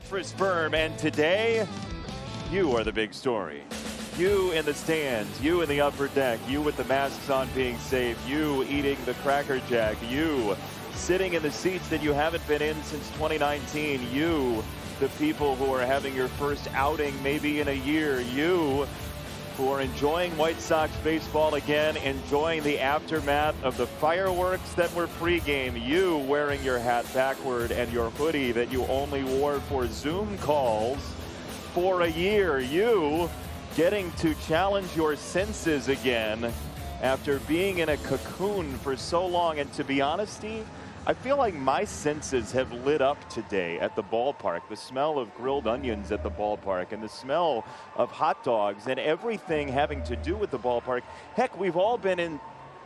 mattress firm, and today you are the big story. You in the stands, you in the upper deck, you with the masks on being safe, you eating the Cracker Jack, you sitting in the seats that you haven't been in since 2019, you, the people who are having your first outing maybe in a year, you who are enjoying White Sox baseball again, enjoying the aftermath of the fireworks that were pregame, you wearing your hat backward and your hoodie that you only wore for Zoom calls for a year, you getting to challenge your senses again after being in a cocoon for so long. And to be honest, Steve, I feel like my senses have lit up today at the ballpark. The smell of grilled onions at the ballpark and the smell of hot dogs and everything having to do with the ballpark. Heck, we've all been in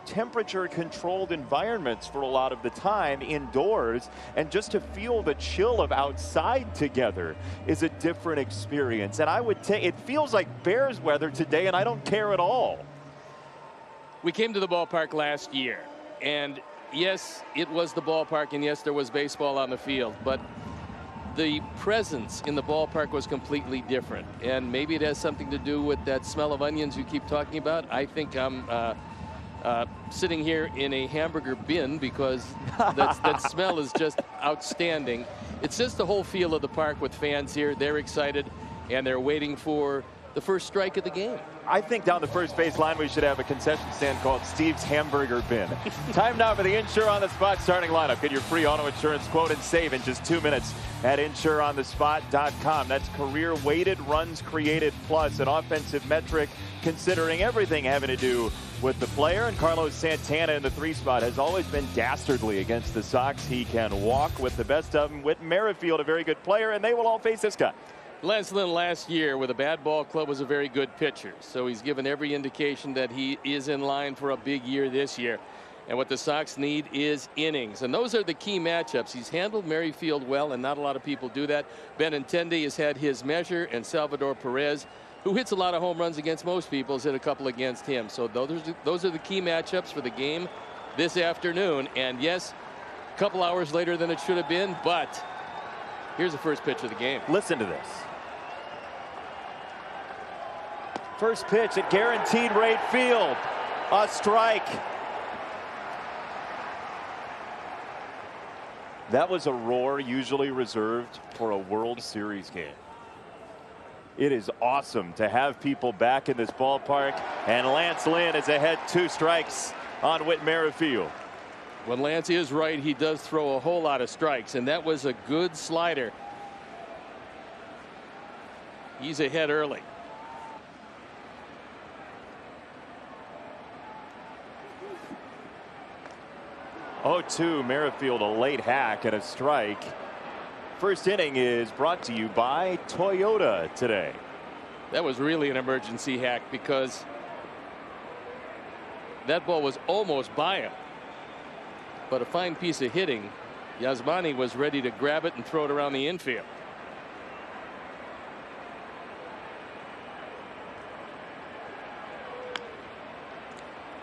temperature controlled environments for a lot of the time indoors, and just to feel the chill of outside together is a different experience. And I would say it feels like Bears weather today, and I don't care at all. We came to the ballpark last year, and yes, it was the ballpark, and yes, there was baseball on the field, but the presence in the ballpark was completely different. And maybe it has something to do with that smell of onions you keep talking about. I think I'm sitting here in a hamburger bin because that smell is just outstanding. It's just the whole feel of the park with fans here. They're excited, and they're waiting for the first strike of the game. I think down the first base line we should have a concession stand called Steve's Hamburger Bin. Time now for the Insure on the Spot starting lineup. Get your free auto insurance quote and save in just 2 minutes at insureonthespot.com. That's career weighted runs created plus, an offensive metric considering everything having to do with the player. And Carlos Santana in the 3 spot has always been dastardly against the Sox. He can walk with the best of them. Whit Merrifield, a very good player, and they will all face this guy. Lance Lynn last year with a bad ball club was a very good pitcher, so he's given every indication that he is in line for a big year this year. And what the Sox need is innings, and those are the key matchups. He's handled Merrifield well, and not a lot of people do that. Benintendi has had his measure, and Salvador Perez, who hits a lot of home runs against most people, has hit a couple against him. So those are the key matchups for the game this afternoon. And yes, a couple hours later than it should have been, but here's the first pitch of the game. Listen to this. First pitch at guaranteed rate field. A strike. That was a roar usually reserved for a World Series game. It is awesome to have people back in this ballpark, and Lance Lynn is ahead 2 strikes on Whit Merrifield. When Lance is right, he does throw a whole lot of strikes, and that was a good slider. He's ahead early. Oh, 2, Merrifield, a late hack and a strike. First inning is brought to you by Toyota today. That was really an emergency hack because that ball was almost by him. But a fine piece of hitting. Yasmani was ready to grab it and throw it around the infield.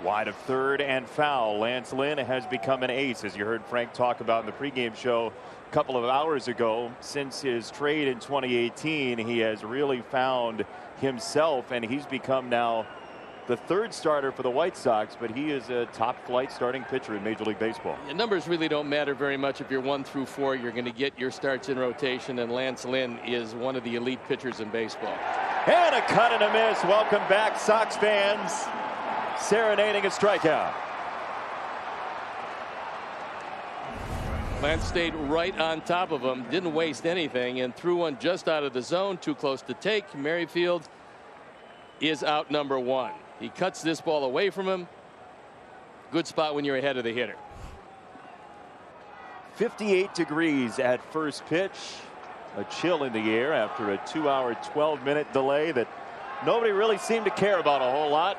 Wide of third and foul. Lance Lynn has become an ace, as you heard Frank talk about in the pregame show a couple of hours ago. Since his trade in 2018, he has really found himself, and he's become now the 3rd starter for the White Sox, but he is a top flight starting pitcher in Major League Baseball. The numbers really don't matter very much. If you're 1 through 4, you're going to get your starts in rotation, and Lance Lynn is one of the elite pitchers in baseball. And a cut and a miss. Welcome back, Sox fans. Serenading a strikeout. Lance stayed right on top of him, didn't waste anything, and threw one just out of the zone, too close to take. Merrifield is out number 1. He cuts this ball away from him. Good spot when you're ahead of the hitter. 58 degrees at first pitch. A chill in the air after a 2-hour, 12-minute delay that nobody really seemed to care about a whole lot,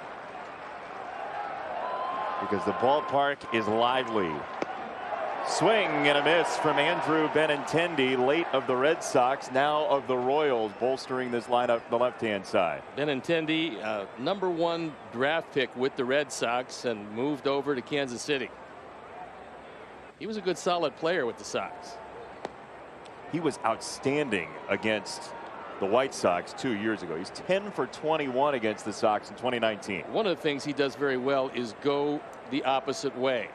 because the ballpark is lively. Swing and a miss from Andrew Benintendi, late of the Red Sox, now of the Royals, bolstering this lineup the left-hand side. Benintendi, number 1 draft pick with the Red Sox, and moved over to Kansas City. He was a good, solid player with the Sox. he was outstanding against the White Sox 2 years ago. He's 10 for 21 against the Sox in 2019. One of the things he does very well is go the opposite way.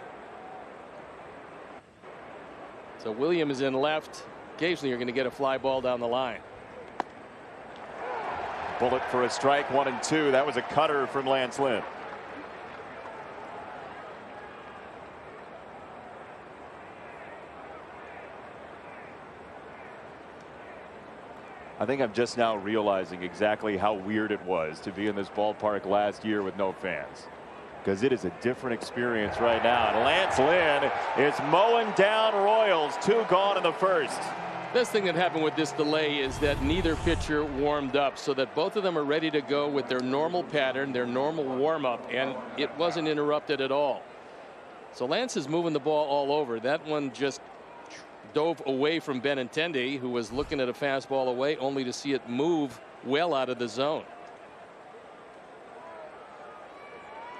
So Williams is in left. Occasionally you're going to get a fly ball down the line. Bullet for a strike, 1-2. That was a cutter from Lance Lynn. I think I'm just now realizing exactly how weird it was to be in this ballpark last year with no fans, because it is a different experience right now. And Lance Lynn is mowing down Royals. 2 gone in the first. Best thing that happened with this delay is that neither pitcher warmed up, so that both of them are ready to go with their normal pattern, their normal warm-up, and it wasn't interrupted at all. So Lance is moving the ball all over. That one just dove away from Benetti, who was looking at a fastball away, only to see it move well out of the zone.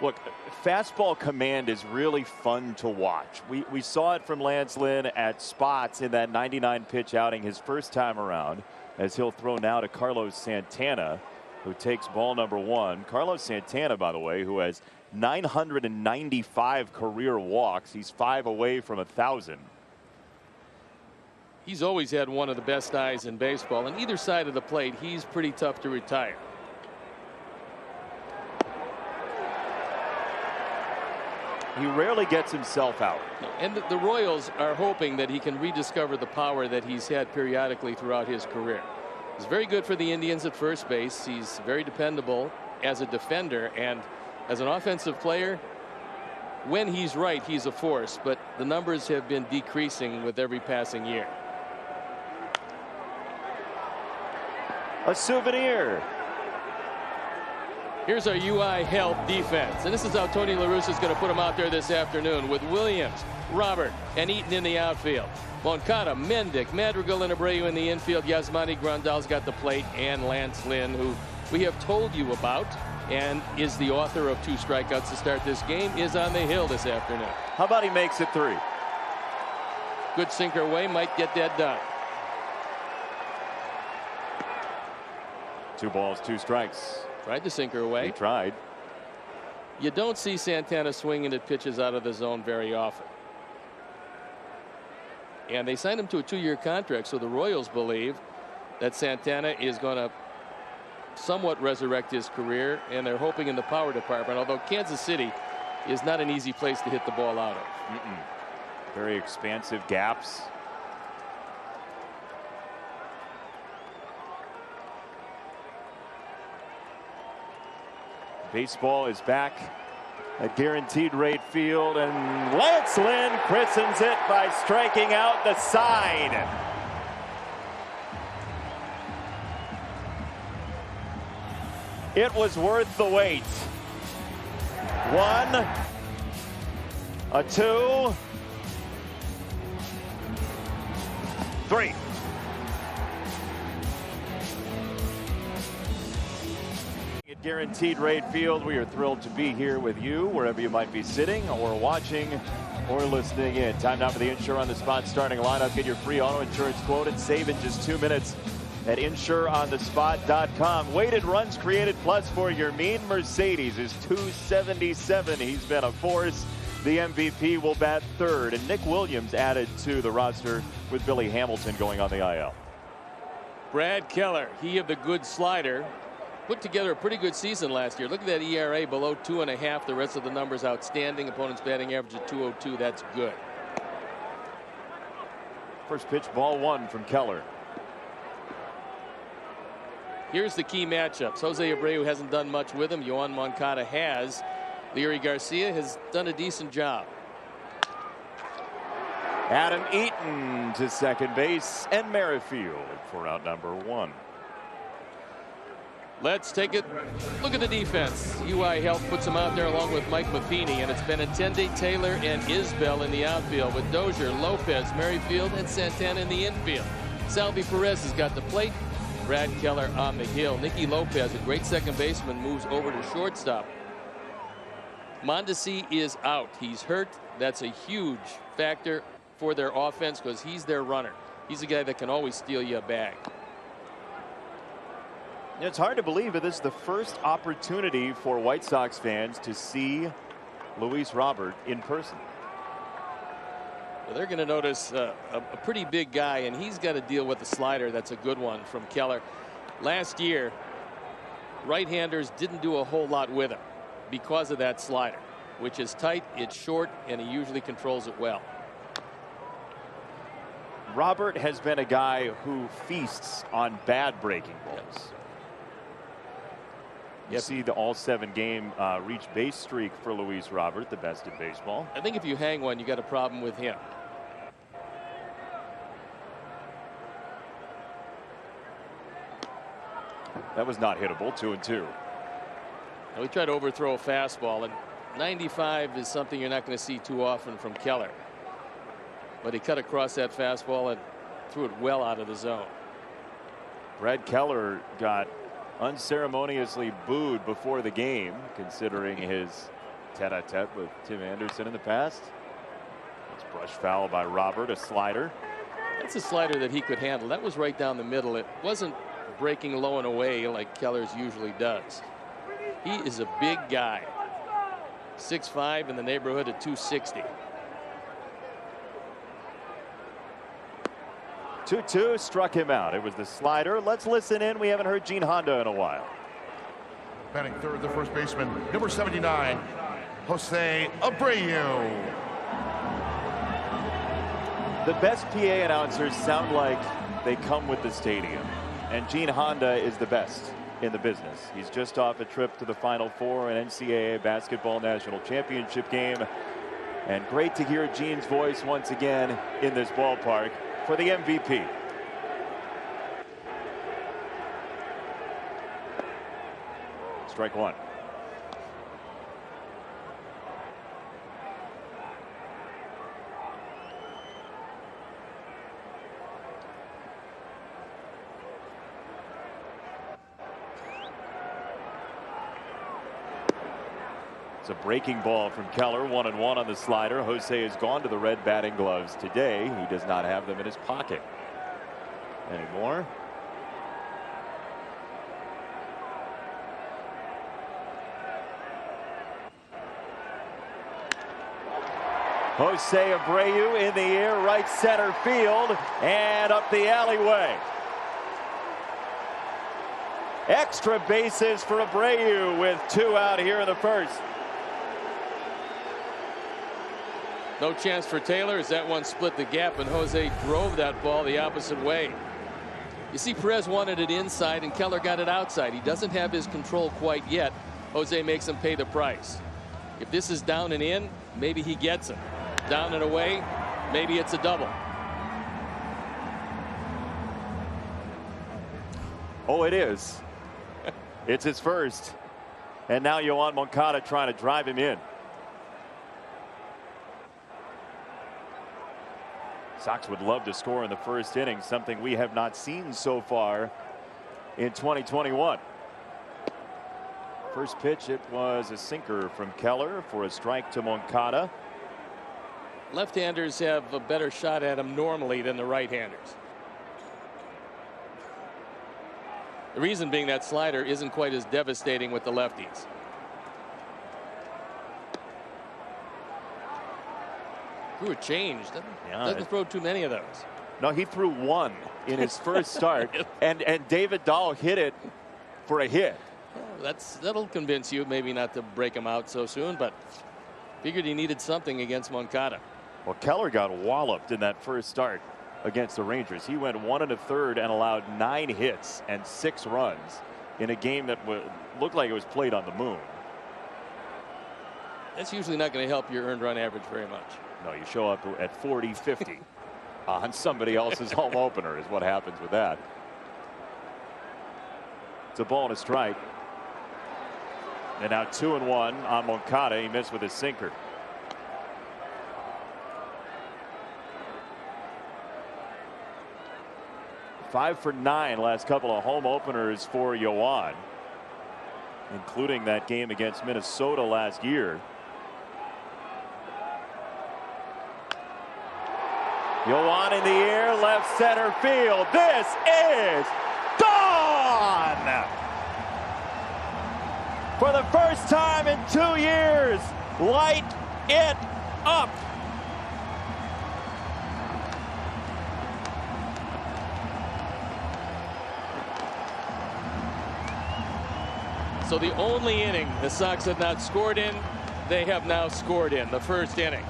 Look, fastball command is really fun to watch. We saw it from Lance Lynn at spots in that 99 pitch outing his first time around, as he'll throw now to Carlos Santana, who takes ball number 1. Carlos Santana, by the way, who has 995 career walks. He's 5 away from 1,000. He's always had one of the best eyes in baseball, and either side of the plate he's pretty tough to retire. He rarely gets himself out. And the Royals are hoping that he can rediscover the power that he's had periodically throughout his career. He's very good for the Indians at first base. He's very dependable as a defender, and as an offensive player, when he's right, he's a force, but the numbers have been decreasing with every passing year. A souvenir. Here's our UI Health defense, and this is how Tony La Russa is going to put them out there this afternoon, with Williams, Robert, and Eaton in the outfield. Moncada, Mendick, Madrigal, and Abreu in the infield. Yasmani Grandal's got the plate, and Lance Lynn, who we have told you about and is the author of 2 strikeouts to start this game, is on the hill this afternoon. How about he makes it 3? Good sinker away, might get that done. 2 balls, 2 strikes. Tried to sinker away. He tried. You don't see Santana swinging at pitches out of the zone very often. And they signed him to a 2-year contract, so the Royals believe that Santana is going to somewhat resurrect his career, and they're hoping in the power department, although Kansas City is not an easy place to hit the ball out of. Very expansive gaps. Baseball is back at Guaranteed Rate Field, and Lance Lynn christens it by striking out the side. It was worth the wait. 1, a 2, 3. At Guaranteed Rate Field, we are thrilled to be here with you wherever you might be sitting or watching or listening in. Time now for the Insure on the Spot starting lineup. Get your free auto insurance quote and save in just 2 minutes at insureonthespot.com. Weighted runs created plus for your mean Mercedes is 277. He's been a force. The MVP will bat 3rd, and Nick Williams added to the roster with Billy Hamilton going on the IL. Brad Keller, he of the good slider, put together a pretty good season last year. Look at that ERA below 2.5. The rest of the numbers outstanding. Opponent's batting average at 202. That's good. First pitch, ball 1 from Keller. Here's the key matchups. Jose Abreu hasn't done much with him. Yohan Moncada has. Leary Garcia has done a decent job. Adam Eaton to second base, and Merrifield for out number 1. Let's take it. Look at the defense. UI Health puts them out there along with Mike Matheny, and it's Benintendi, Taylor, and Isbell in the outfield with Dozier, Lopez, Merrifield, and Santana in the infield. Salvi Perez has got the plate. Brad Keller on the hill. Nicky Lopez, a great second baseman, moves over to shortstop. Mondesi is out. He's hurt. That's a huge factor for their offense because he's their runner. He's a guy that can always steal you a bag. It's hard to believe that this is the first opportunity for White Sox fans to see Luis Robert in person. Well, they're going to notice a pretty big guy, and he's got to deal with a slider that's a good one from Keller. Last year, right-handers didn't do a whole lot with him because of that slider, which is tight, it's short, and he usually controls it well. Robert has been a guy who feasts on bad breaking balls. Yes. You see the all 7-game reach base streak for Luis Robert, the best in baseball. I think if you hang one, you got a problem with him. That was not hittable. 2-2. Now, we tried to overthrow a fastball, and 95 is something you're not going to see too often from Keller. But he cut across that fastball and threw it well out of the zone. Brad Keller got unceremoniously booed before the game, considering his tete-a-tete with Tim Anderson in the past. It's brush foul by Robert, a slider. That's a slider that he could handle. That was right down the middle. It wasn't breaking low and away like Keller's usually does. He is a big guy. 6'5", in the neighborhood of 260. 2-2, struck him out. It was the slider. Let's listen in. We haven't heard Gene Honda in a while. Batting third, the first baseman, number 79, Jose Abreu. The best PA announcers sound like they come with the stadium, and Gene Honda is the best in the business. He's just off a trip to the Final Four, an NCAA basketball national championship game, and great to hear Gene's voice once again in this ballpark for the MVP. Strike one. It's a breaking ball from Keller. 1-1 on the slider. Jose has gone to the red batting gloves today. He does not have them in his pocket anymore. Jose Abreu in the air, right center field, and up the alleyway. Extra bases for Abreu with 2 out here in the first. No chance for Taylor as that one split the gap, and Jose drove that ball the opposite way. You see, Perez wanted it inside and Keller got it outside. He doesn't have his control quite yet. Jose makes him pay the price. If this is down and in, maybe he gets it. Down and away, maybe it's a double. Oh, it is. It's his first. And now Yoan Moncada trying to drive him in. Sox would love to score in the first inning, something we have not seen so far in 2021. First pitch, it was a sinker from Keller for a strike to Moncada. Left-handers have a better shot at him normally than the right-handers. The reason being that slider isn't quite as devastating with the lefties. Threw a change. Doesn't throw too many of those. No, he threw one in his first start, and David Dahl hit it for a hit. Well, that'll convince you maybe not to break him out so soon, but figured he needed something against Moncada. Well, Keller got walloped in that first start against the Rangers. He went 1 1/3 and allowed 9 hits and 6 runs in a game that looked like it was played on the moon. That's usually not going to help your earned run average very much. No, you show up at 40, 50 on somebody else's home opener is what happens with that. It's a ball and a strike. And now 2-1 on Moncada. He missed with his sinker. Five for 9 last couple of home openers for Yoan, including that game against Minnesota last year. Yoan in the air, left center field. This is gone! For the first time in 2 years, light it up. So the only inning the Sox had not scored in, they have now scored in the first inning.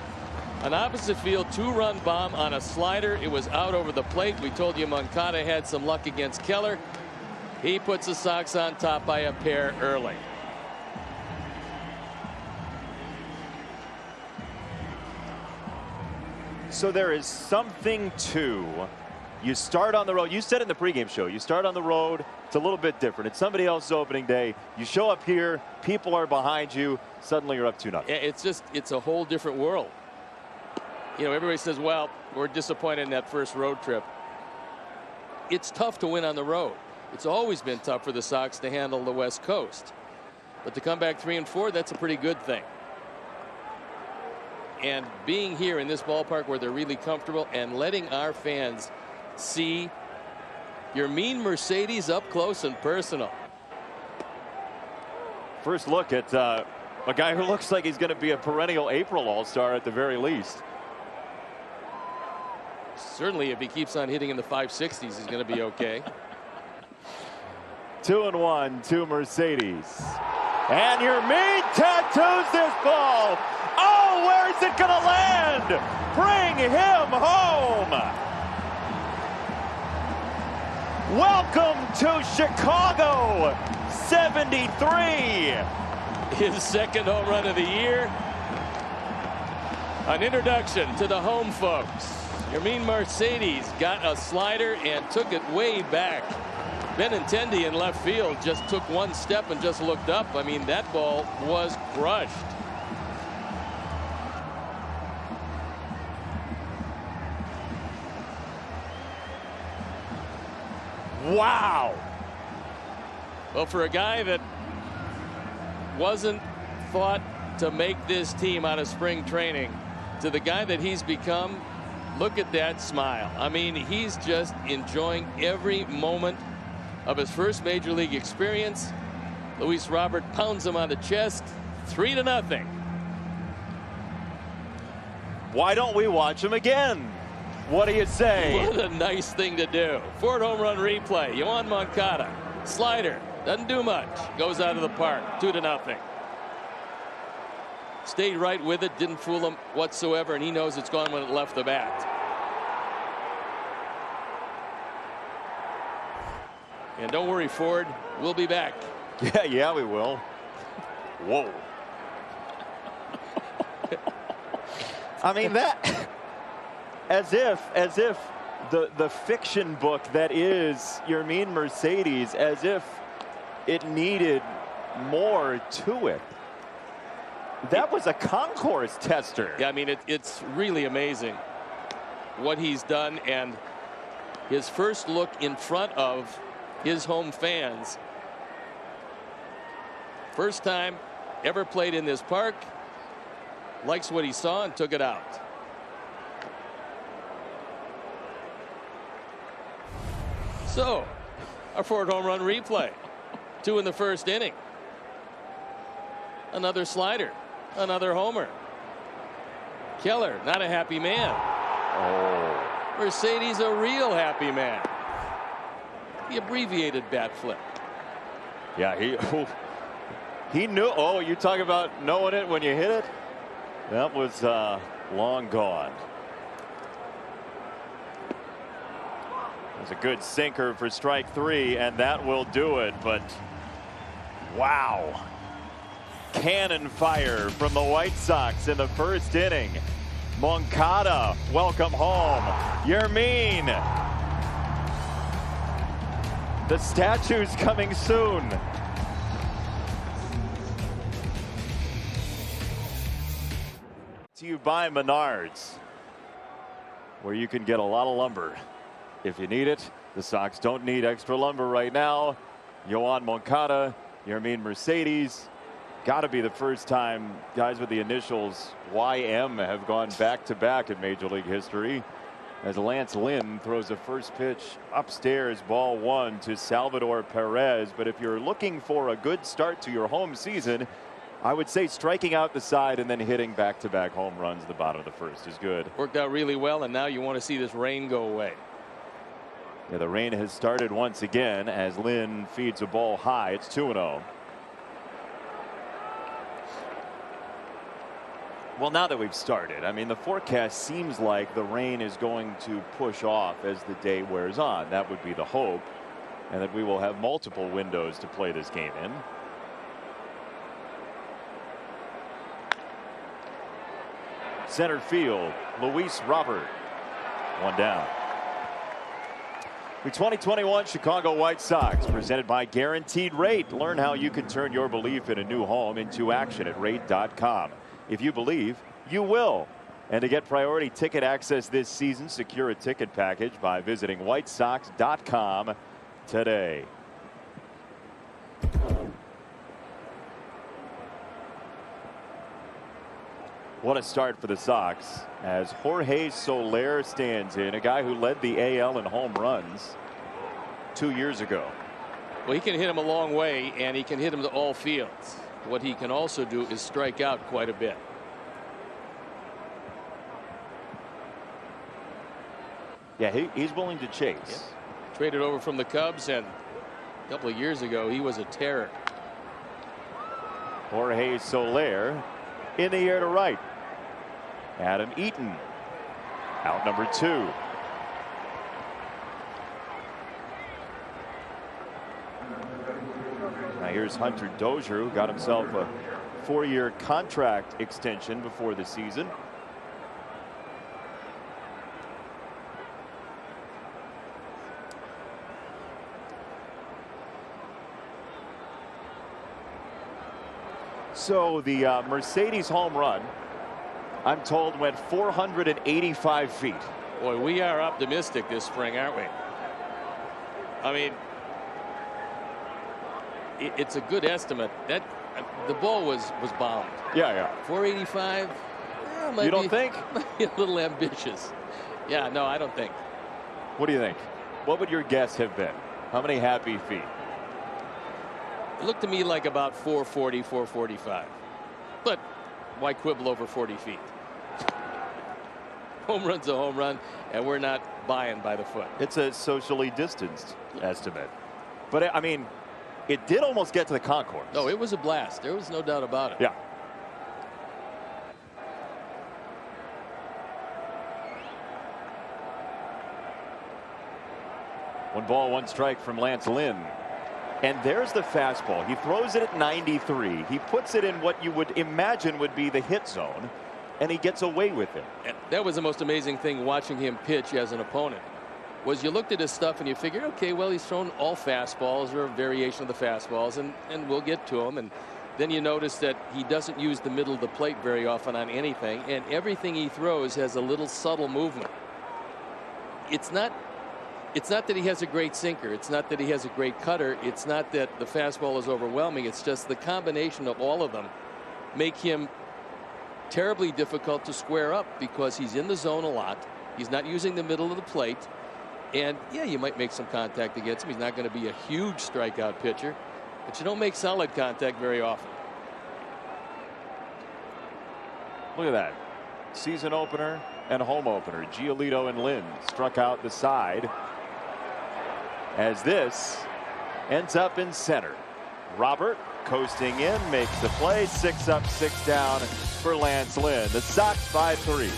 An opposite field 2-run bomb on a slider. It was out over the plate. We told you Moncada had some luck against Keller. He puts the Sox on top by a pair early. So there is something to, you start on the road. You said in the pregame show, you start on the road. It's a little bit different. It's somebody else's opening day. You show up here, people are behind you. Suddenly you're up 2-0. It's a whole different world. You know, everybody says, well, we're disappointed in that first road trip. It's tough to win on the road. It's always been tough for the Sox to handle the West Coast. But to come back 3-4, that's a pretty good thing. And being here in this ballpark where they're really comfortable and letting our fans see your mean Mercedes up close and personal. First look at a guy who looks like he's going to be a perennial April All-Star at the very least. Certainly, if he keeps on hitting in the 560s, he's going to be okay. 2-1 to Mercedes. And your mean tattoos this ball. Oh, where is it going to land? Bring him home. Welcome to Chicago, 73. His second home run of the year. An introduction to the home folks. Your mean Mercedes got a slider and took it way back. Benetti in left field just took one step and just looked up. I mean, that ball was crushed. Wow. Well, for a guy that wasn't thought to make this team out of spring training, to the guy that he's become, look at that smile. I mean, he's just enjoying every moment of his first major league experience. Luis Robert pounds him on the chest, 3-0. Why don't we watch him again? What do you say? What a nice thing to do. Ford home run replay. Yoan Moncada. Slider. Doesn't do much. Goes out of the park. 2-0. Stayed right with it. Didn't fool him whatsoever. And he knows it's gone when it left the bat. And don't worry, Ford. We'll be back. Yeah, we will. Whoa. I mean, that... As if the fiction book that is Your Mean Mercedes, as if it needed more to it. That was a concourse tester. Yeah, I mean, it's really amazing what he's done, and his first look in front of his home fans. First time ever played in this park. Likes what he saw and took it out. So, our Ford home run replay. 2 in the first inning. Another slider. Another homer. Keller, not a happy man. Oh. Mercedes, a real happy man. The abbreviated bat flip. Yeah, he knew. Oh, you talk about knowing it when you hit it? That was long gone. It's a good sinker for strike 3, and that will do it. But wow, cannon fire from the White Sox in the first inning. Moncada, welcome home. You're mean. The statue's coming soon. To you by Menards, where you can get a lot of lumber if you need it. The Sox don't need extra lumber right now. Yoan Moncada, Your Mean Mercedes. Got to be the first time guys with the initials YM have gone back-to-back in Major League history. as Lance Lynn throws the first pitch upstairs, ball one to Salvador Perez. But if you're looking for a good start to your home season, I would say striking out the side and then hitting back-to-back home runs the bottom of the first is good. Worked out really well, and now you want to see this rain go away. Yeah, the rain has started once again as Lynn feeds a ball high. It's 2-0. Well, now that we've started, I mean, the forecast seems like the rain is going to push off as the day wears on. That would be the hope, and that we will have multiple windows to play this game in. Center field, Luis Robert, one down. The 2021 Chicago White Sox, presented by Guaranteed Rate. Learn how you can turn your belief in a new home into action at rate.com. If you believe, you will. And to get priority ticket access this season, secure a ticket package by visiting whitesox.com today. What a start for the Sox as Jorge Soler stands in, a guy who led the AL in home runs 2 years ago. Well, he can hit him a long way, and he can hit him to all fields. What he can also do is strike out quite a bit. Yeah, he's willing to chase. Yeah. Traded over from the Cubs, and a couple of years ago he was a terror. Jorge Soler in the air to right. Adam Eaton out number 2. Now here's Hunter Dozier, who got himself a 4-year contract extension before the season. So the Mercedes home run, I'm told, went 485 feet. Boy, we are optimistic this spring, aren't we? I mean, it's a good estimate. That the ball was bombed. Yeah. 485. Might you don't be, think? Might be a little ambitious. Yeah, no, I don't think. What do you think? What would your guess have been? How many happy feet? It looked to me like about 440, 445. But why quibble over 40 feet? Home run's a home run, and we're not buying by the foot. It's a socially distanced estimate. But, I mean, it did almost get to the concourse. No, it was a blast. There was no doubt about it. Yeah. One ball, one strike from Lance Lynn. And there's the fastball. He throws it at 93. He puts it in what you would imagine would be the hit zone, and he gets away with it. And that was the most amazing thing watching him pitch as an opponent. Was you looked at his stuff and you figured, okay, well, he's thrown all fastballs or a variation of the fastballs, and we'll get to him. And then you notice that he doesn't use the middle of the plate very often on anything, and everything he throws has a little subtle movement. It's not that he has a great sinker. It's not that he has a great cutter. It's not that the fastball is overwhelming. It's just the combination of all of them make him terribly difficult to square up because he's in the zone a lot. He's not using the middle of the plate. And yeah, you might make some contact against him. He's not going to be a huge strikeout pitcher, but you don't make solid contact very often. Look at that. Season opener and home opener. Giolito and Lynn struck out the side as this ends up in center. Robert coasting in, makes the play. 6 up, 6 down for Lance Lynn. The Sox 5-3.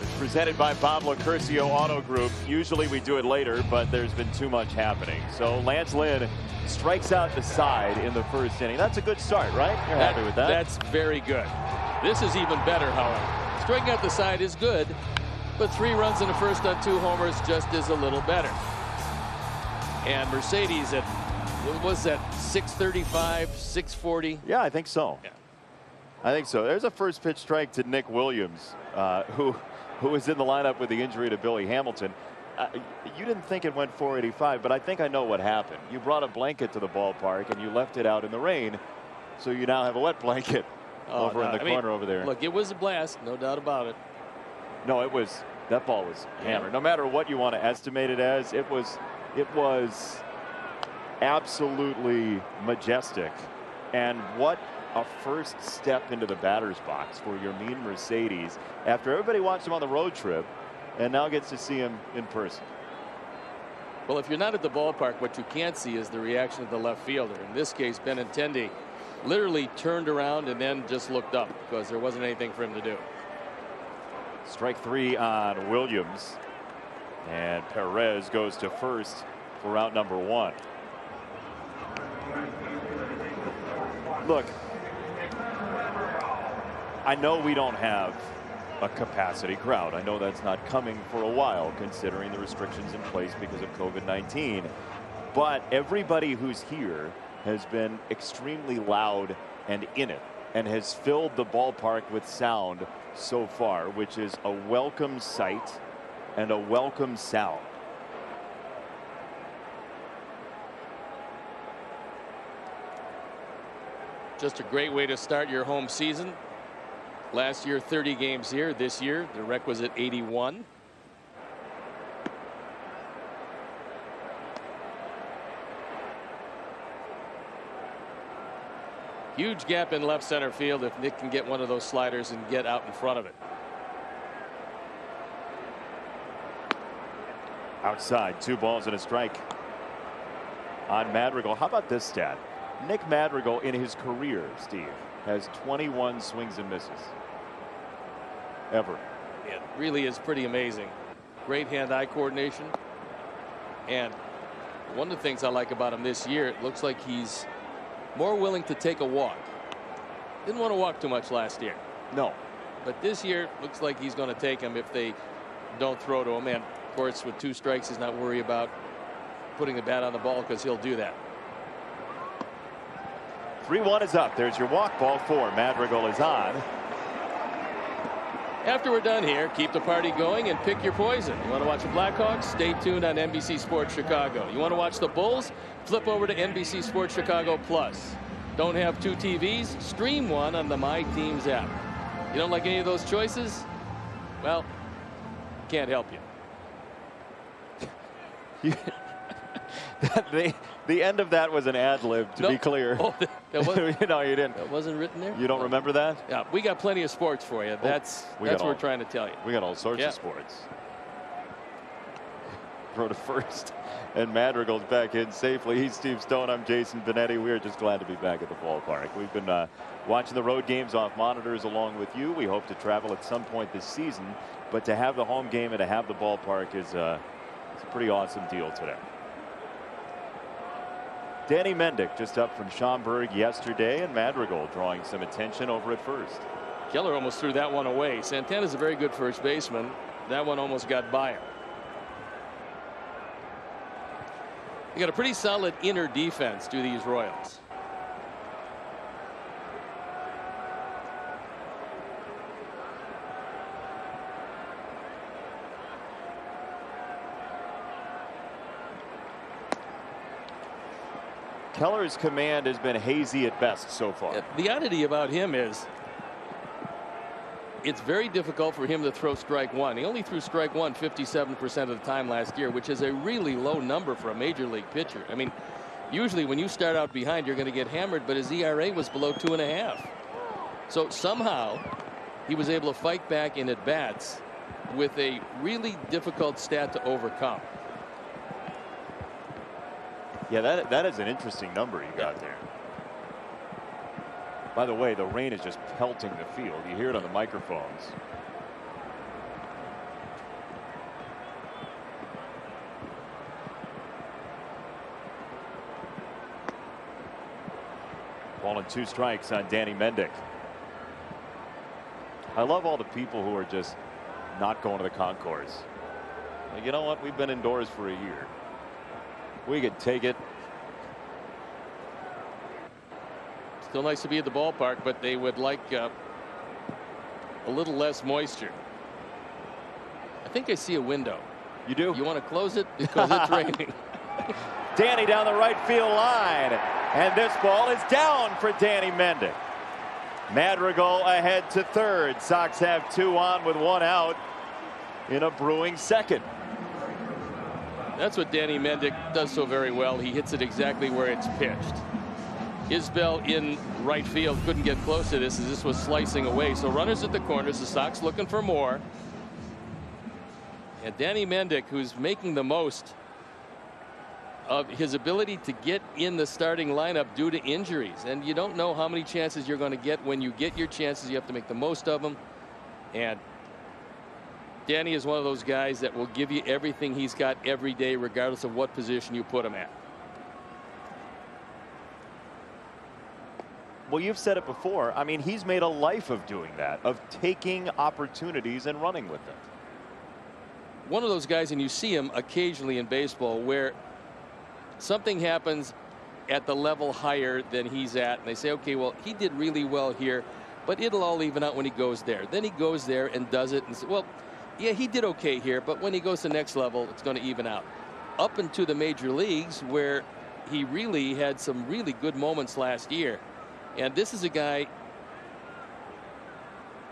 It's presented by Bob Locurcio Auto Group. Usually we do it later, but there's been too much happening. So Lance Lynn strikes out the side in the first inning. That's a good start, right? You're happy with that? That's very good. This is even better, however. Striking out the side is good, but 3 runs in the first on 2 homers just is a little better. And Mercedes at, what was that, 635, 640? Yeah, I think so. Yeah. I think so. There's a first pitch strike to Nick Williams, who was in the lineup with the injury to Billy Hamilton. You didn't think it went 485, but I think I know what happened. You brought a blanket to the ballpark and you left it out in the rain, so you now have a wet blanket over in the corner over there. Look, it was a blast, no doubt about it. No, that ball was hammered. No matter what you want to estimate it as, it was absolutely majestic. And what a first step into the batter's box for your mean Mercedes after everybody watched him on the road trip and now gets to see him in person. Well, if you're not at the ballpark, what you can't see is the reaction of the left fielder. In this case, Benetti literally turned around and then just looked up because there wasn't anything for him to do. Strike 3 on Williams, and Perez goes to first for out number 1. Look, I know we don't have a capacity crowd. I know that's not coming for a while considering the restrictions in place because of COVID-19. But everybody who's here has been extremely loud and in it and has filled the ballpark with sound so far, which is a welcome sight and a welcome sound. Just a great way to start your home season. Last year 30 games here. This year the requisite 81. Huge gap in left center field if Nick can get one of those sliders and get out in front of it. Outside, 2 balls and a strike on Madrigal. How about this stat? Nick Madrigal in his career, Steve, has 21 swings and misses. Ever. It really is pretty amazing. Great hand-eye coordination. And one of the things I like about him this year, it looks like he's more willing to take a walk. Didn't want to walk too much last year. No. But this year looks like he's going to take him if they don't throw to him. And of course, with 2 strikes, he's not worried about putting the bat on the ball because he'll do that. 3-1 is up. There's your walk. Ball 4. Madrigal is on. After we're done here, keep the party going and pick your poison. You want to watch the Blackhawks? Stay tuned on NBC Sports Chicago. You want to watch the Bulls? Flip over to NBC Sports Chicago Plus. Don't have 2 TVs? Stream one on the My Teams app. You don't like any of those choices? Well, can't help you. The end of that was an ad lib, to be clear. Oh, that wasn't, no, you didn't. That wasn't written there? You don't remember that? Yeah, we got plenty of sports for you. That's what we're trying to tell you. We got all sorts of sports. Throw to first, and Madrigal's back in safely. He's Steve Stone. I'm Jason Benetti. We're just glad to be back at the ballpark. We've been watching the road games off monitors along with you. We hope to travel at some point this season, but to have the home game and to have the ballpark is it's a pretty awesome deal today. Danny Mendick just up from Schaumburg yesterday, and Madrigal drawing some attention over at first. Keller almost threw that one away. Santana's a very good first baseman. That one almost got by him. You got a pretty solid inner defense to these Royals. Keller's command has been hazy at best so far. The oddity about him is it's very difficult for him to throw strike 1. He only threw strike 1 57% of the time last year, which is a really low number for a major league pitcher. I mean, usually when you start out behind, you're going to get hammered, but his ERA was below 2.5. So somehow he was able to fight back in at bats with a really difficult stat to overcome. Yeah, that is an interesting number you got there. By the way, the rain is just pelting the field. You hear it on the microphones. Ball and 2 strikes on Danny Mendick. I love all the people who are just not going to the concourse. Like, you know what? We've been indoors for a year. We could take it. Still nice to be at the ballpark, but they would like a little less moisture. I think I see a window. You do? You want to close it because it's raining. Danny down the right field line, and this ball is down for Danny Mendick. Madrigal ahead to third. Sox have 2 on with 1 out. in a brewing second. That's what Danny Mendick does so very well. He hits it exactly where it's pitched. Isbell in right field couldn't get close to this as this was slicing away. So runners at the corners, the Sox looking for more. And Danny Mendick, who's making the most of his ability to get in the starting lineup due to injuries. And you don't know how many chances you're going to get. When you get your chances, you have to make the most of them. And Danny is one of those guys that will give you everything he's got every day, regardless of what position you put him at. Well, you've said it before. I mean, he's made a life of doing that, of taking opportunities and running with them. One of those guys, and you see him occasionally in baseball, where something happens at the level higher than he's at, and they say, okay, well, he did really well here, but it'll all even out when he goes there. Then he goes there and does it and says, well, yeah, he did okay here, but when he goes to the next level, it's going to even out. Up into the major leagues, where he really had some really good moments last year. And this is a guy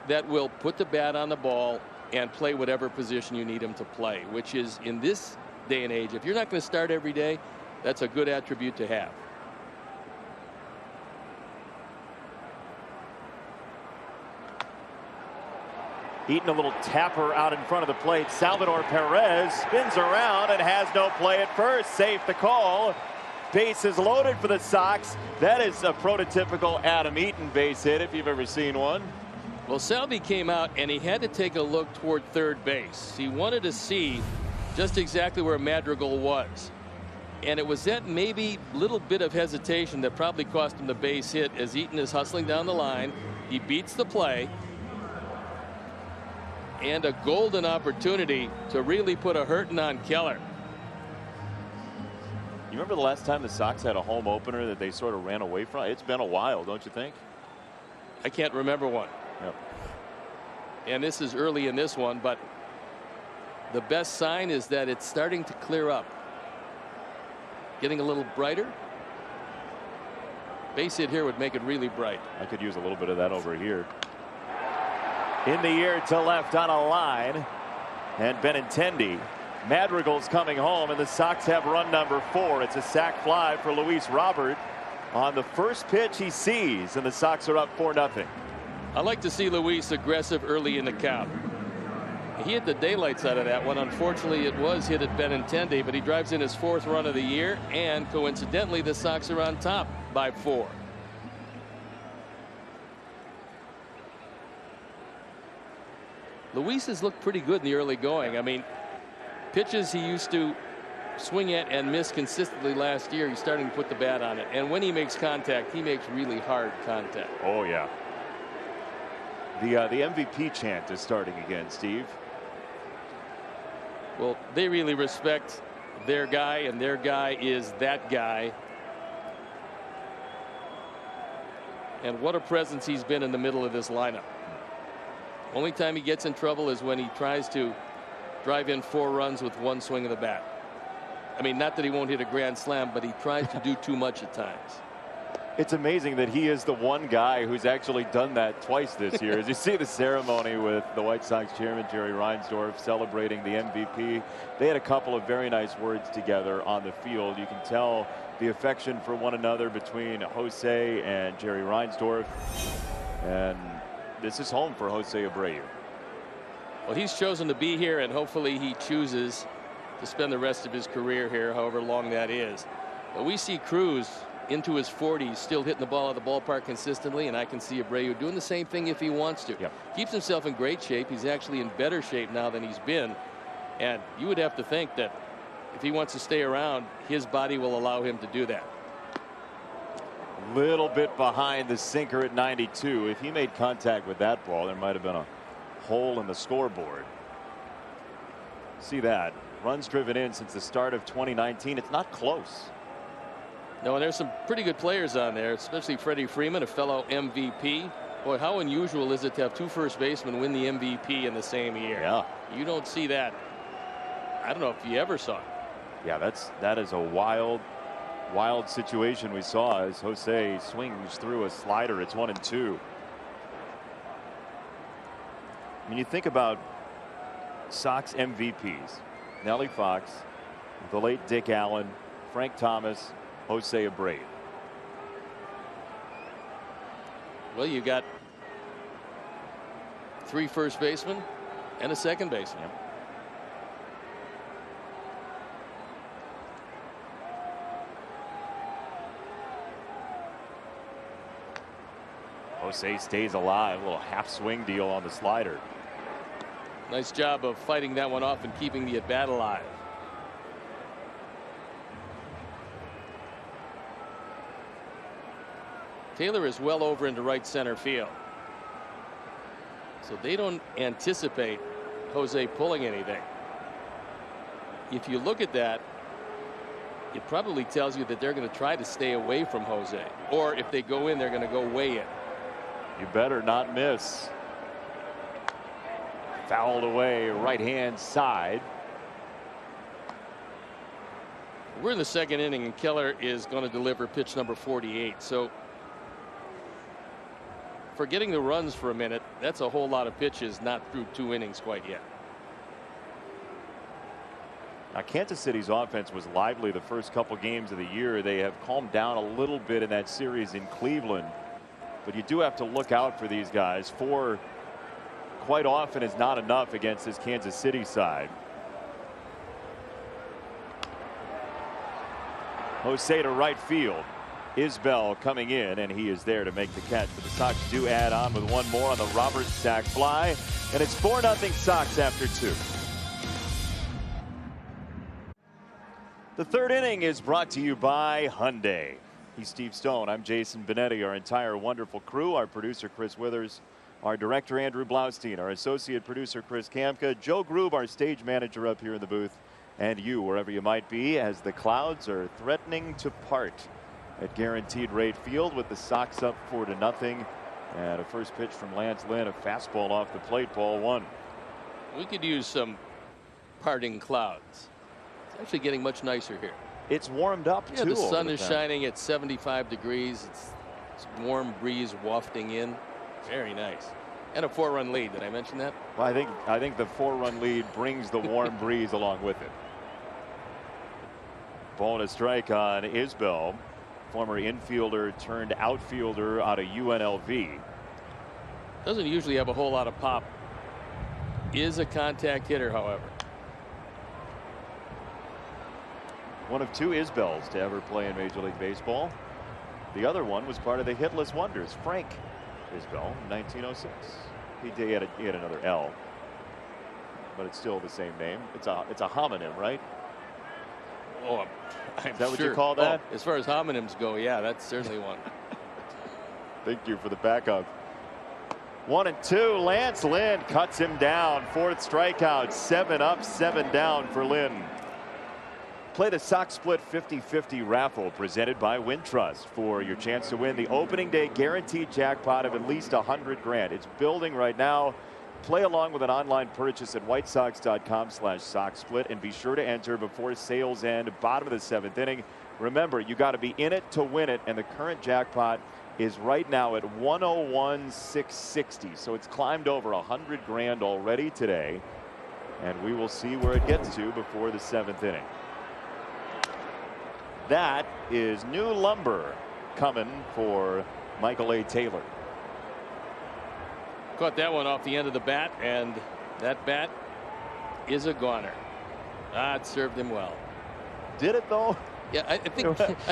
that will put the bat on the ball and play whatever position you need him to play, which is, in this day and age, if you're not going to start every day, that's a good attribute to have. Eaton a little tapper out in front of the plate. Salvador Perez spins around and has no play at first. Safe the call. Bases loaded for the Sox. That is a prototypical Adam Eaton base hit if you've ever seen one. Well, Salvi came out and he had to take a look toward third base. He wanted to see just exactly where Madrigal was. And it was that maybe little bit of hesitation that probably cost him the base hit, as Eaton is hustling down the line. He beats the play. And a golden opportunity to really put a hurting on Keller. You remember the last time the Sox had a home opener that they sort of ran away from? It's been a while, don't you think? I can't remember one. Yep. And this is early in this one, but the best sign is that it's starting to clear up. Getting a little brighter. Base hit here would make it really bright. I could use a little bit of that over here. In the air to left on a line, and Benintendi. Madrigal's coming home, and the Sox have run number 4. It's a sac fly for Luis Robert on the first pitch he sees, and the Sox are up 4-0. I like to see Luis aggressive early in the count. He hit the daylights out of that one. Unfortunately, it was hit at Benintendi, but he drives in his 4th run of the year, and coincidentally, the Sox are on top by 4. Luis has looked pretty good in the early going. I mean, pitches he used to swing at and miss consistently last year, he's starting to put the bat on it. And when he makes contact, he makes really hard contact. Oh, yeah. The MVP chant is starting again, Steve. Well, they really respect their guy, and their guy is that guy. And what a presence he's been in the middle of this lineup. Only time he gets in trouble is when he tries to drive in 4 runs with 1 swing of the bat. I mean, not that he won't hit a grand slam, but he tries to do too much at times. It's amazing that he is the one guy who's actually done that twice this year. As you see the ceremony with the White Sox chairman Jerry Reinsdorf celebrating the MVP, they had a couple of very nice words together on the field. You can tell the affection for one another between Jose and Jerry Reinsdorf. And this is home for Jose Abreu. Well, he's chosen to be here, and hopefully he chooses to spend the rest of his career here, however long that is. But we see Cruz into his 40s still hitting the ball at the ballpark consistently, and I can see Abreu doing the same thing if he wants to. Yep. Keeps himself in great shape. He's actually in better shape now than he's been, and you would have to think that if he wants to stay around, his body will allow him to do that. Little bit behind the sinker at 92. If he made contact with that ball, there might have been a hole in the scoreboard. See that? Runs driven in since the start of 2019. It's not close. No, and there's some pretty good players on there, especially Freddie Freeman, a fellow MVP. Boy, how unusual is it to have 2 first basemen win the MVP in the same year? Yeah. You don't see that. I don't know if you ever saw it. Yeah, that is a wild situation we saw as Jose swings through a slider. It's 1-2. When you think about Sox MVPs. Nellie Fox, the late Dick Allen, Frank Thomas, Jose Abreu. Well, you got 3 first basemen and a second baseman. Yep. Jose stays alive. A little half swing deal on the slider. Nice job of fighting that one off and keeping the at bat alive. Taylor is well over into right center field. So they don't anticipate Jose pulling anything. If you look at that, it probably tells you that they're going to try to stay away from Jose. Or if they go in, they're going to go way in. You better not miss. Fouled away right hand side. We're in the second inning and Keller is going to deliver pitch number 48. So forgetting the runs for a minute, that's a whole lot of pitches not through 2 innings quite yet. Now Kansas City's offense was lively the first couple games of the year. They have calmed down a little bit in that series in Cleveland. But you do have to look out for these guys. 4 quite often is not enough against this Kansas City side. Jose to right field. Isbell coming in, and he is there to make the catch. But the Sox do add on with one more on the Roberts sac fly, and it's 4-0 Sox after 2. The third inning is brought to you by Hyundai. He's Steve Stone. I'm Jason Benetti. Our entire wonderful crew, our producer Chris Withers, our director Andrew Blaustein, our associate producer Chris Kamka, Joe Groob, our stage manager up here in the booth, and you wherever you might be as the clouds are threatening to part at Guaranteed Rate Field with the Sox up 4-0. And a first pitch from Lance Lynn, a fastball off the plate, ball 1. We could use some parting clouds. It's actually getting much nicer here. It's warmed up too. The sun is shining at 75 degrees. It's a warm breeze wafting in. Very nice. And a 4-run lead. Did I mention that? Well, I think the 4-run lead brings the warm breeze along with it. Ball and a strike on Isbell, former infielder turned outfielder out of UNLV. Doesn't usually have a whole lot of pop. Is a contact hitter, however. One of 2 Isbells to ever play in Major League Baseball. The other one was part of the hitless wonders, Frank Isbell, in 1906. He had another L, but it's still the same name. It's a homonym, right? Oh, I'm Is that what sure. you call that? Oh, as far as homonyms go, yeah, that's certainly one. Thank you for the backup. 1-2. Lance Lynn cuts him down. 4th strikeout. 7 up, 7 down for Lynn. Play the Sox Split 50-50 raffle presented by Wintrust for your chance to win the opening day guaranteed jackpot of at least $100,000. It's building right now. Play along with an online purchase at whitesox.com/SoxSplit and be sure to enter before sales end. Bottom of the 7th inning. Remember, you got to be in it to win it, and the current jackpot is right now at $101,660. So it's climbed over $100,000 already today, and we will see where it gets to before the 7th inning. That is new lumber coming for Michael A. Taylor. Caught that one off the end of the bat, and that bat is a goner. It served him well. Did it though? Yeah, I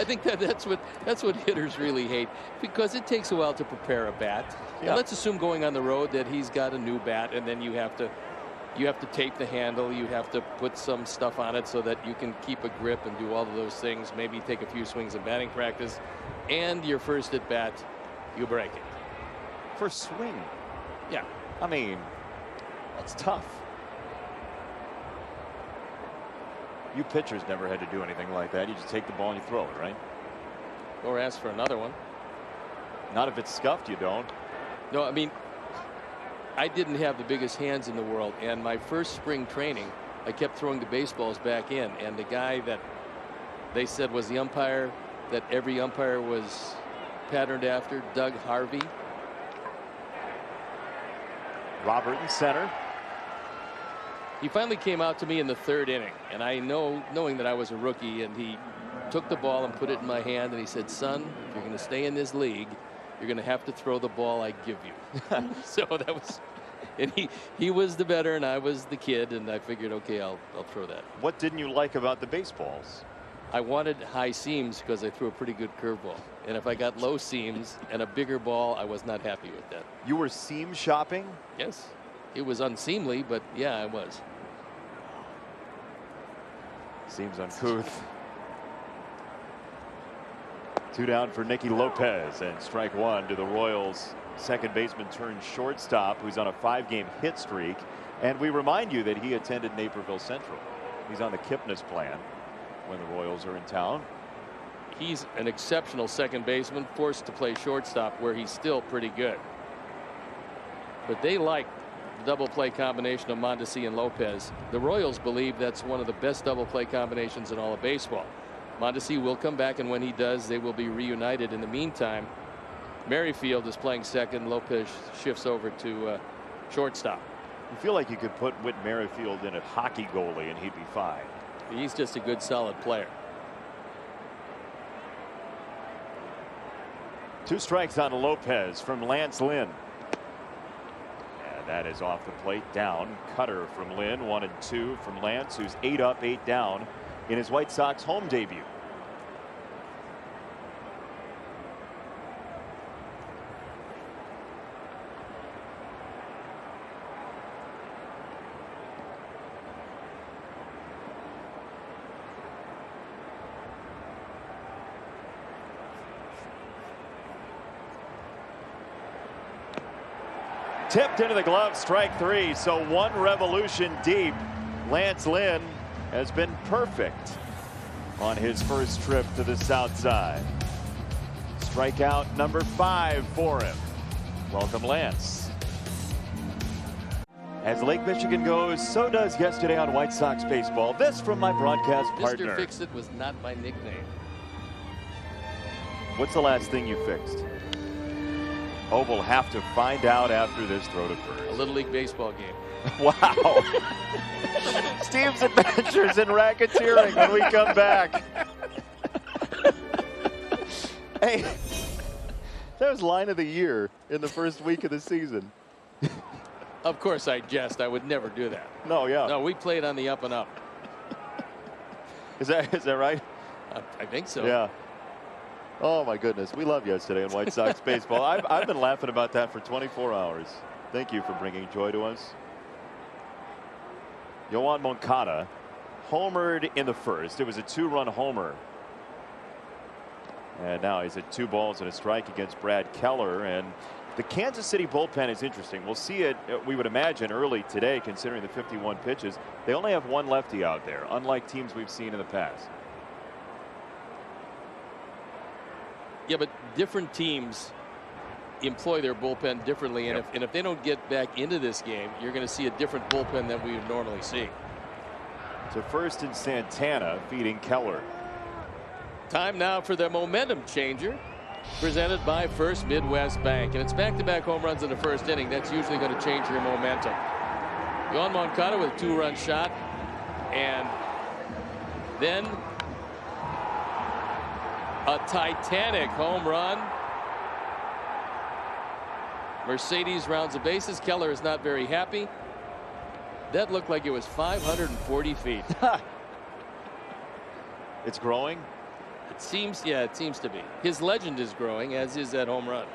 think that's what hitters really hate, because it takes a while to prepare a bat. Yeah. And let's assume going on the road that he's got a new bat, and then you have to tape the handle, you have to put some stuff on it so that you can keep a grip and do all of those things, maybe take a few swings in batting practice, and your first at bat you break it. First swing? Yeah. I mean, that's tough. You pitchers never had to do anything like that. You just take the ball and you throw it, right? Or ask for another one. Not if it's scuffed, you don't. No, I mean, I didn't have the biggest hands in the world, and my first spring training I kept throwing the baseballs back in, and the guy that they said was the umpire that every umpire was patterned after, Doug Harvey. Robert in center. He finally came out to me in the 3rd inning, and knowing that I was a rookie, and he took the ball and put it in my hand, and he said, "Son, if you're going to stay in this league, you're going to have to throw the ball I give you." So that was, and he was the veteran, I was the kid, and I figured, okay, I'll throw that. What didn't you like about the baseballs? I wanted high seams because I threw a pretty good curveball, and if I got low seams and a bigger ball, I was not happy with that. You were seam shopping? Yes, it was unseemly, but yeah, I was. Seems uncouth. 2 down for Nicky Lopez, and strike 1 to the Royals. Second baseman turned shortstop, who's on a 5-game hit streak. And we remind you that he attended Naperville Central. He's on the Kipnis plan when the Royals are in town. He's an exceptional second baseman, forced to play shortstop, where he's still pretty good. But they like the double play combination of Mondesi and Lopez. The Royals believe that's one of the best double play combinations in all of baseball. Mondesi will come back, and when he does, they will be reunited. In the meantime, Merrifield is playing second. Lopez shifts over to shortstop. You feel like you could put Whit Merrifield in at hockey goalie and he'd be fine. He's just a good, solid player. 2 strikes on Lopez from Lance Lynn. And that is off the plate, down. Cutter from Lynn, 1 and 2 from Lance, who's 8 up, 8 down in his White Sox home debut. Tipped into the glove, strike 3. So 1 revolution deep. Lance Lynn has been perfect on his first trip to the South Side. Strikeout number 5 for him. Welcome, Lance. As Lake Michigan goes, so does yesterday on White Sox baseball. This from my broadcast partner. Mr. Fix-It was not my nickname. What's the last thing you fixed? Oh, we'll have to find out after this throw to first. A Little League baseball game. Wow. Steve's adventures in racketeering when we come back. Hey, that was line of the year in the first week of the season. Of course I jest. I would never do that. No, yeah. No, we played on the up and up. Is that right? I think so. Yeah. Oh my goodness, we love yesterday in White Sox baseball. I've been laughing about that for 24 hours. Thank you for bringing joy to us. Yoan Moncada homered in the first. It was a 2-run homer. And now he's at 2 balls and a strike against Brad Keller. And the Kansas City bullpen is interesting. We'll see it, we would imagine, early today, considering the 51 pitches. They only have 1 lefty out there, unlike teams we've seen in the past. Yeah, but different teams employ their bullpen differently, and if they don't get back into this game, you're going to see a different bullpen than we would normally see. So first and Santana feeding Keller. Time now for the momentum changer, presented by First Midwest Bank, and it's back-to-back home runs in the first inning. That's usually going to change your momentum. Yoan Moncada with a 2-run shot, and then a titanic home run. Mercedes rounds the bases. Keller is not very happy. That looked like it was 540 feet. It's growing. It seems to be. His legend is growing, as is that home run.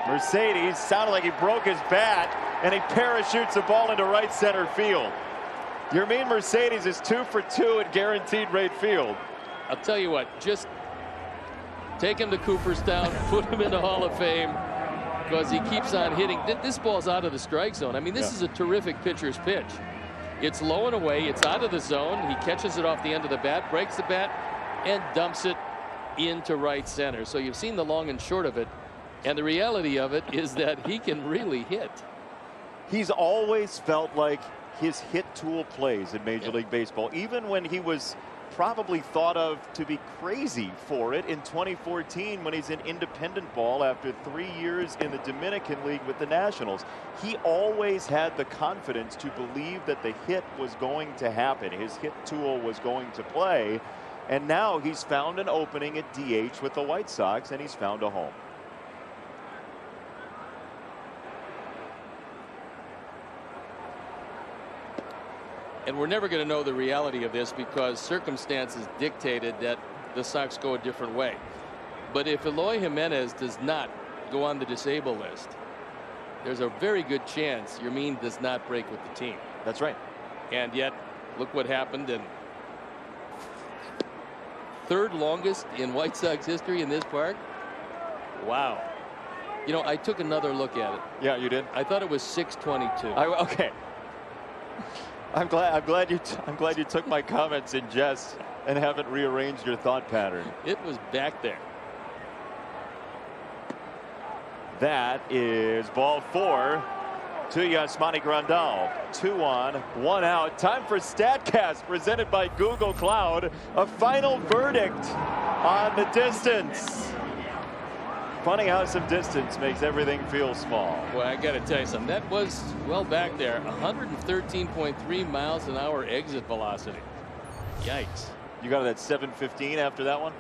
Mercedes sounded like he broke his bat, and he parachutes the ball into right center field. Yermin Mercedes is 2 for 2 at guaranteed rate field. I'll tell you what, just take him to Cooperstown, put him in the Hall of Fame, because he keeps on hitting. This ball's out of the strike zone. I mean, this is a terrific pitcher's pitch. It's low and away. It's out of the zone. He catches it off the end of the bat, breaks the bat, and dumps it into right center. So you've seen the long and short of it. And the reality of it is that he can really hit. He's always felt like his hit tool plays in Major League Baseball, even when he was probably thought of to be crazy for it in 2014 when he's in independent ball after 3 years in the Dominican League with the Nationals. He always had the confidence to believe that the hit was going to happen. His hit tool was going to play. And now he's found an opening at DH with the White Sox, and he's found a home. And we're never going to know the reality of this because circumstances dictated that the Sox go a different way. But if Eloy Jimenez does not go on the disabled list, there's a very good chance Yermin does not break with the team. That's right. And yet, look what happened. And third longest in White Sox history in this park. Wow. You know, I took another look at it. Yeah, you did. I thought it was 622. Okay. I'm glad you took my comments in jest and haven't rearranged your thought pattern. It was back there. That is ball 4 to Yasmani Grandal. 2 on, 1 out. Time for StatCast presented by Google Cloud. A final verdict on the distance. Funny how some distance makes everything feel small. Well, I got to tell you something. That was well back there. 113.3 miles an hour exit velocity. Yikes. You got it at 7:15 after that one?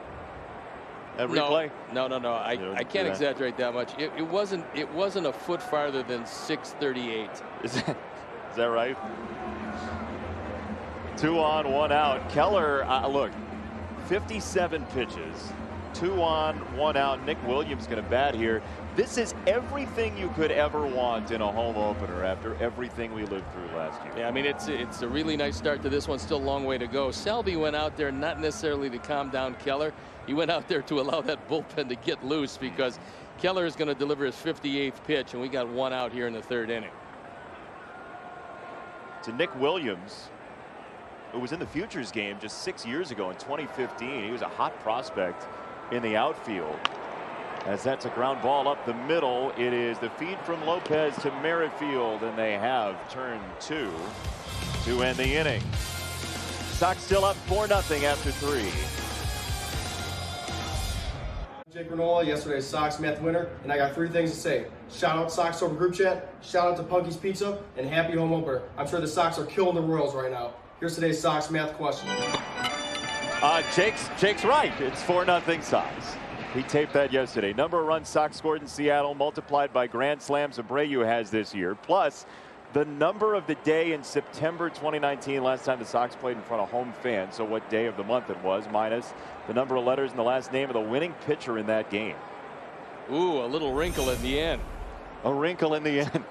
That replay? No. I can't exaggerate that much. It wasn't a foot farther than 638. Is that right? 2 on, 1 out. Keller, look, 57 pitches. 2 on, 1 out. Nick Williams going to bat here. This is everything you could ever want in a home opener after everything we lived through last year. Yeah, I mean, it's a really nice start to this one. Still a long way to go. Selby went out there not necessarily to calm down Keller. He went out there to allow that bullpen to get loose because Keller is going to deliver his 58th pitch, and we got 1 out here in the 3rd inning. To Nick Williams, who was in the Futures game just 6 years ago in 2015. He was a hot prospect in the outfield. As that's a ground ball up the middle, it is the feed from Lopez to Merrifield, and they have turned 2 to end the inning. Sox still up 4-0 after 3. Jake Granola, yesterday's Sox math winner, and I got 3 things to say. Shout out Sox over group chat, shout out to Punky's Pizza, and happy home opener. I'm sure the Sox are killing the Royals right now. Here's today's Sox math question. Jake's right. It's 4-0 Sox. He taped that yesterday. Number of runs Sox scored in Seattle multiplied by grand slams Abreu has this year, plus the number of the day in September 2019, last time the Sox played in front of home fans, so what day of the month it was, minus the number of letters in the last name of the winning pitcher in that game. Ooh, a little wrinkle in the end. A wrinkle in the end.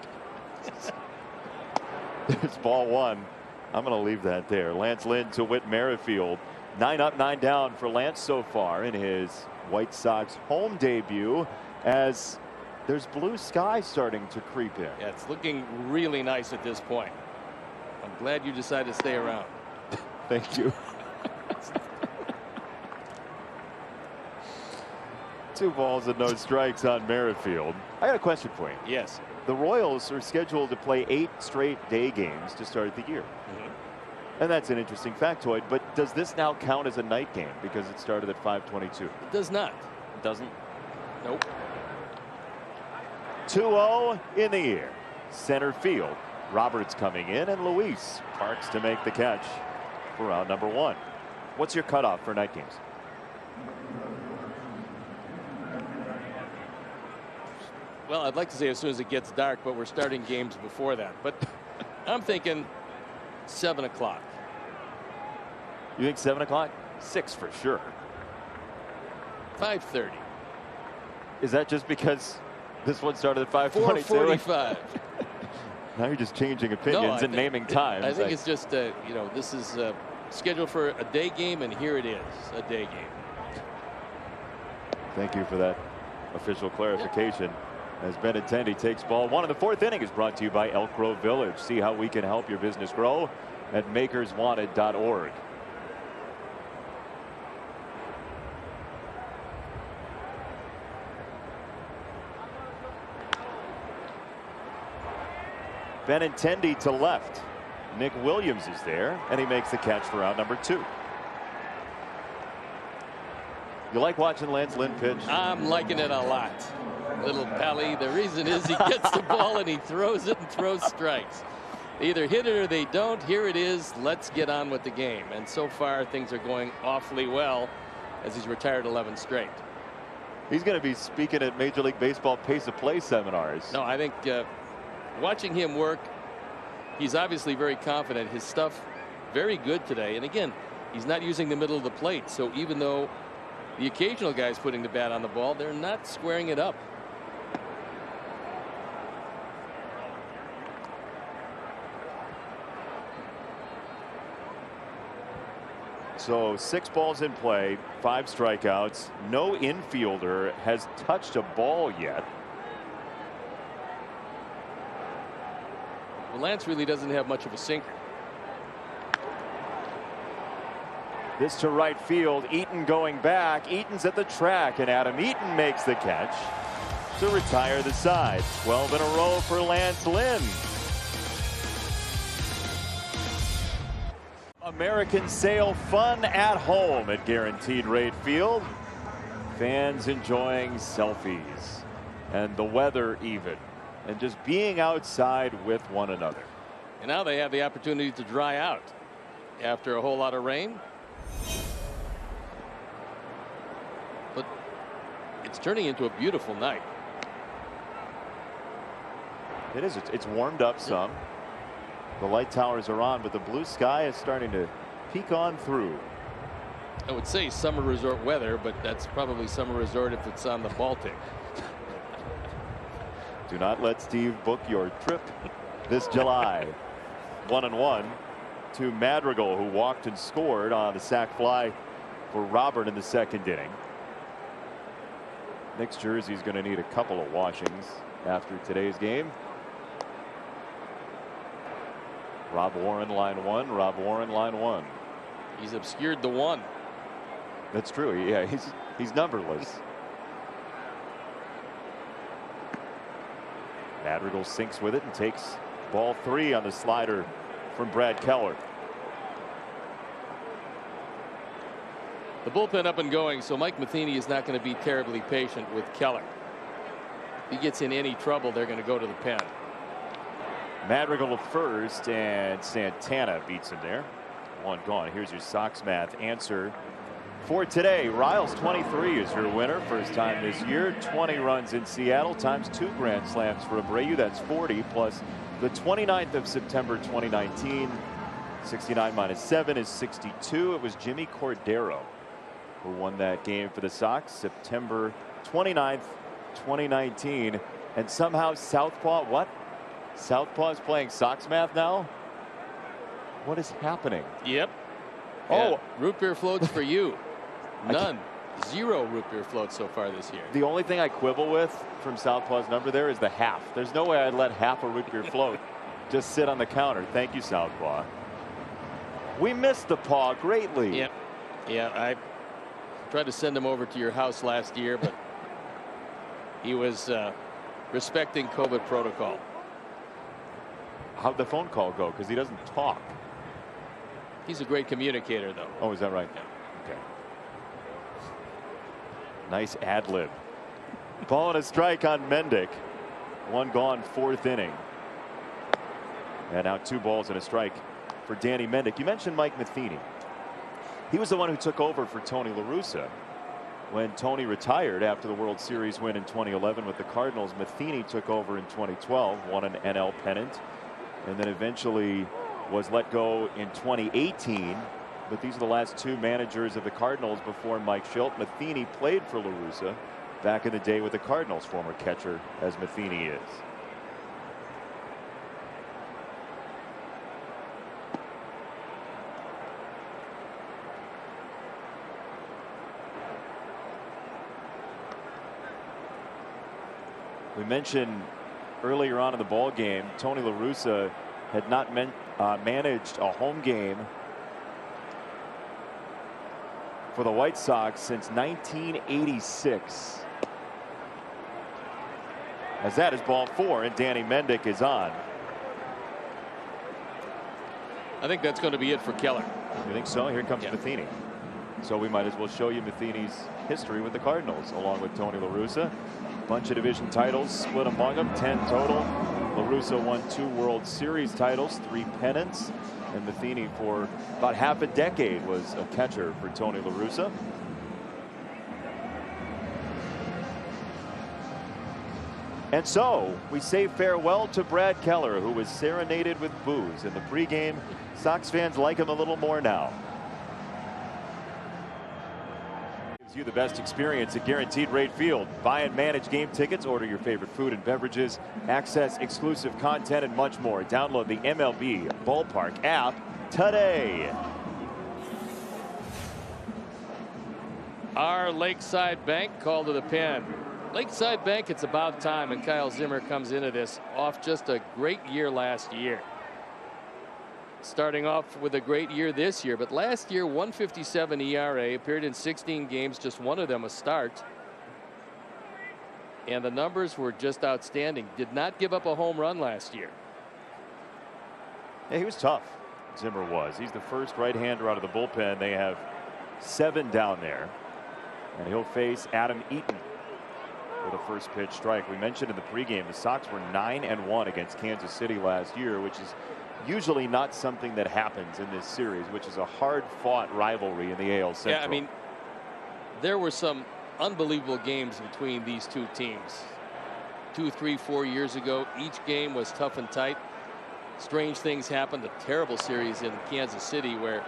There's ball 1. I'm going to leave that there. Lance Lynn to Whit Merrifield. 9 up, 9 down for Lance so far in his White Sox home debut, as there's blue sky starting to creep in. Yeah, it's looking really nice at this point. I'm glad you decided to stay around. Thank you. 2 balls and no strikes on Merrifield. I got a question for you. Yes. The Royals are scheduled to play 8 straight day games to start the year. And that's an interesting factoid, but does this now count as a night game because it started at 5:22? It does not. It doesn't? Nope. 2-0 in the air. Center field. Roberts coming in, and Luis parks to make the catch for out number 1. What's your cutoff for night games? Well, I'd like to say as soon as it gets dark, but we're starting games before that. But I'm thinking 7 o'clock. You think 7 o'clock? 6 for sure. 5:30. Is that just because this one started at 5:22? 4:45. Now you're just changing opinions and naming times. I think it's just, you know, this is scheduled for a day game, and here it is, a day game. Thank you for that official clarification. As Benetti takes ball 1 in the 4th inning is brought to you by Elk Grove Village. See how we can help your business grow at makerswanted.org. Benetti to left. Nick Williams is there, and he makes the catch for out number 2. You like watching Lance Lynn pitch? I'm liking it a lot. Little Pally. The reason is he gets the ball and he throws it and throws strikes. They either hit it or they don't. Here it is. Let's get on with the game. And so far things are going awfully well as he's retired 11 straight. He's going to be speaking at Major League Baseball pace of play seminars. No, I think watching him work, he's obviously very confident. His stuff very good today. And again, he's not using the middle of the plate. So even though the occasional guy's putting the bat on the ball, they're not squaring it up. So 6 balls in play, 5 strikeouts. No infielder has touched a ball yet. Well, Lance really doesn't have much of a sinker. This to right field. Eaton going back. Eaton's at the track, and Adam Eaton makes the catch to retire the side. 12 in a row for Lance Lynn. American Sail fun at home at Guaranteed Rate Field. Fans enjoying selfies and the weather even, and just being outside with one another. And now they have the opportunity to dry out after a whole lot of rain. But it's turning into a beautiful night. It is. It's warmed up some. The light towers are on, but the blue sky is starting to peek on through. I would say summer resort weather, but that's probably summer resort if it's on the Baltic. Do not let Steve book your trip this July. 1-1 to Madrigal, who walked and scored on the sac fly for Robert in the 2nd inning. Nick's jersey is going to need a couple of washings after today's game. Rob Warren, line 1. Rob Warren, line 1. He's obscured the 1. That's true. Yeah, he's numberless. Madrigal sinks with it and takes ball 3 on the slider from Brad Keller. The bullpen up and going, so Mike Matheny is not going to be terribly patient with Keller. If he gets in any trouble, they're going to go to the pen. Madrigal at first, and Santana beats him there. 1 gone. Here's your Sox math answer for today. Riles 23 is your winner. First time this year. 20 runs in Seattle times 2 grand slams for Abreu. That's 40 plus the 29th of September 2019. 69 minus 7 is 62. It was Jimmy Cordero who won that game for the Sox September 29th, 2019. And somehow Southpaw, what? Southpaw's playing Sox math now? What is happening? Yep. Oh, yeah. Root beer floats for you. None. 0 root beer floats so far this year. The only thing I quibble with from Southpaw's number there is the half. There's no way I'd let half a root beer float just sit on the counter. Thank you, Southpaw. We missed the paw greatly. Yep. Yeah, I tried to send him over to your house last year, but he was respecting COVID protocol. How'd the phone call go? Because he doesn't talk. He's a great communicator, though. Oh, is that right? Yeah. Okay. Nice ad lib. Ball and a strike on Mendick. 1 gone, 4th inning. And now 2 balls and a strike for Danny Mendick. You mentioned Mike Matheny. He was the one who took over for Tony La Russa when Tony retired after the World Series win in 2011 with the Cardinals. Matheny took over in 2012, won an NL pennant, and then eventually was let go in 2018. But these are the last 2 managers of the Cardinals before Mike Shildt. Matheny played for La Russa back in the day with the Cardinals, former catcher as Matheny is. We mentioned earlier on in the ball game, Tony La Russa had not managed a home game for the White Sox since 1986. As that is ball 4, and Danny Mendick is on. I think that's going to be it for Keller. You think so? Here comes Yeah. Matheny. So we might as well show you Matheny's history with the Cardinals, along with Tony La Russa. Bunch of division titles split among them, 10 total. La Russa won 2 World Series titles, 3 pennants. And Matheny, for about half a decade, was a catcher for Tony La Russa. And so we say farewell to Brad Keller, who was serenaded with booze in the pregame. Sox fans like him a little more now. Gives you the best experience at Guaranteed Rate Field. Buy and manage game tickets, order your favorite food and beverages, access exclusive content, and much more. Download the MLB Ballpark app today. Our Lakeside Bank call to the pen. Lakeside Bank, it's about time, and Kyle Zimmer comes into this off just a great year last year. Starting off with a great year this year, but last year 1.57 ERA, appeared in 16 games, just one of them a start. And the numbers were just outstanding. Did not give up a home run last year. Yeah, he was tough. Zimmer was. He's the first right-hander out of the bullpen. They have 7 down there. And he'll face Adam Eaton with a first pitch strike. We mentioned in the pregame the Sox were 9-1 against Kansas City last year, which is usually not something that happens in this series, which is a hard-fought rivalry in the AL Central. Yeah, I mean, there were some unbelievable games between these two teams. 2, 3, 4 years ago, each game was tough and tight. Strange things happened. A terrible series in Kansas City where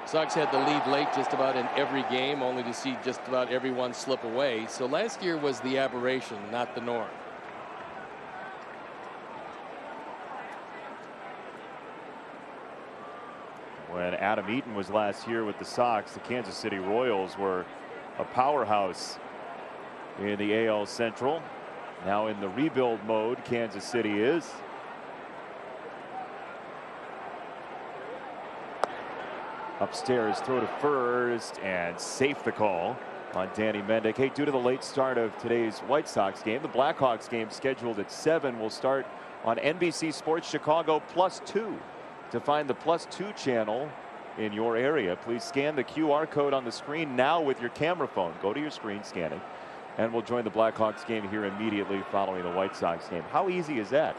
Sox had the lead late just about in every game, only to see just about everyone slip away. So last year was the aberration, not the norm. When Adam Eaton was last year with the Sox, the Kansas City Royals were a powerhouse in the AL Central. Now in the rebuild mode, Kansas City is. Upstairs, throw to first, and safe the call on Danny Mendick. Hey, due to the late start of today's White Sox game, the Blackhawks game scheduled at 7 will start on NBC Sports Chicago +2. To find the +2 channel in your area, please scan the QR code on the screen now with your camera phone. Go to your screen, scan it, and we'll join the Blackhawks game here immediately following the White Sox game. How easy is that?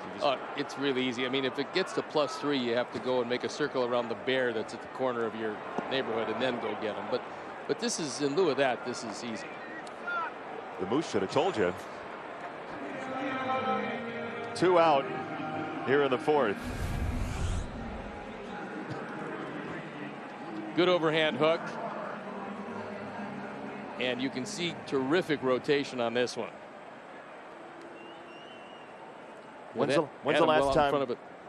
It's really easy. I mean, if it gets to +3, you have to go and make a circle around the bear that's at the corner of your neighborhood and then go get them. But this is, in lieu of that, this is easy. The Moose should have told you. 2 out here in the 4th. Good overhand hook. And you can see terrific rotation on this one. When's the last time?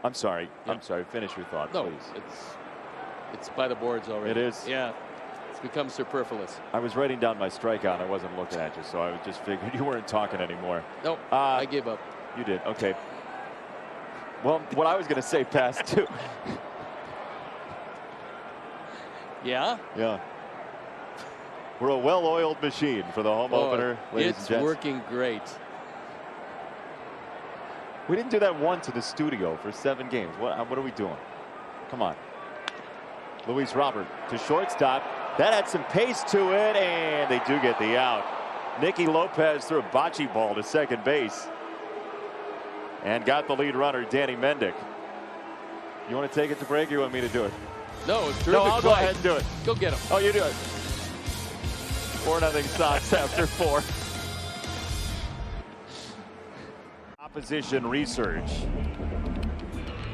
I'm sorry. Yeah. I'm sorry. Finish your thought, no, please. It's by the boards already. It is. Yeah. It's become superfluous. I was writing down my strikeout. I wasn't looking at you, so I just figured you weren't talking anymore. Nope. I gave up. You did. Okay. Well, what I was going to say, pass too. Yeah. Yeah. We're a well-oiled machine for the home opener, ladies and gents. It's working great. We didn't do that once in the studio for 7 games. What are we doing? Come on. Luis Robert to shortstop. That had some pace to it, and they do get the out. Nicky Lopez threw a bocce ball to second base and got the lead runner, Danny Mendick. You want to take it to break, or you want me to do it? No, it's terrific. No, I'll go ahead and do it. Go get him. Oh, you do it. 4-0 Sox after 4. Opposition research.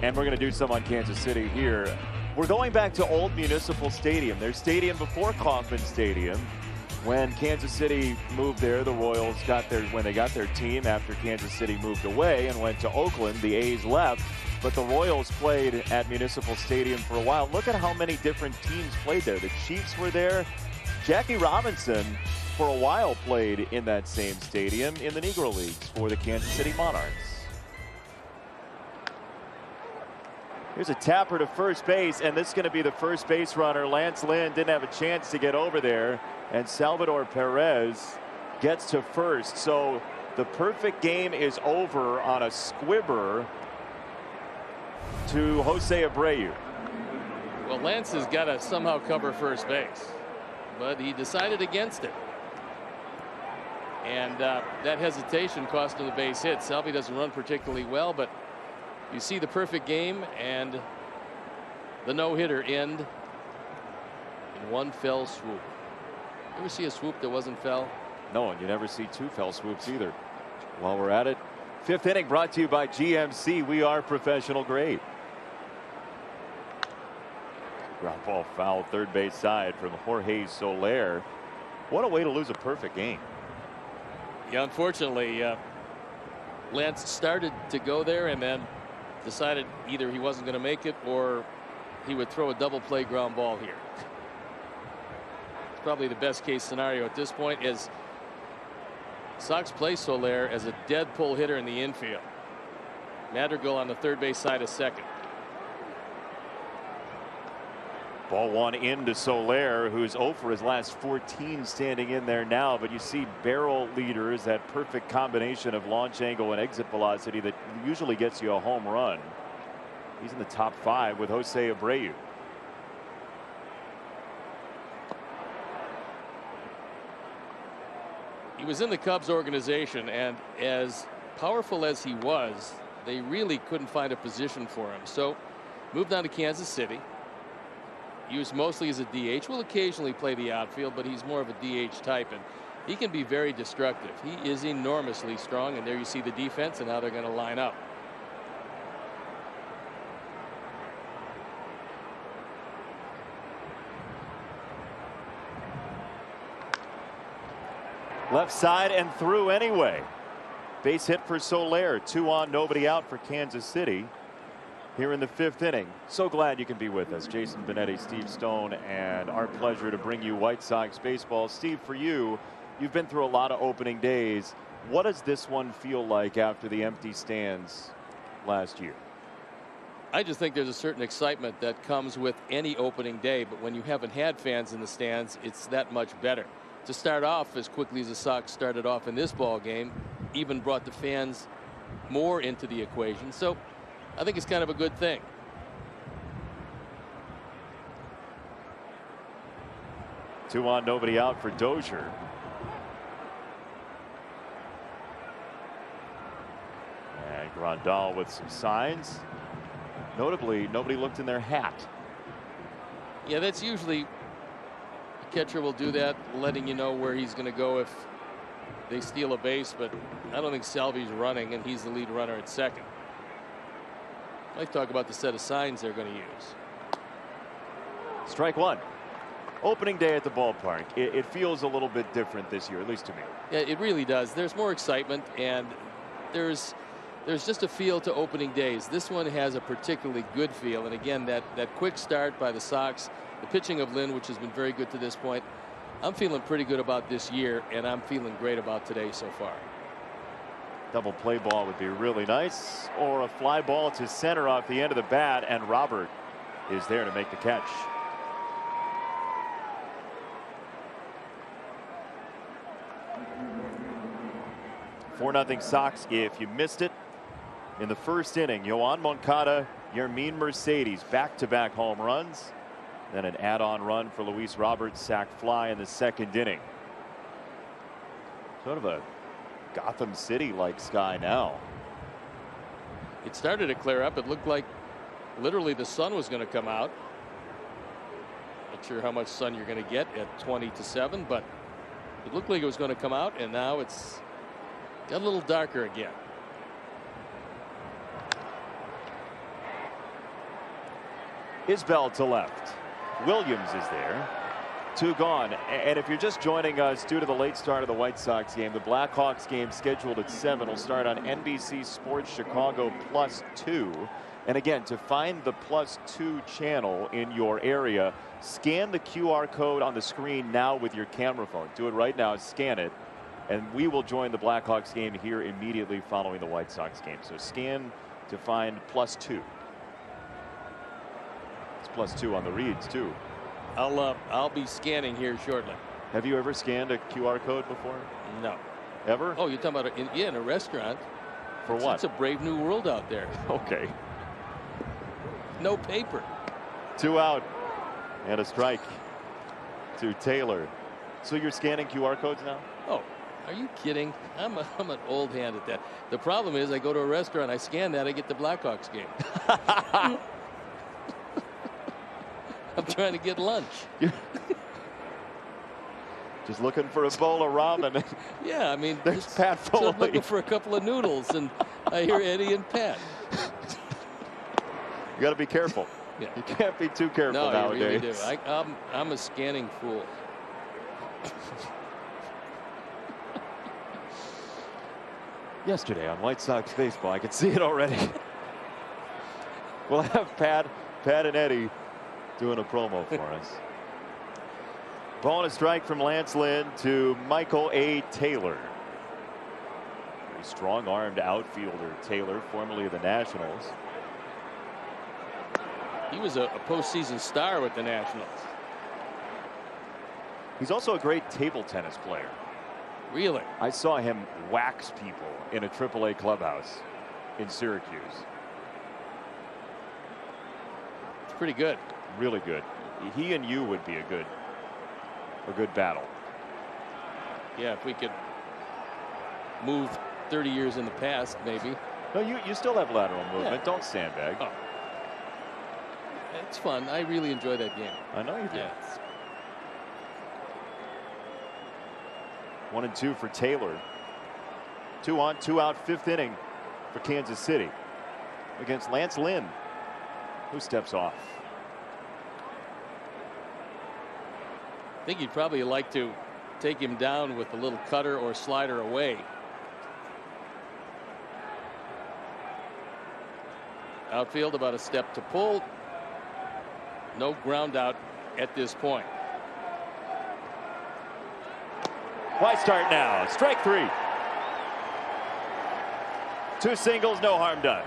And we're going to do some on Kansas City here. We're going back to old Municipal Stadium. Their stadium before Kauffman Stadium. When Kansas City moved there, the Royals when they got their team after Kansas City moved away and went to Oakland, the A's left. But the Royals played at Municipal Stadium for a while. Look at how many different teams played there. The Chiefs were there. Jackie Robinson, for a while, played in that same stadium in the Negro Leagues for the Kansas City Monarchs. Here's a tapper to first base, and this is going to be the first base runner. Lance Lynn didn't have a chance to get over there, and Salvador Perez gets to first. So the perfect game is over on a squibber to Jose Abreu. Well, Lance has got to somehow cover first base. but he decided against it. And that hesitation cost him the base hit. Selby doesn't run particularly well, but you see the perfect game and the no-hitter end in one fell swoop. You ever see a swoop that wasn't fell? No, and you never see two fell swoops either. While we're at it, fifth inning brought to you by GMC. We are professional grade. Ground ball foul, third base side from Jorge Soler. What a way to lose a perfect game. Yeah, unfortunately, Lance started to go there and then decided either he wasn't going to make it or he would throw a double play ground ball here. It's probably the best case scenario at this point, as Sox play Soler as a dead pull hitter in the infield. Madrigal on the third base side is second. Ball one into Soler, who's 0 for his last 14 standing in there now. But you see barrel leaders, that perfect combination of launch angle and exit velocity that usually gets you a home run. He's in the top 5 with Jose Abreu. He was in the Cubs organization, and as powerful as he was, they really couldn't find a position for him. So moved on to Kansas City. Used mostly as a DH. Will occasionally play the outfield, but he's more of a DH type, and he can be very destructive. He is enormously strong, and there you see the defense and how they're going to line up. Left side and through anyway. Base hit for Soler. 2 on, nobody out for Kansas City here in the fifth inning. So glad you can be with us. Jason Benetti, Steve Stone, and our pleasure to bring you White Sox baseball. Steve, for you, you've been through a lot of opening days. What does this one feel like after the empty stands last year? I just think there's a certain excitement that comes with any opening day, but when you haven't had fans in the stands, it's that much better. To start off as quickly as the Sox started off in this ball game even brought the fans more into the equation. So I think it's kind of a good thing. Two on, nobody out for Dozier. And Grandal with some signs. Notably, nobody looked in their hat. Yeah, that's usually, the catcher will do that, letting you know where he's going to go if they steal a base, but I don't think Salvi's running, and he's the lead runner at second. Let's talk about the set of signs they're going to use. Strike one. Opening day at the ballpark. It feels a little bit different this year, at least to me. Yeah, it really does. There's more excitement, and there's just a feel to opening days. This one has a particularly good feel, and again, that quick start by the Sox, the pitching of Lynn, which has been very good to this point. I'm feeling pretty good about this year, and I'm feeling great about today so far. Double play ball would be really nice, or a fly ball to center off the end of the bat, and Robert is there to make the catch. Four 4-0 Sox. If you missed it in the first inning, Yoan Moncada, Yermin Mercedes, back-to-back home runs. Then an add-on run for Luis Roberts, sac fly in the second inning. Sort of a Gotham City-like sky now. It started to clear up. It looked like literally the sun was going to come out. Not sure how much sun you're going to get at 20-7, but it looked like it was going to come out, and now it's got a little darker again. Isbell to left. Williams is there. 2 gone. And if you're just joining us due to the late start of the White Sox game, the Blackhawks game scheduled at 7 will start on NBC Sports Chicago +2. And again, to find the +2 channel in your area, scan the QR code on the screen now with your camera phone. Do it right now, scan it, and we will join the Blackhawks game here immediately following the White Sox game. So scan to find +2. +2 on the reads too. I'll be scanning here shortly. Have you ever scanned a QR code before? No. Ever? Oh, you're talking about in a restaurant. For what? It's a brave new world out there. Okay. No paper. 2 out and a strike. to Taylor. So you're scanning QR codes now? Oh, are you kidding? I'm an old hand at that. The problem is I go to a restaurant, I scan that, I get the Blackhawks game. I'm trying to get lunch. Just looking for a bowl of ramen. Yeah, I mean, there's Pat Foley. Just looking for a couple of noodles, and I hear Eddie and Pat. You got to be careful. Yeah. You can't be too careful nowadays. You really do. I'm a scanning fool. Yesterday on White Sox baseball, I could see it already. We'll have Pat and Eddie doing a promo for us. Ball and a strike from Lance Lynn to Michael A. Taylor. Very strong-armed outfielder, Taylor, formerly of the Nationals. He was a postseason star with the Nationals. He's also a great table tennis player. Really? I saw him wax people in a AAA clubhouse in Syracuse. It's pretty good. Really good. He and you would be a good battle. Yeah, if we could move 30 years in the past, maybe. No, you still have lateral movement. Yeah. Don't sandbag. Oh. It's fun. I really enjoy that game. I know you do. Yeah. 1-2 for Taylor. 2 on, 2 out, 5th inning for Kansas City against Lance Lynn, who steps off. I think you'd probably like to take him down with a little cutter or slider away. Outfield about a step to pull. No ground out at this point. Why start now? Strike 3. 2 singles, no harm done.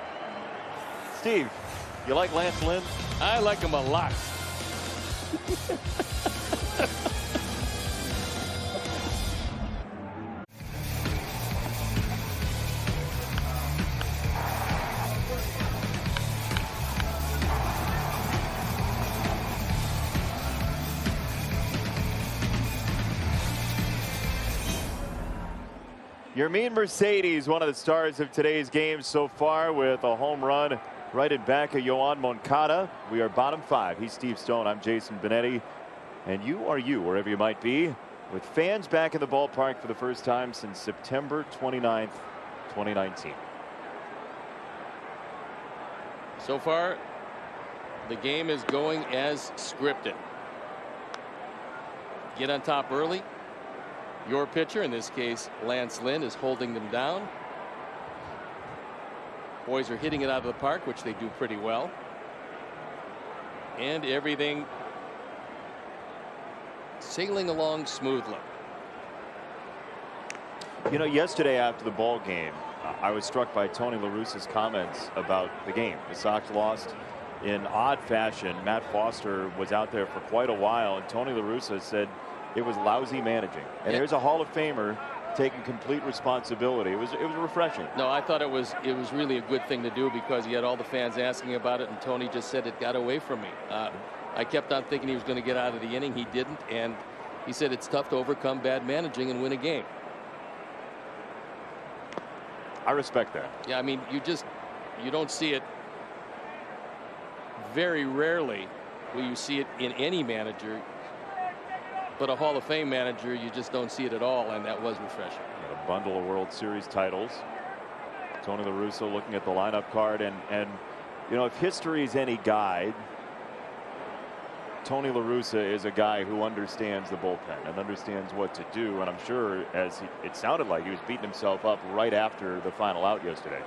Steve, you like Lance Lynn? I like him a lot. Yermin Mercedes, one of the stars of today's game so far, with a home run right in back of Yoan Moncada. We are bottom 5. He's Steve Stone. I'm Jason Benetti. And you are you, wherever you might be, with fans back in the ballpark for the first time since September 29th, 2019. So far, the game is going as scripted. Get on top early. Your pitcher, in this case Lance Lynn, is holding them down. Boys are hitting it out of the park, which they do pretty well. And everything sailing along smoothly. You know, yesterday after the ball game, I was struck by Tony La Russa's comments about the game. The Sox lost in odd fashion. Matt Foster was out there for quite a while, and Tony La Russa said it was lousy managing. And there's a Hall of Famer taking complete responsibility. It was refreshing. No, I thought it was really a good thing to do, because he had all the fans asking about it, and Tony just said it got away from me. I kept on thinking he was going to get out of the inning. He didn't, and he said it's tough to overcome bad managing and win a game. I respect that. Yeah, I mean, you don't see it very rarely. Will you see it in any manager? But a Hall of Fame manager, you just don't see it at all, and that was refreshing. A bundle of World Series titles. Tony La Russa looking at the lineup card, and you know, if history is any guide, Tony La Russa is a guy who understands the bullpen and understands what to do, and I'm sure, as it sounded like, he was beating himself up right after the final out yesterday.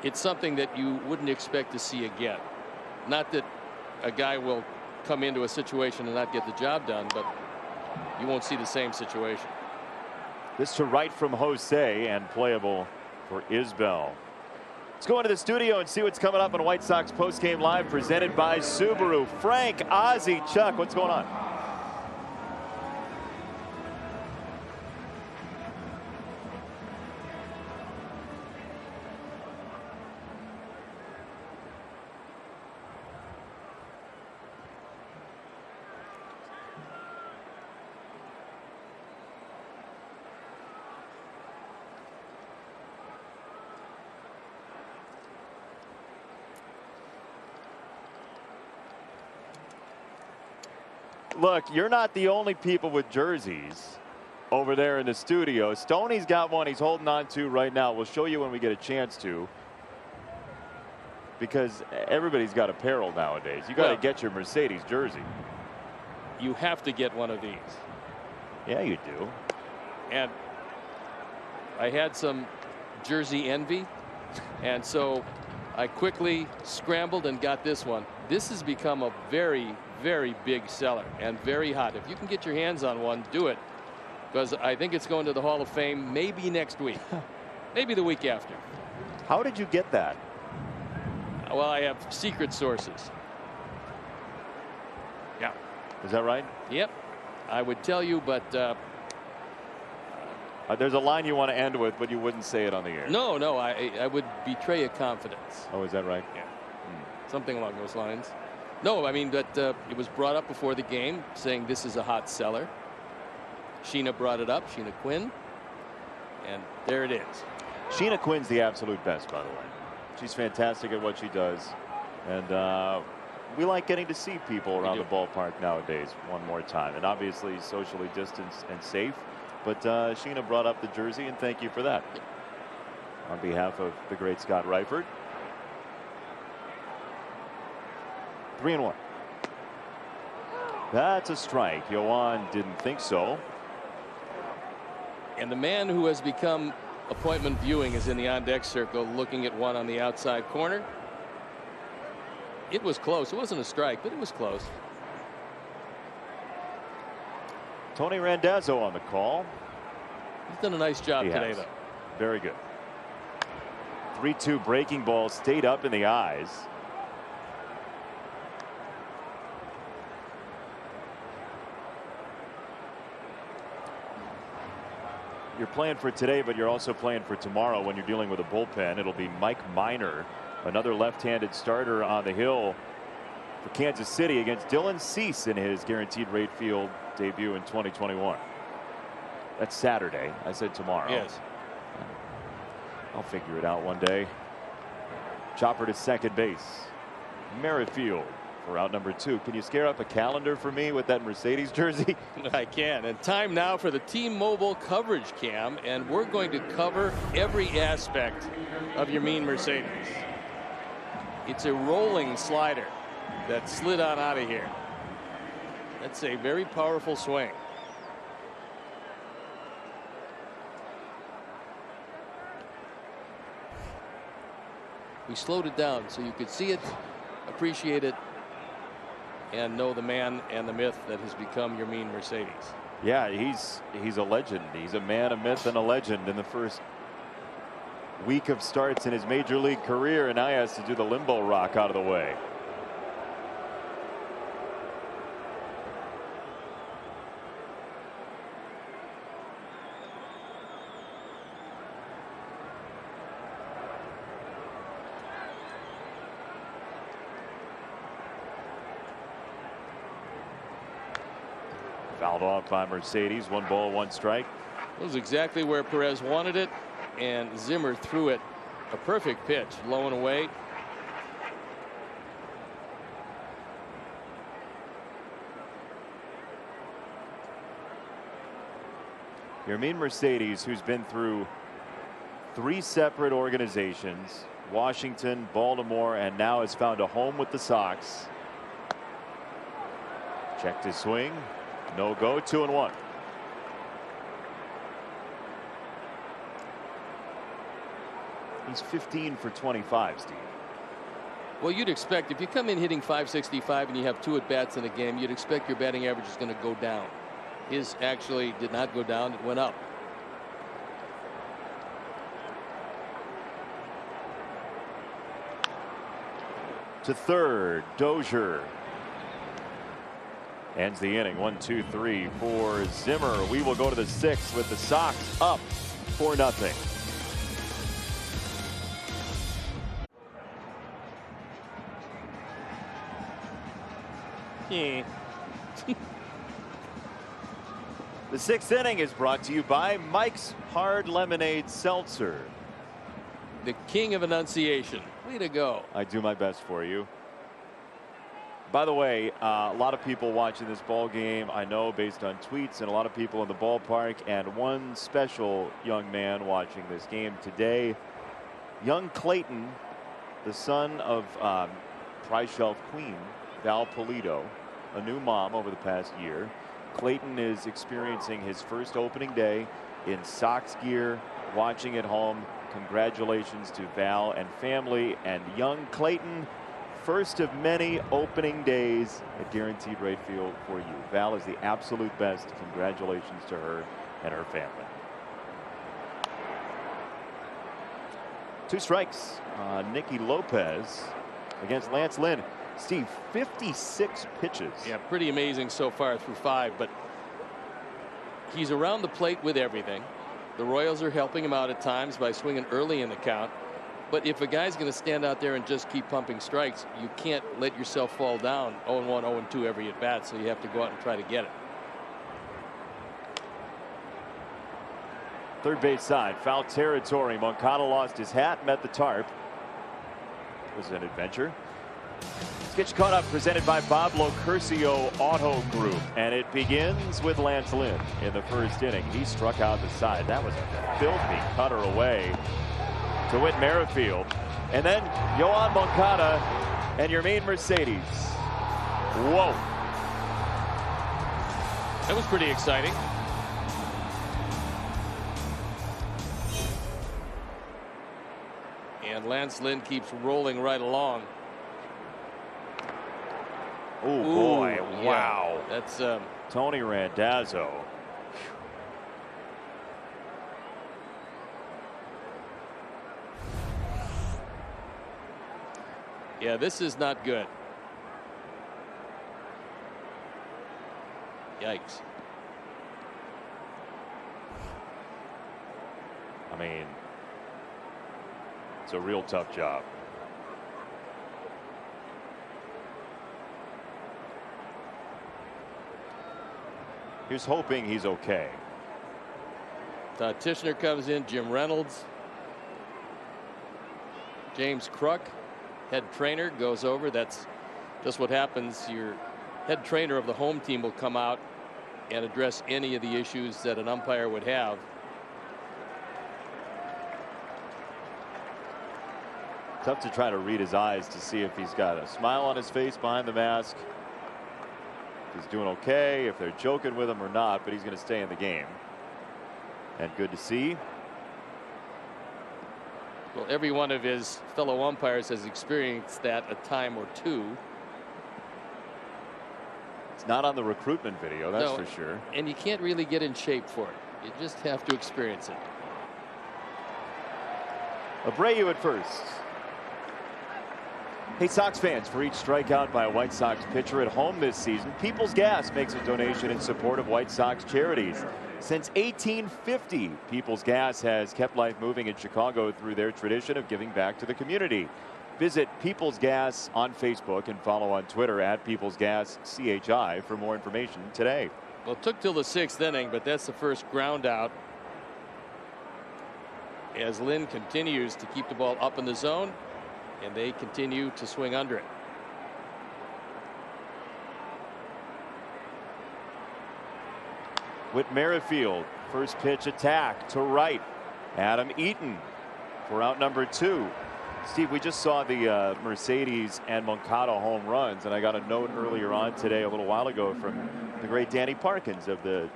It's something that you wouldn't expect to see again. Not that a guy will come into a situation and not get the job done, but you won't see the same situation. This to right from Jose, and playable for Isbell. Let's go into the studio and see what's coming up on White Sox Postgame Live, presented by Subaru. Frank, Ozzie, Chuck, what's going on? Look, you're not the only people with jerseys over there in the studio. Stoney's got one he's holding on to right now. We'll show you when we get a chance to, because everybody's got apparel nowadays. You got to get your Mercedes jersey. You have to get one of these. Yeah, you do. And I had some jersey envy, and so I quickly scrambled and got this one. This has become a very, very big seller and very hot. If you can get your hands on one, do it, because I think it's going to the Hall of Fame maybe next week, maybe the week after. How did you get that? Well, I have secret sources. Yeah. Is that right? Yep. I would tell you, but there's a line you want to end with, but you wouldn't say it on the air. No, I would betray a confidence. Oh, is that right? Yeah. Something along those lines. No, I mean that it was brought up before the game, saying this is a hot seller. Sheena brought it up, Sheena Quinn, and there it is. Sheena Quinn's the absolute best, by the way. She's fantastic at what she does, and we like getting to see people around the ballpark nowadays one more time, and obviously socially distanced and safe. But Sheena brought up the jersey, and thank you for that. On behalf of the great Scott Reifert. 3-1. That's a strike. Yoan didn't think so. And the man who has become appointment viewing is in the on-deck circle, looking at one on the outside corner. It was close. It wasn't a strike, but it was close. Tony Randazzo on the call. He's done a nice job today, though. Very good. 3-2 breaking ball stayed up in the eyes. You're playing for today, but you're also playing for tomorrow when you're dealing with a bullpen. It'll be Mike Minor, another left-handed starter on the hill for Kansas City against Dylan Cease in his guaranteed rate field debut in 2021. That's Saturday. I said tomorrow. Yes. I'll figure it out one day. Chopper to second base. Merrifield for out number 2. Can you scare up a calendar for me with that Mercedes jersey? I can. And time now for the T-Mobile coverage cam, and we're going to cover every aspect of your mean Mercedes. It's a rolling slider that slid on out of here. That's a very powerful swing. We slowed it down so you could see it, appreciate it, and know the man and the myth that has become your mean Mercedes. Yeah, he's a legend. He's a man, a myth, and a legend in the first week of starts in his major league career, and now he has to do the limbo rock out of the way. Fouled off by Mercedes. 1 ball, 1 strike. That was exactly where Perez wanted it, and Zimmer threw it a perfect pitch, low and away. Your mean Mercedes, who's been through 3 separate organizations, Washington, Baltimore, and now has found a home with the Sox. Checked his swing. No go. 2-1. He's 15 for 25, Steve. Well, you'd expect if you come in hitting .565 and you have 2 at-bats in a game, you'd expect your batting average is going to go down. His actually did not go down. It went up. To third, Dozier. Ends the inning. 1, 2, 3 for Zimmer. We will go to the 6th with the Sox up 4-0. Yeah. The 6th inning is brought to you by Mike's Hard Lemonade Seltzer. The king of enunciation. Way to go. I do my best for you. By the way, a lot of people watching this ball game, I know, based on tweets, and a lot of people in the ballpark, and one special young man watching this game today, young Clayton, the son of prize shelf queen Val Pulido, a new mom over the past year. Clayton is experiencing his first opening day in Sox gear, watching at home. Congratulations to Val and family, and young Clayton, first of many opening days at Guaranteed Rate Field for you. Val is the absolute best. Congratulations to her and her family. 2 strikes. Nicky Lopez against Lance Lynn. Steve, 56 pitches. Yeah, pretty amazing so far through 5, but he's around the plate with everything. The Royals are helping him out at times by swinging early in the count. But if a guy's going to stand out there and just keep pumping strikes, you can't let yourself fall down 0-1, 0-2 every at bat. So you have to go out and try to get it. Third base side, foul territory. Moncada lost his hat, met the tarp. It was an adventure. Sketch caught up, presented by Bob Locurcio Auto Group, and it begins with Lance Lynn in the first inning. He struck out the side. That was a filthy cutter away to Whit Merrifield, and then Yoan Moncada and Yermin Mercedes. Whoa. That was pretty exciting. And Lance Lynn keeps rolling right along. Oh boy, yeah. wow. That's Tony Randazzo. Yeah, this is not good. Yikes. I mean, it's a real tough job. He's hoping he's okay. Todd Tishner comes in, Jim Reynolds, James Kruk, head trainer, goes over. That's just what happens. Your head trainer of the home team will come out and address any of the issues that an umpire would have. Tough to try to read his eyes to see if he's got a smile on his face behind the mask, if he's doing okay, if they're joking with him or not, but he's going to stay in the game. And good to see. Well, every one of his fellow umpires has experienced that a time or two. It's not on the recruitment video, that's No, for sure. And you can't really get in shape for it. You just have to experience it. Abreu at first. Hey, Sox fans, for each strikeout by a White Sox pitcher at home this season, People's Gas makes a donation in support of White Sox charities. Since 1850, People's Gas has kept life moving in Chicago through their tradition of giving back to the community. Visit People's Gas on Facebook and follow on Twitter at People's Gas CHI for more information today. Well, it took till the 6th inning, but that's the first ground out as Lynn continues to keep the ball up in the zone, and they continue to swing under it. Whit Merrifield, first pitch attack to right. Adam Eaton for out number 2. Steve, we just saw the Mercedes and Moncada home runs, and I got a note earlier on today, a little while ago, from the great Danny Parkins of the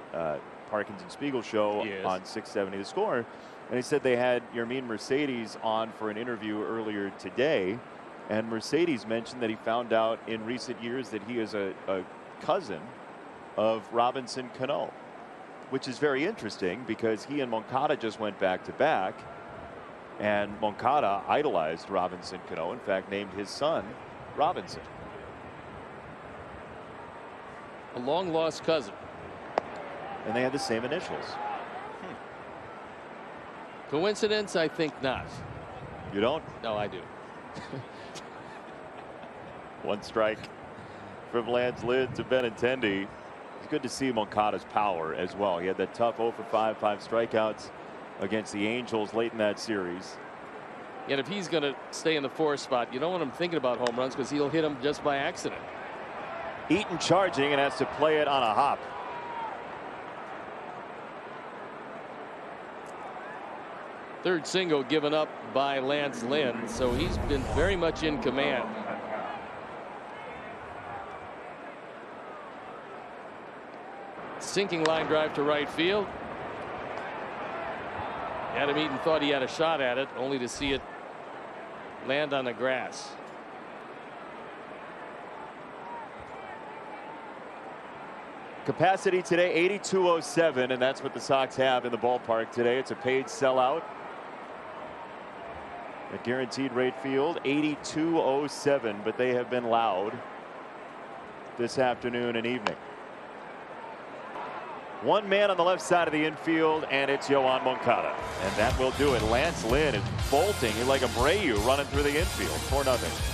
Parkins and Spiegel show on 670 The Score. And he said they had Yermin Mercedes on for an interview earlier today, and Mercedes mentioned that he found out in recent years that he is a cousin of Robinson Cano, which is very interesting because he and Moncada just went back to back, and Moncada idolized Robinson Cano, in fact named his son Robinson. A long lost cousin. And they had the same initials. Coincidence? I think not. You don't? No, I do. One strike from Lance Lynn to Benintendi. It's good to see Moncada's power as well. He had that tough 0 for 5 strikeouts against the Angels late in that series. And if he's going to stay in the 4th spot, you don't want him thinking about home runs because he'll hit them just by accident. Eaton charging and has to play it on a hop. Third single given up by Lance Lynn, so he's been very much in command. Sinking line drive to right field. Adam Eaton thought he had a shot at it, only to see it land on the grass. Capacity today 8207, and that's what the Sox have in the ballpark today. It's a paid sellout at Guaranteed Rate Field. 8207, but they have been loud this afternoon and evening. One man on the left side of the infield, and it's Yoan Moncada, and that will do it. Lance Lynn is bolting like a Abreu running through the infield. 4-0.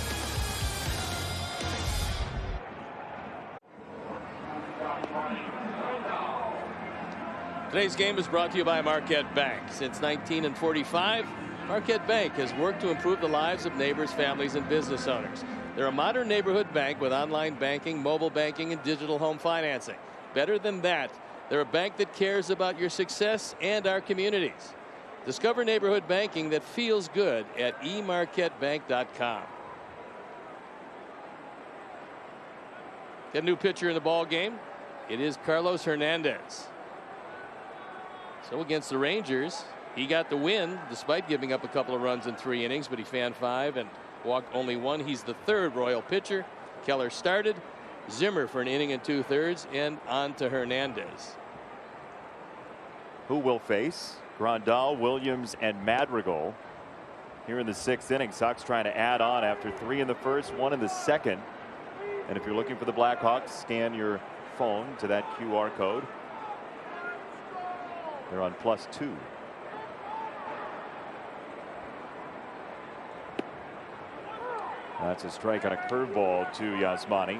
Today's game is brought to you by Marquette Bank. Since 1945, Marquette Bank has worked to improve the lives of neighbors, families, and business owners. They're a modern neighborhood bank with online banking, mobile banking, and digital home financing. Better than that, they're a bank that cares about your success and our communities. Discover neighborhood banking that feels good at emarquettebank.com. Got a new pitcher in the ball game. It is Carlos Hernandez. So against the Rangers, he got the win despite giving up a couple of runs in 3 innings, but he fanned 5 and walked only 1. He's the third Royal pitcher. Keller started. Zimmer for an inning and 2/3, and on to Hernandez. Who will face Grandal, Williams, and Madrigal here in the 6th inning. Sox trying to add on after 3 in the first, 1 in the second. And if you're looking for the Blackhawks, scan your phone to that QR code. They're on +2. That's a strike on a curveball to Yasmani.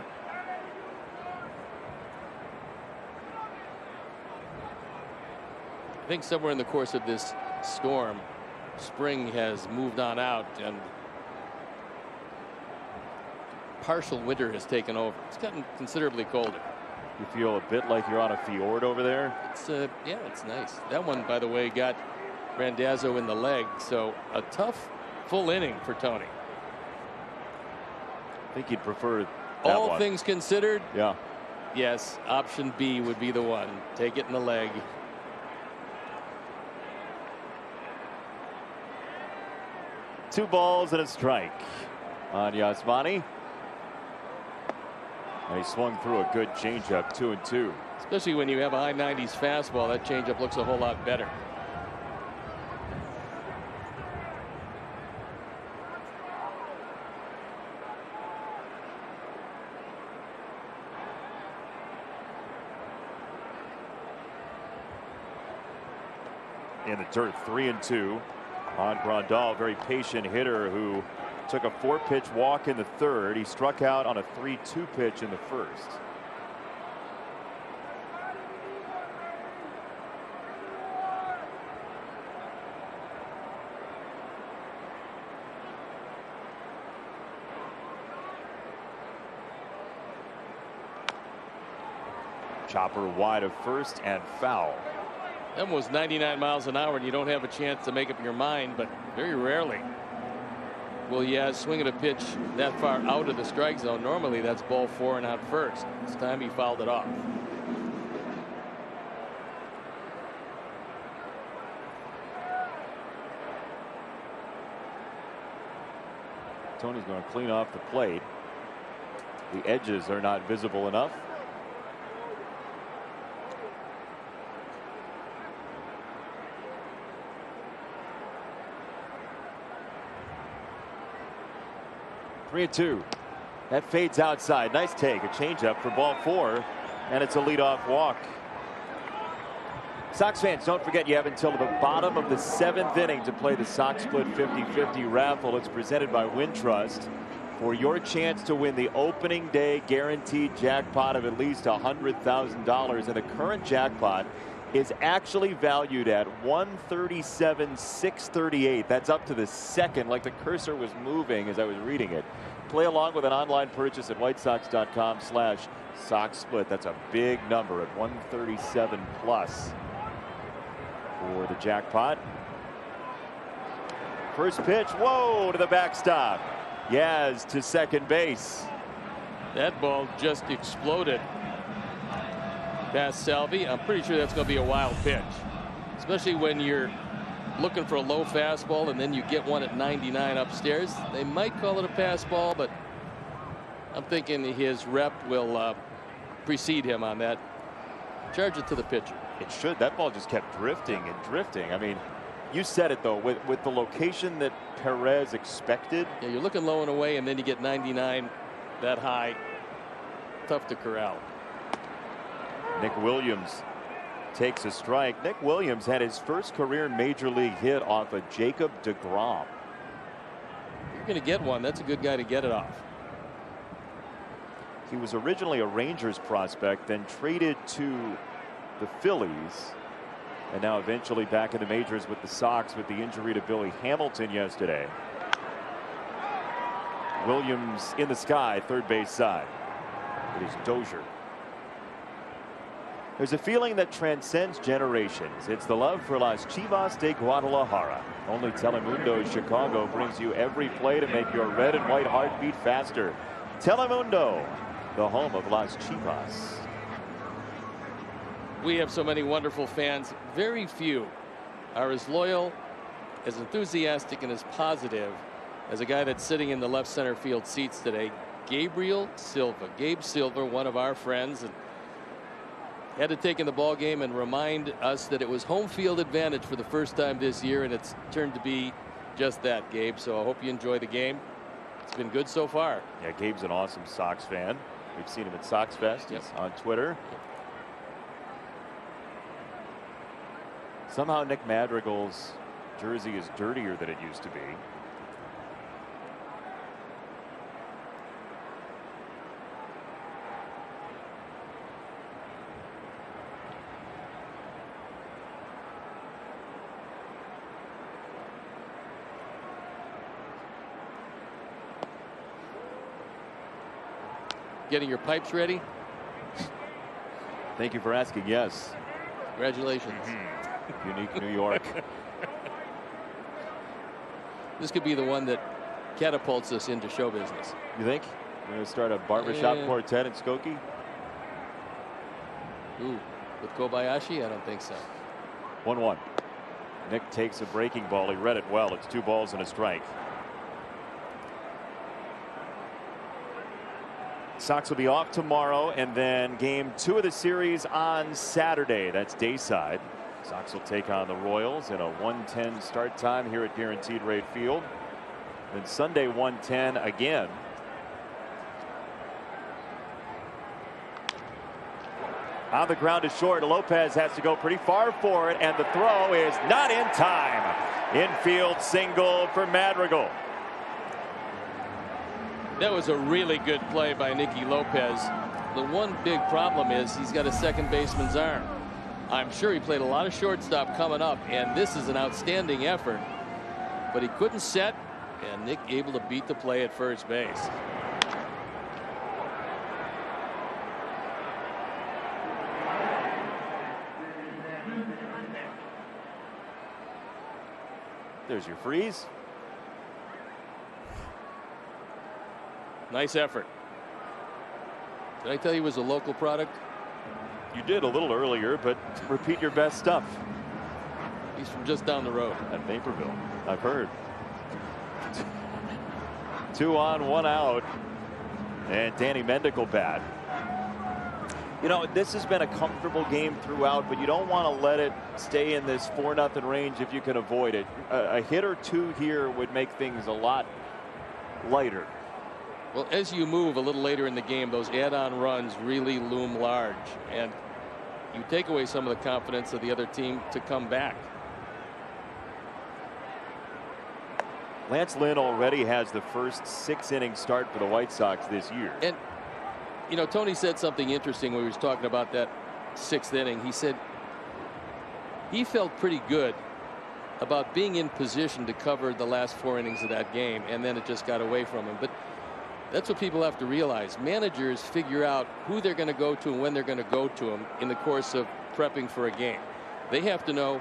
I think somewhere in the course of this storm, spring has moved on out and partial winter has taken over. It's gotten considerably colder. You feel a bit like you're on a fjord over there. It's yeah, it's nice. That one, by the way, got Randazzo in the leg, so a tough full inning for Tony. I think he'd prefer that all one. things considered. Yeah. Yes, option B would be the one. Take it in the leg. Two balls and a strike on Yasmani. And he swung through a good changeup, 2-2. Especially when you have a high 90s fastball, that changeup looks a whole lot better. In the dirt, 3-2 on Grandal. Very patient hitter who took a 4-pitch walk in the 3rd. He struck out on a 3-2 pitch in the 1st. Chopper wide of first and foul. That was 99 miles an hour, and you don't have a chance to make up your mind, but very rarely will you swing at a pitch that far out of the strike zone. Normally that's ball 4 and out first. This time he fouled it off. Tony's going to clean off the plate. The edges are not visible enough. Three and 2. That fades outside. Nice take. A changeup for ball 4, and it's a leadoff walk. Sox fans, don't forget you have until the bottom of the 7th inning to play the Sox Split 50-50 raffle. It's presented by Wintrust for your chance to win the opening day guaranteed jackpot of at least $100,000. And the current jackpot is actually valued at $137,638. That's up to the second, like the cursor was moving as I was reading it. Play along with an online purchase at whitesox.com/SoxSplit. That's a big number at 137 plus for the jackpot. First pitch, whoa, to the backstop. Yaz to second base. That ball just exploded past Salvi. I'm pretty sure that's going to be a wild pitch, especially when you're looking for a low fastball and then you get one at 99 upstairs. They might call it a pass ball, but I'm thinking his rep will precede him on that. Charge it to the pitcher. It should. That ball just kept drifting and drifting. I mean, you said it though, with the location that Perez expected. Yeah, you're looking low and away, and then you get 99 that high. Tough to corral. Nick Williams takes a strike. Nick Williams had his first career major league hit off of Jacob deGrom. You're going to get one. That's a good guy to get it off. He was originally a Rangers prospect, then traded to the Phillies, and now eventually back in the majors with the Sox with the injury to Billy Hamilton yesterday. Williams in the sky, third base side. It is Dozier. There's a feeling that transcends generations. It's the love for Las Chivas de Guadalajara. Only Telemundo Chicago brings you every play to make your red and white heart beat faster. Telemundo, the home of Las Chivas. We have so many wonderful fans. Very few are as loyal, as enthusiastic, and as positive as a guy that's sitting in the left center field seats today, Gabriel Silva. Gabe Silva, one of our friends, and had to take in the ball game and remind us that it was home field advantage for the first time this year, and it's turned to be just that, Gabe. So I hope you enjoy the game. It's been good so far. Yeah, Gabe's an awesome Sox fan. We've seen him at Sox Fest. He's on Twitter. Somehow Nick Madrigal's jersey is dirtier than it used to be. Getting your pipes ready? Thank you for asking. Yes. Congratulations. Unique New York. This could be the one that catapults us into show business. You think? We're going to start a barbershop quartet in Skokie? Ooh, with Kobayashi? I don't think so. 1-1. Nick takes a breaking ball. He read it well. It's 2 balls and a strike. Sox will be off tomorrow, and then game 2 of the series on Saturday. That's dayside. Sox will take on the Royals in a 1:10 start time here at Guaranteed Rate Field. Then Sunday 1:10 again. On the ground to short. Lopez has to go pretty far for it, and the throw is not in time. Infield single for Madrigal. That was a really good play by Nicky Lopez. The one big problem is he's got a second baseman's arm. I'm sure he played a lot of shortstop coming up, and this is an outstanding effort. But he couldn't set, and Nick able to beat the play at first base. There's your freeze. Nice effort. Did I tell you it was a local product? You did a little earlier, but repeat your best stuff. He's from just down the road. At Naperville, I've heard. 2 on, 1 out. And Danny Mendick bat. You know, this has been a comfortable game throughout, but you don't want to let it stay in this 4-0 range if you can avoid it. A hit or two here would make things a lot lighter. Well, as you move a little later in the game, those add-on runs really loom large, and you take away some of the confidence of the other team to come back. Lance Lynn already has the first 6-inning start for the White Sox this year. And, you know, Tony said something interesting when he was talking about that 6th inning. He said he felt pretty good about being in position to cover the last 4 innings of that game, and then it just got away from him. But That's what people have to realize. Managers figure out who they're going to go to and when they're going to go to them in the course of prepping for a game. They have to know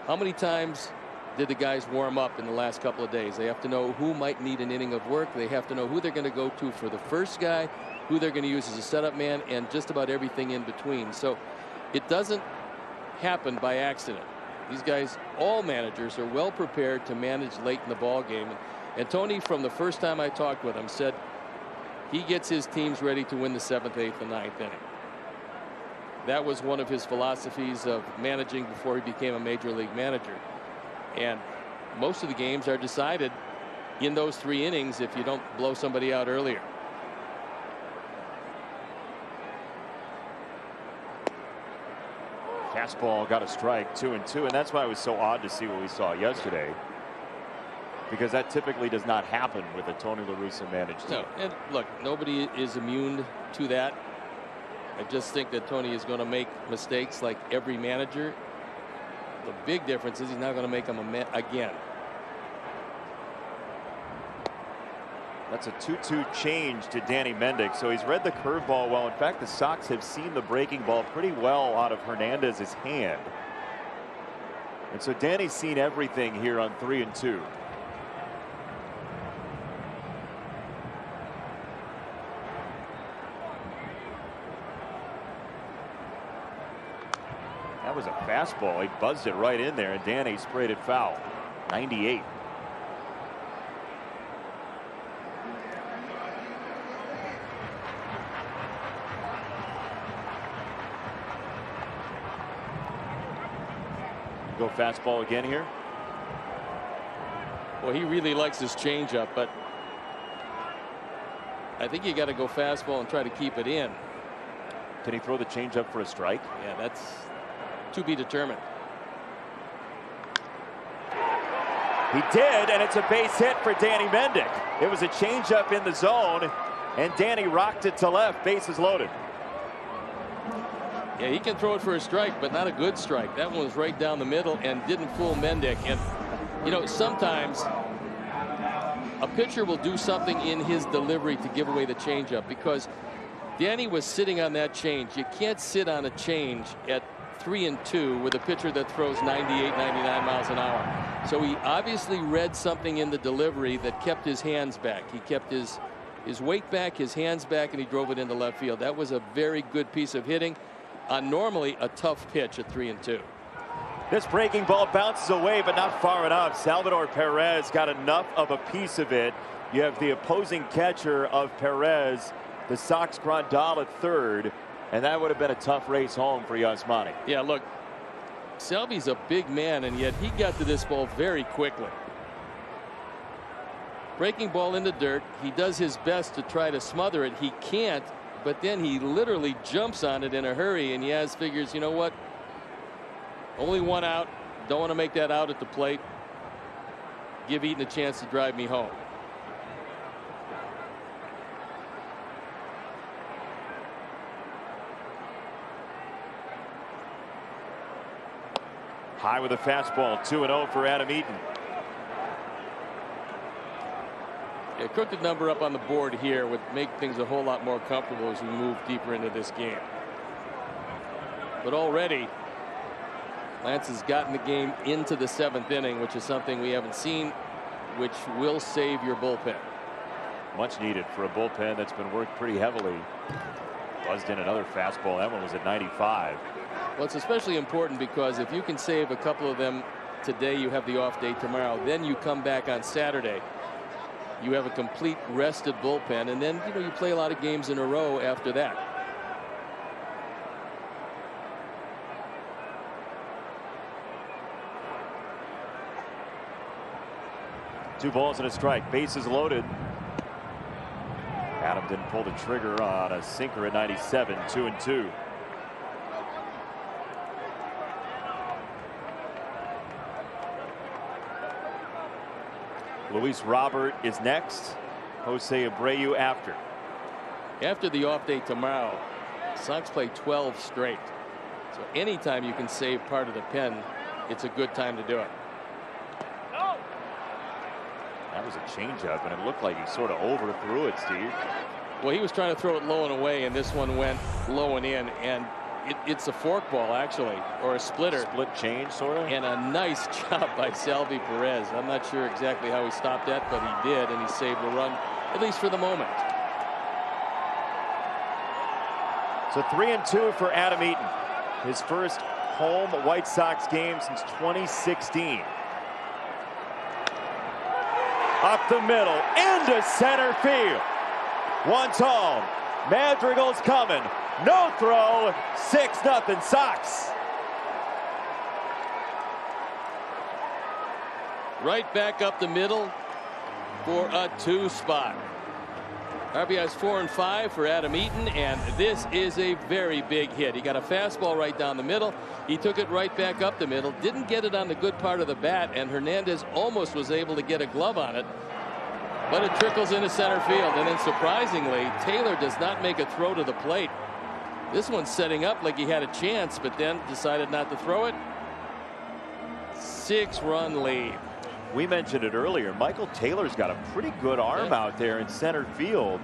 how many times did the guys warm up in the last couple of days. They have to know who might need an inning of work. They have to know who they're going to go to for the first guy, who they're going to use as a setup man, and just about everything in between. So it doesn't happen by accident. These guys, all managers, are well prepared to manage late in the ball game. And Tony, from the first time I talked with him, said he gets his teams ready to win the 7th, 8th, and 9th inning. That was one of his philosophies of managing before he became a major league manager. And most of the games are decided in those 3 innings if you don't blow somebody out earlier. Fastball got a strike, 2-2, and that's why it was so odd to see what we saw yesterday, because that typically does not happen with a Tony La Russa managed team. No, and look, nobody is immune to that. I just think that Tony is going to make mistakes like every manager. The big difference is he's not going to make them again. That's a 2-2 change to Danny Mendick, so he's read the curveball well. In fact, the Sox have seen the breaking ball pretty well out of Hernandez's hand. And so Danny's seen everything here on 3-2. That was a fastball. He buzzed it right in there, and Danny sprayed it foul. 98. Go fastball again here. Well, he really likes his changeup, but I think you got to go fastball and try to keep it in. Can he throw the changeup for a strike? Yeah, that's to be determined. He did, and it's a base hit for Danny Mendick. It was a changeup in the zone, and Danny rocked it to left. Bases loaded. Yeah, he can throw it for a strike, but not a good strike. That one was right down the middle and didn't fool Mendick. And you know, sometimes a pitcher will do something in his delivery to give away the changeup, because Danny was sitting on that change. You can't sit on a change at 3-2 with a pitcher that throws 98, 99 miles an hour. So he obviously read something in the delivery that kept his hands back. He kept his weight back, his hands back, and he drove it into left field. That was a very good piece of hitting on normally a tough pitch at 3-2. This breaking ball bounces away, but not far enough. Salvador Perez got enough of a piece of it. You have the opposing catcher of Perez, the Sox Grandal at third, and that would have been a tough race home for Yasmani. Yeah, look, Salvy's a big man, and yet he got to this ball very quickly. Breaking ball in the dirt. He does his best to try to smother it. He can't, but then he literally jumps on it in a hurry, and Yaz figures, you know what? Only one out. Don't want to make that out at the plate. Give Eaton a chance to drive me home. High with a fastball, 2-0 for Adam Eaton. A crooked number up on the board here would make things a whole lot more comfortable as we move deeper into this game. But already, Lance has gotten the game into the 7th inning, which is something we haven't seen, which will save your bullpen. Much needed for a bullpen that's been worked pretty heavily. Buzzed in another fastball. That one was at 95. Well, it's especially important because if you can save a couple of them today, you have the off day tomorrow. Then you come back on Saturday. You have a complete rested bullpen, and then you play a lot of games in a row after that. Two balls and a strike. Bases loaded. Adam didn't pull the trigger on a sinker at 97. 2-2. Luis Robert is next. Jose Abreu after. After the off day tomorrow, Sox play 12 straight. So anytime you can save part of the pen, it's a good time to do it. That That was a changeup, and it looked like he sort of overthrew it, Steve. Well, he was trying to throw it low and away, and this one went low and in, and it's a forkball, actually, or a splitter. Split change, sort of. And a nice job by Salvi Perez. I'm not sure exactly how he stopped that, but he did, and he saved the run, at least for the moment. So 3-2 for Adam Eaton. His first home White Sox game since 2016. Up the middle, into center field. One's home. Madrigal's coming. No throw. 6-0 Sox. Right back up the middle for a 2 spot. RBIs 4 and 5 for Adam Eaton, and this is a very big hit. He got a fastball right down the middle. He took it right back up the middle, didn't get it on the good part of the bat, and Hernandez almost was able to get a glove on it, but it trickles into center field. And then surprisingly, Taylor does not make a throw to the plate. This one's setting up like he had a chance, but then decided not to throw it. 6-run lead. We mentioned it earlier. Michael Taylor's got a pretty good arm out there in center field.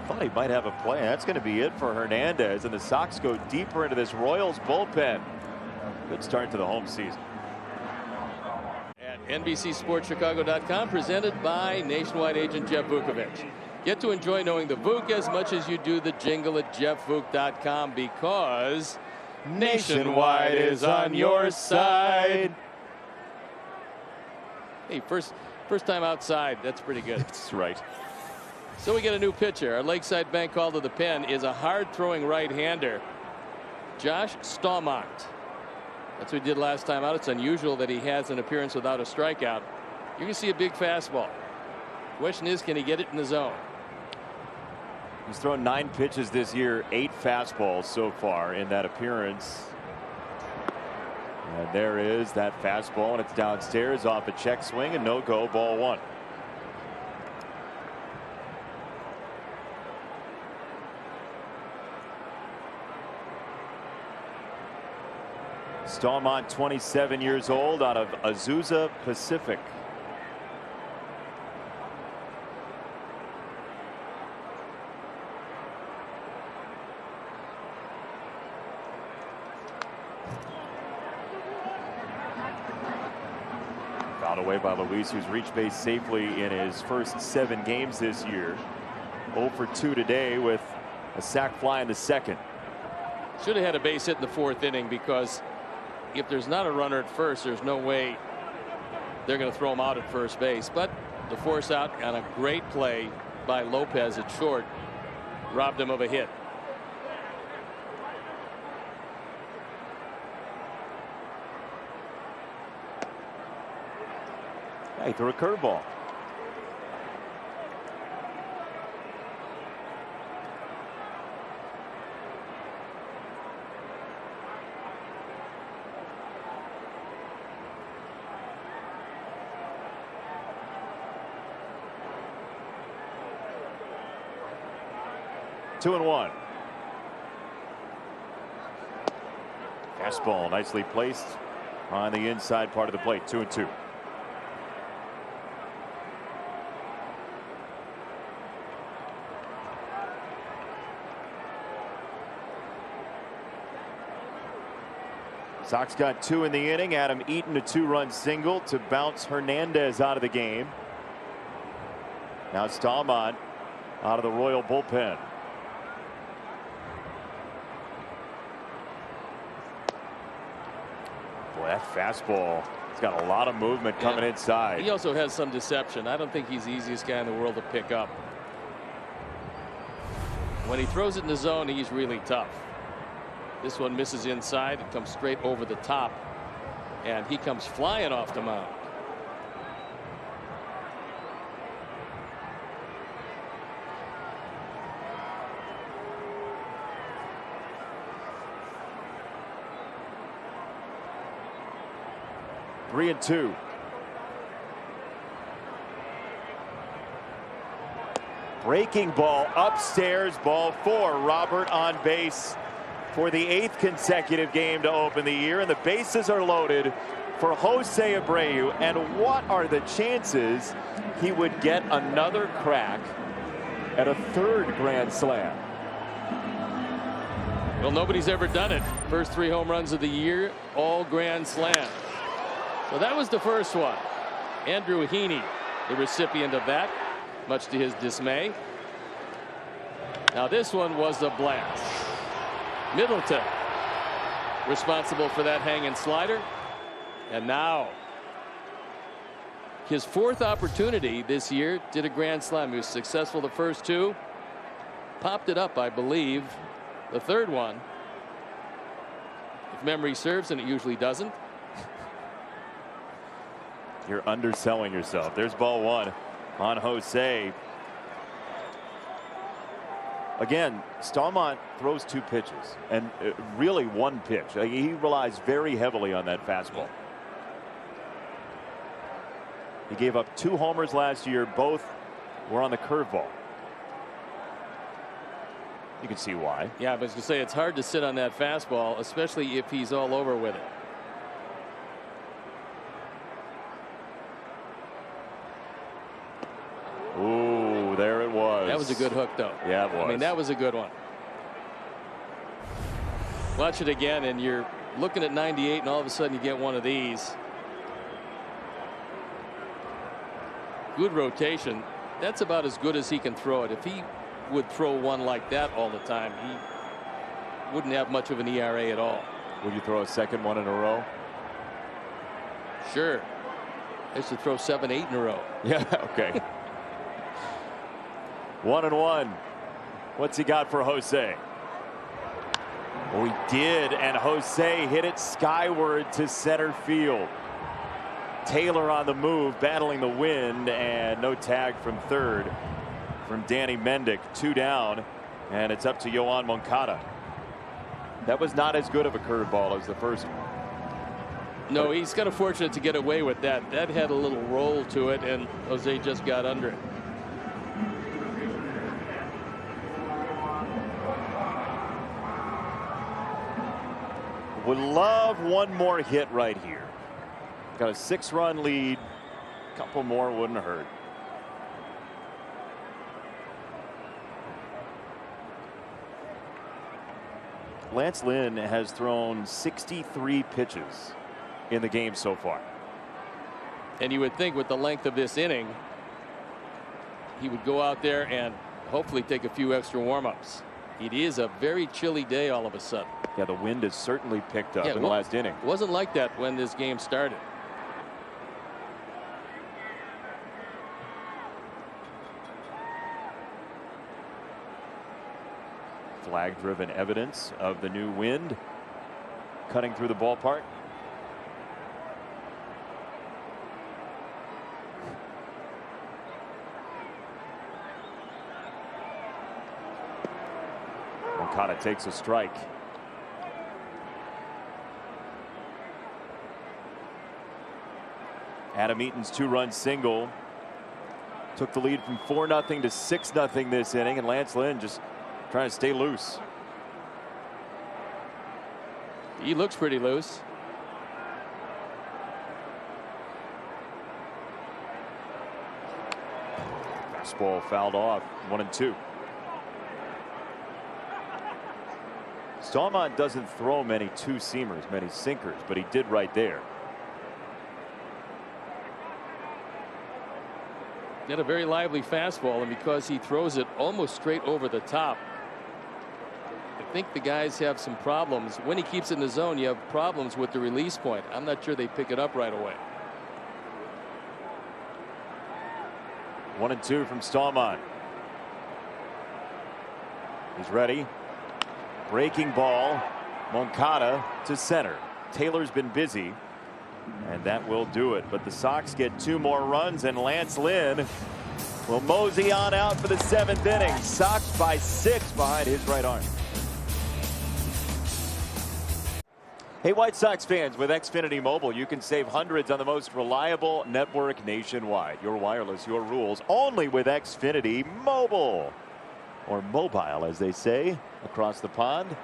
Thought he might have a play. That's going to be it for Hernandez, and the Sox go deeper into this Royals bullpen. Good start to the home season. At NBCSportsChicago.com, presented by Nationwide agent Jeff Vukovich. Get to enjoy knowing the Vuk as much as you do the jingle at JeffVuk.com, because Nationwide is on your side. Hey, first time outside. That's pretty good. That's right. So we get a new pitcher. Our Lakeside bank call to the pen is a hard-throwing right-hander, Josh Stallmont. That's what he did last time out. It's unusual that he has an appearance without a strikeout. You can see a big fastball. Question is, can he get it in the zone? He's thrown 9 pitches this year, 8 fastballs so far in that appearance. And there is that fastball, and it's downstairs off a check swing, and no go, ball 1. Stallmont, 27 years old, out of Azusa Pacific. Fouled away by Luis, who's reached base safely in his first 7 games this year. 0 for 2 today with a sac fly in the second. Should have had a base hit in the 4th inning, because if there's not a runner at first, there's no way they're going to throw him out at first base. But the force out on a great play by Lopez at short robbed him of a hit. He threw a curveball. Two and 1. Fastball nicely placed on the inside part of the plate. 2 and 2. Sox got 2 in the inning. Adam Eaton, a 2-run single to bounce Hernandez out of the game. Now Stallmont out of the Royal bullpen. Boy, that fastball, it's got a lot of movement coming inside. He also has some deception. I don't think he's the easiest guy in the world to pick up. When he throws it in the zone, he's really tough. This one misses inside. It comes straight over the top, and he comes flying off the mound. Three and 2. Breaking ball upstairs, ball 4. Robert on base for the 8th consecutive game to open the year, and the bases are loaded for Jose Abreu, and what are the chances he would get another crack at a third grand slam? Well, nobody's ever done it. First 3 home runs of the year, all grand slams. So that was the first one. Andrew Heaney, the recipient of that, much to his dismay. Now this one was a blast. Middleton responsible for that hanging slider. And now his 4th opportunity this year, did a grand slam. He was successful the first 2. Popped it up, I believe, the 3rd one, if memory serves, and it usually doesn't. You're underselling yourself. There's ball 1 on Jose. Again, Stallman throws 2 pitches, and really 1 pitch. He relies very heavily on that fastball. He gave up 2 homers last year. Both were on the curveball. You can see why. Yeah, but I was going to say, it's hard to sit on that fastball, especially if he's all over with it. Ooh, there it was. That was a good hook, though. Yeah, it was. I mean, that was a good one. Watch it again, and you're looking at 98, and all of a sudden you get one of these. Good rotation. That's about as good as he can throw it. If he would throw one like that all the time, he wouldn't have much of an ERA at all. Would you throw a second one in a row? Sure. I used to throw 7, 8 in a row. Yeah, okay. 1-1. What's he got for Jose? Oh, he did, and Jose hit it skyward to center field. Taylor on the move, battling the wind, and no tag from third from Danny Mendick. 2 down, and it's up to Yoan Moncada. That was not as good of a curveball as the first one. No, he's kind of fortunate to get away with that. That had a little roll to it, and Jose just got under it. Would love one more hit right here. Got a 6-run lead. A couple more wouldn't hurt. Lance Lynn has thrown 63 pitches in the game so far. And you would think with the length of this inning, he would go out there and hopefully take a few extra warm-ups. It is a very chilly day all of a sudden. Yeah, the wind has certainly picked up in the last inning. It wasn't like that when this game started. Flag-driven evidence of the new wind cutting through the ballpark. Moncada takes a strike. Adam Eaton's 2-run single took the lead from 4-0 to 6-0 this inning, and Lance Lynn just trying to stay loose. He looks pretty loose. Fastball fouled off. 1-2. Stallman doesn't throw many 2-seamers, many sinkers, but he did right there. He had a very lively fastball, and because he throws it almost straight over the top, I think the guys have some problems. When he keeps it in the zone, you have problems with the release point. I'm not sure they pick it up right away. 1-2 from Stallman. He's ready. Breaking ball. Moncada to center. Taylor's been busy, and that will do it. But the Sox get 2 more runs, and Lance Lynn will mosey on out for the 7th inning. Sox by 6 behind his right arm. Hey, White Sox fans, with Xfinity Mobile, you can save hundreds on the most reliable network nationwide. Your wireless, your rules, only with Xfinity Mobile. Or mobile, as they say, across the pond.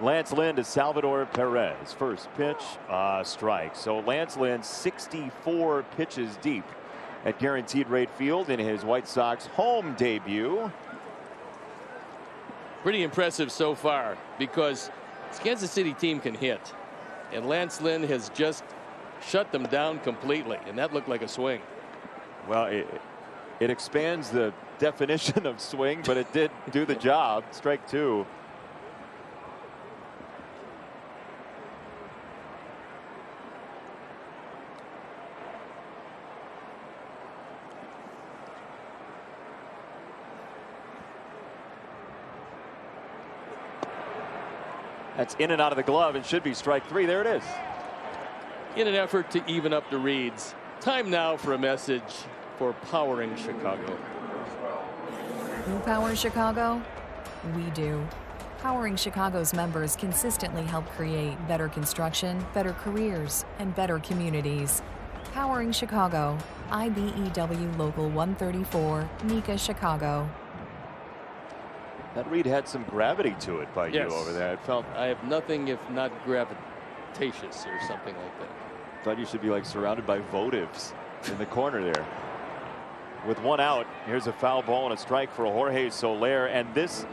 Lance Lynn to Salvador Perez. First pitch, strike. So Lance Lynn 64 pitches deep at Guaranteed Rate Field in his White Sox home debut. Pretty impressive so far, because this Kansas City team can hit, and Lance Lynn has just shut them down completely, and that looked like a swing. Well, it expands the definition of swing, but it did do the job. Strike two. That's in and out of the glove and should be strike three. There it is. In an effort to even up the reads. Time now for a message for Powering Chicago. Who powers Chicago? We do. Powering Chicago's members consistently help create better construction, better careers, and better communities. Powering Chicago. IBEW Local 134, NECA, Chicago. That read had some gravity to it by Yes. you over there. It felt. I have nothing if not gravitatious or something like that. Thought you should be like surrounded by votives in the corner there. With one out, here's a foul ball and a strike for Jorge Soler, and this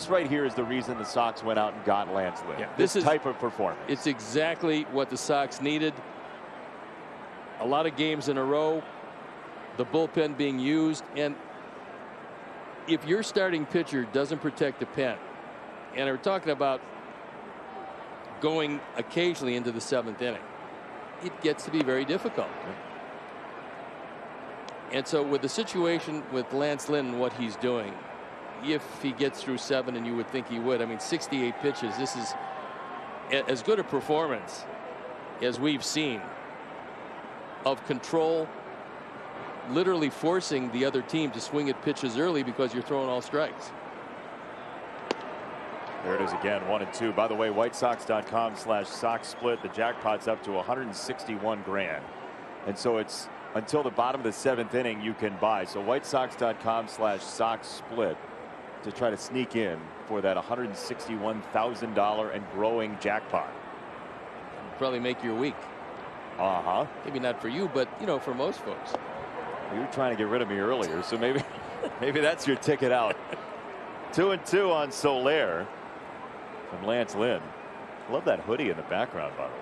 right here is the reason the Sox went out and got Lance Lynn. Yeah, this is type of performance. It's exactly what the Sox needed. A lot of games in a row, the bullpen being used, and if your starting pitcher doesn't protect the pen, and we're talking about going occasionally into the 7th inning, it gets to be very difficult. And so with the situation with Lance Lynn and what he's doing, if he gets through 7, and you would think he would, I mean 68 pitches, this is as good a performance as we've seen of control, literally forcing the other team to swing at pitches early because you're throwing all strikes. There it is again, 1 and 2. By the way, whitesox.com/Sox split. The jackpot's up to 161 grand. And so it's until the bottom of the 7th inning you can buy. So whitesox.com/Sox split to try to sneak in for that $161,000 and growing jackpot. Probably make your week. Maybe not for you, but you know, for most folks. You were trying to get rid of me earlier, so maybe that's your ticket out. 2 and 2 on Soler from Lance Lynn. Love that hoodie in the background, by the way.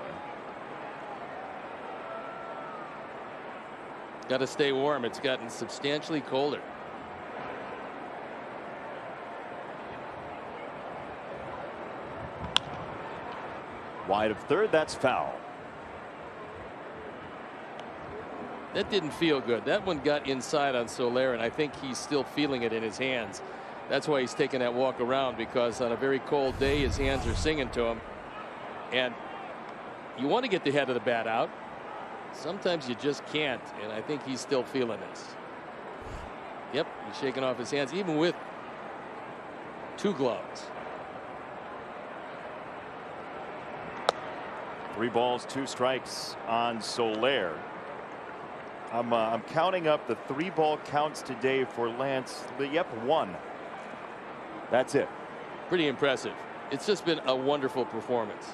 Got to stay warm. It's gotten substantially colder. Wide of third, that's foul. That didn't feel good. That one got inside on Soler, and I think he's still feeling it in his hands. That's why he's taking that walk around, because on a very cold day his hands are singing to him, and you want to get the head of the bat out. Sometimes you just can't, and I think he's still feeling this. Yep, he's shaking off his hands even with 2 gloves. 3 balls, 2 strikes on Soler. I'm counting up the 3-ball counts today for Lance. Yep, 1. That's it. Pretty impressive. It's just been a wonderful performance.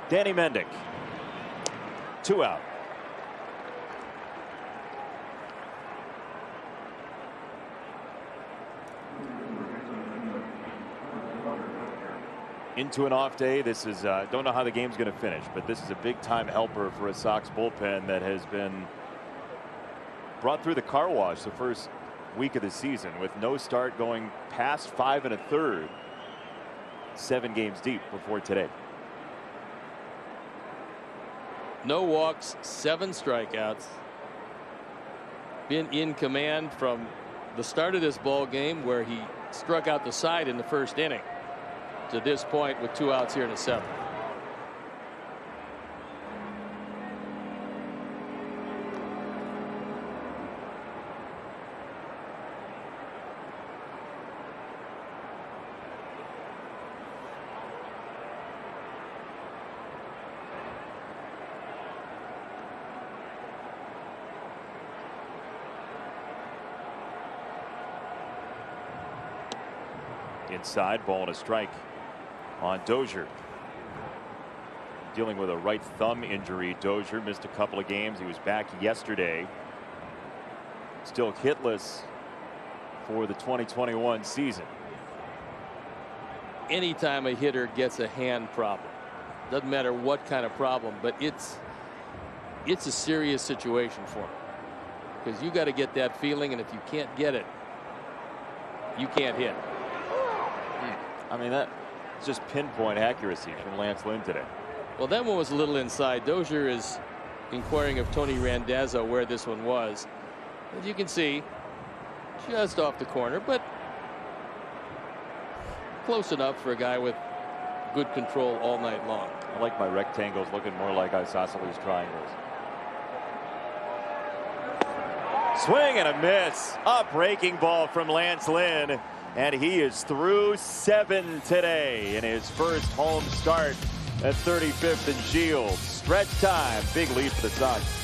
Danny Mendick. 2 out. Into an off day. This is don't know how the game's going to finish, but this is a big time helper for a Sox bullpen that has been brought through the car wash the first week of the season with no start, going past 5 1/3, 7 games deep before today. No walks, 7 strikeouts. Been in command from the start of this ball game, where he struck out the side in the first inning, to this point with 2 outs here in the 7th. inside, ball and a strike on Dozier. Dealing with a right thumb injury. Dozier missed a couple of games. He was back yesterday. Still hitless for the 2021 season. Anytime a hitter gets a hand problem, doesn't matter what kind of problem, but it's a serious situation for him, because you got to get that feeling, and if you can't get it, you can't hit. I mean, that's just pinpoint accuracy from Lance Lynn today. Well, that one was a little inside. Dozier is inquiring of Tony Randazzo where this one was. As you can see, just off the corner, but close enough for a guy with good control all night long. I like my rectangles looking more like isosceles triangles. Swing and a miss. A breaking ball from Lance Lynn, and he is through 7 today in his first home start at 35th and Shields. Stretch time. Big lead for the Sox.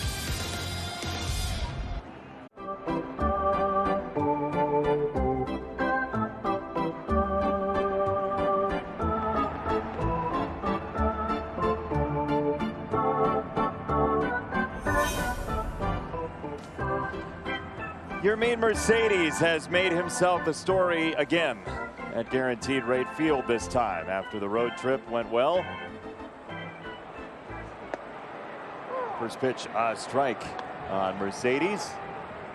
Yermin Mercedes has made himself a story again at Guaranteed Rate Field this time after the road trip went well. First pitch, a strike on Mercedes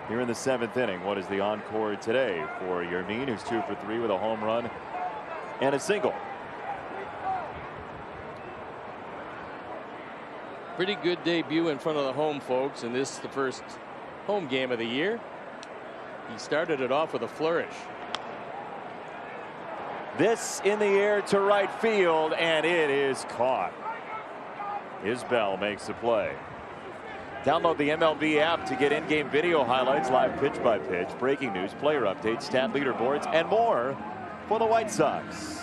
here in the 7th inning. What is the encore today for Yermin, who's 2 for 3 with a home run and a single? Pretty good debut in front of the home folks, and this is the first home game of the year. He started it off with a flourish. This in the air to right field, and it is caught. Isbell makes the play. Download the MLB app to get in-game video highlights, live pitch-by-pitch, breaking news, player updates, stat leaderboards, and more for the White Sox.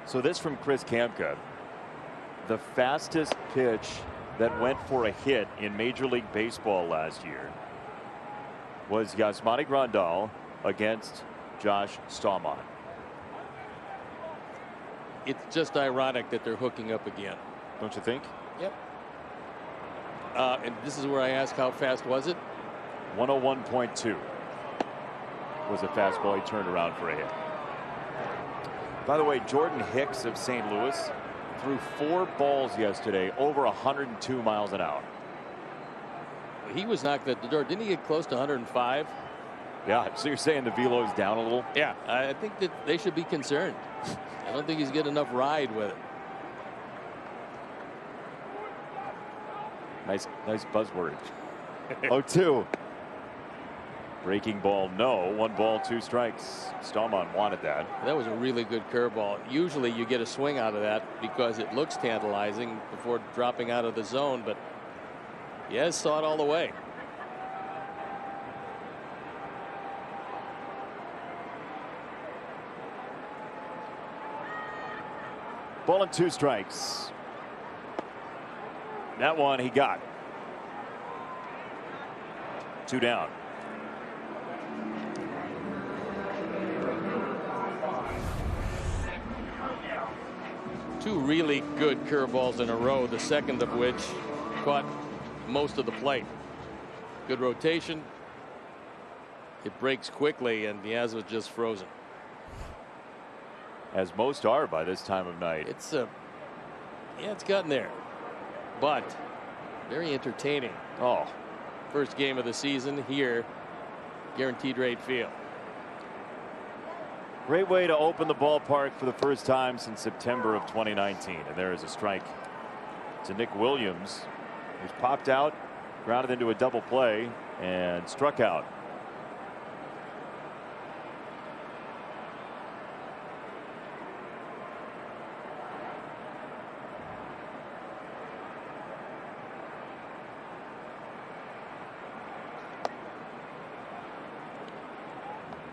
So this from Chris Kamka. The fastest pitch that went for a hit in Major League Baseball last year was Yasmani Grandal against Josh Stallman. It's just ironic that they're hooking up again. Don't you think? Yep. And this is where I ask, how fast was it? 101.2 was a fastball he turned around for a hit. By the way, Jordan Hicks of St. Louis threw 4 balls yesterday over 102 miles an hour. He was knocked at the door. Didn't he get close to 105? Yeah, so you're saying the velo's down a little? Yeah, I think that they should be concerned. I don't think he's getting enough ride with it. Nice buzzword. 0-2. Breaking ball, no. 1 ball, 2 strikes. Stallman wanted that. That was a really good curveball. Usually you get a swing out of that because it looks tantalizing before dropping out of the zone, but he has saw it all the way. Ball and 2 strikes. That one he got. 2 down. Two really good curveballs in a row, the second of which caught most of the plate. Good rotation. It breaks quickly, and Diaz was just frozen. As most are by this time of night. It's gotten there, but very entertaining. Oh, first game of the season here, Guaranteed Rate Field. Great way to open the ballpark for the first time since September of 2019. And there is a strike to Nick Williams, who's popped out, grounded into a double play, and struck out.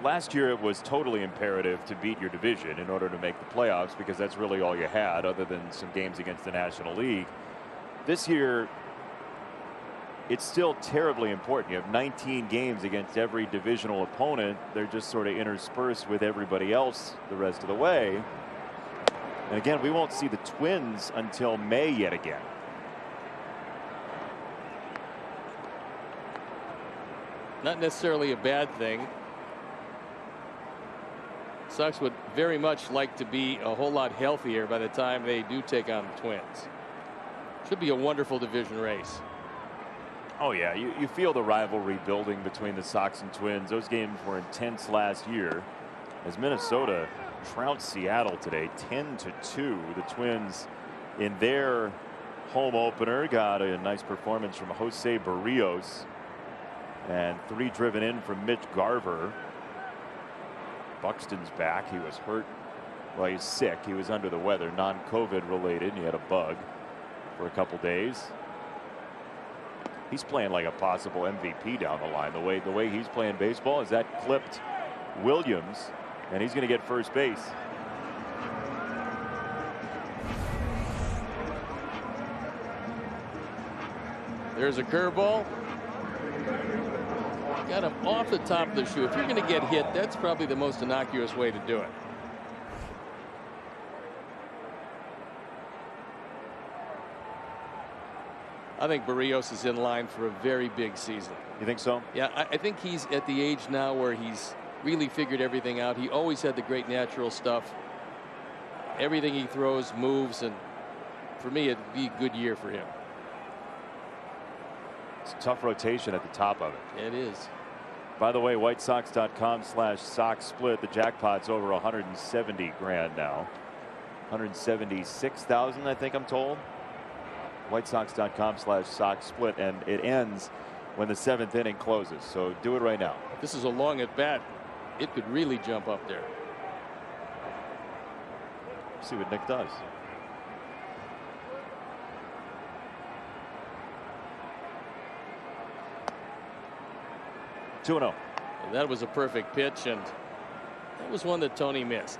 last year it was totally imperative to beat your division in order to make the playoffs, because that's really all you had other than some games against the National League. This year, it's still terribly important. You have 19 games against every divisional opponent. They're just sort of interspersed with everybody else the rest of the way. And again, we won't see the Twins until May yet again. Not necessarily a bad thing. Sox would very much like to be a whole lot healthier by the time they do take on the Twins. Should be a wonderful division race. Oh yeah, you feel the rivalry building between the Sox and Twins. Those games were intense last year as Minnesota trounced Seattle today 10-2. The Twins in their home opener got a nice performance from Jose Barrios and 3 driven in from Mitch Garver. Buxton's back. He was hurt. Well, he's sick. He was under the weather, non-COVID related, and he had a bug for a couple days. He's playing like a possible MVP down the line. The way he's playing baseball is that clipped Williams, and he's going to get first base. There's a curveball. Got him off the top of the shoe. If you're going to get hit, that's probably the most innocuous way to do it. I think Barrios is in line for a very big season. You think so? Yeah, I think he's at the age now where he's really figured everything out. He always had the great natural stuff. Everything he throws moves, and for me, it'd be a good year for him. It's a tough rotation at the top of it. It is. By the way, WhiteSox.com/Sox split. The jackpot's over 170 grand now. 176,000, I think I'm told. WhiteSox.com/Sox split, and it ends when the 7th inning closes. So do it right now. This is a long at bat. It could really jump up there. See what Nick does. Two-0. That was a perfect pitch, and that was one that Tony missed.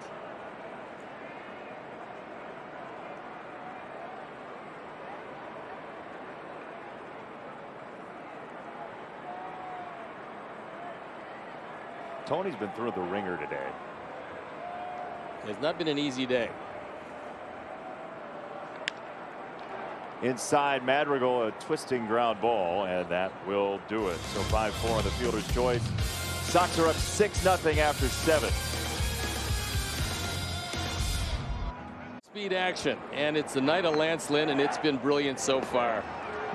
Tony's been through the ringer today. It's not been an easy day. Inside Madrigal, a twisting ground ball, and that will do it. So 5-4 on the fielder's choice. Sox are up 6-0 after 7. Speed action, and it's the night of Lance Lynn, and it's been brilliant so far.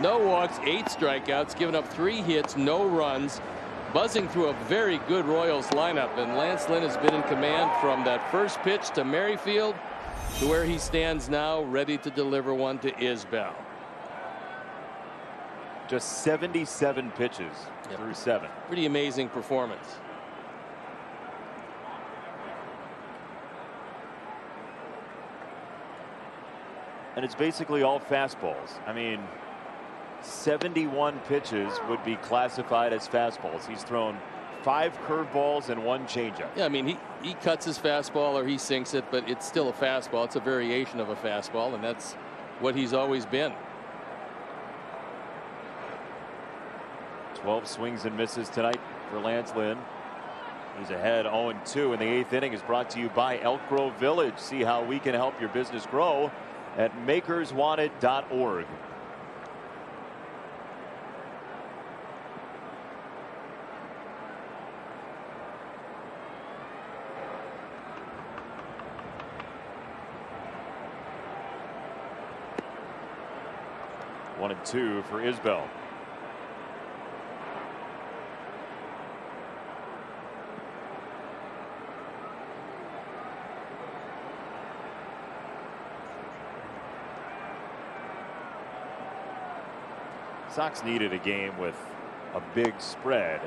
No walks, 8 strikeouts, given up 3 hits, no runs, buzzing through a very good Royals lineup, and Lance Lynn has been in command from that first pitch to Merrifield to where he stands now, ready to deliver one to Isbell. Just 77 pitches through 7. Pretty amazing performance. And it's basically all fastballs. I mean, 71 pitches would be classified as fastballs. He's thrown 5 curveballs and 1 changeup. Yeah, I mean, he cuts his fastball or he sinks it, but it's still a fastball. It's a variation of a fastball, and that's what he's always been. 12 swings and misses tonight for Lance Lynn. He's ahead 0-2 in the 8th inning. Is brought to you by Elk Grove Village. See how we can help your business grow at makerswanted.org. One and 2 for Isbell. Sox needed a game with a big spread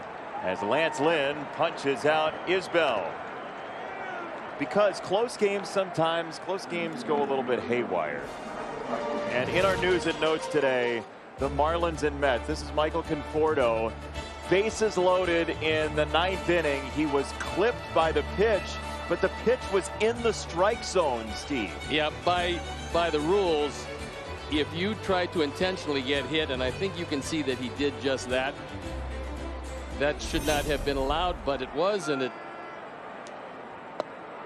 as Lance Lynn punches out Isbell. Because close games go a little bit haywire. And in our news and notes today, the Marlins and Mets. This is Michael Conforto bases loaded in the 9th inning. He was clipped by the pitch, but the pitch was in the strike zone, Steve. Yeah, by the rules, if you try to intentionally get hit, and I think you can see that he did just that, that should not have been allowed, but it was, and it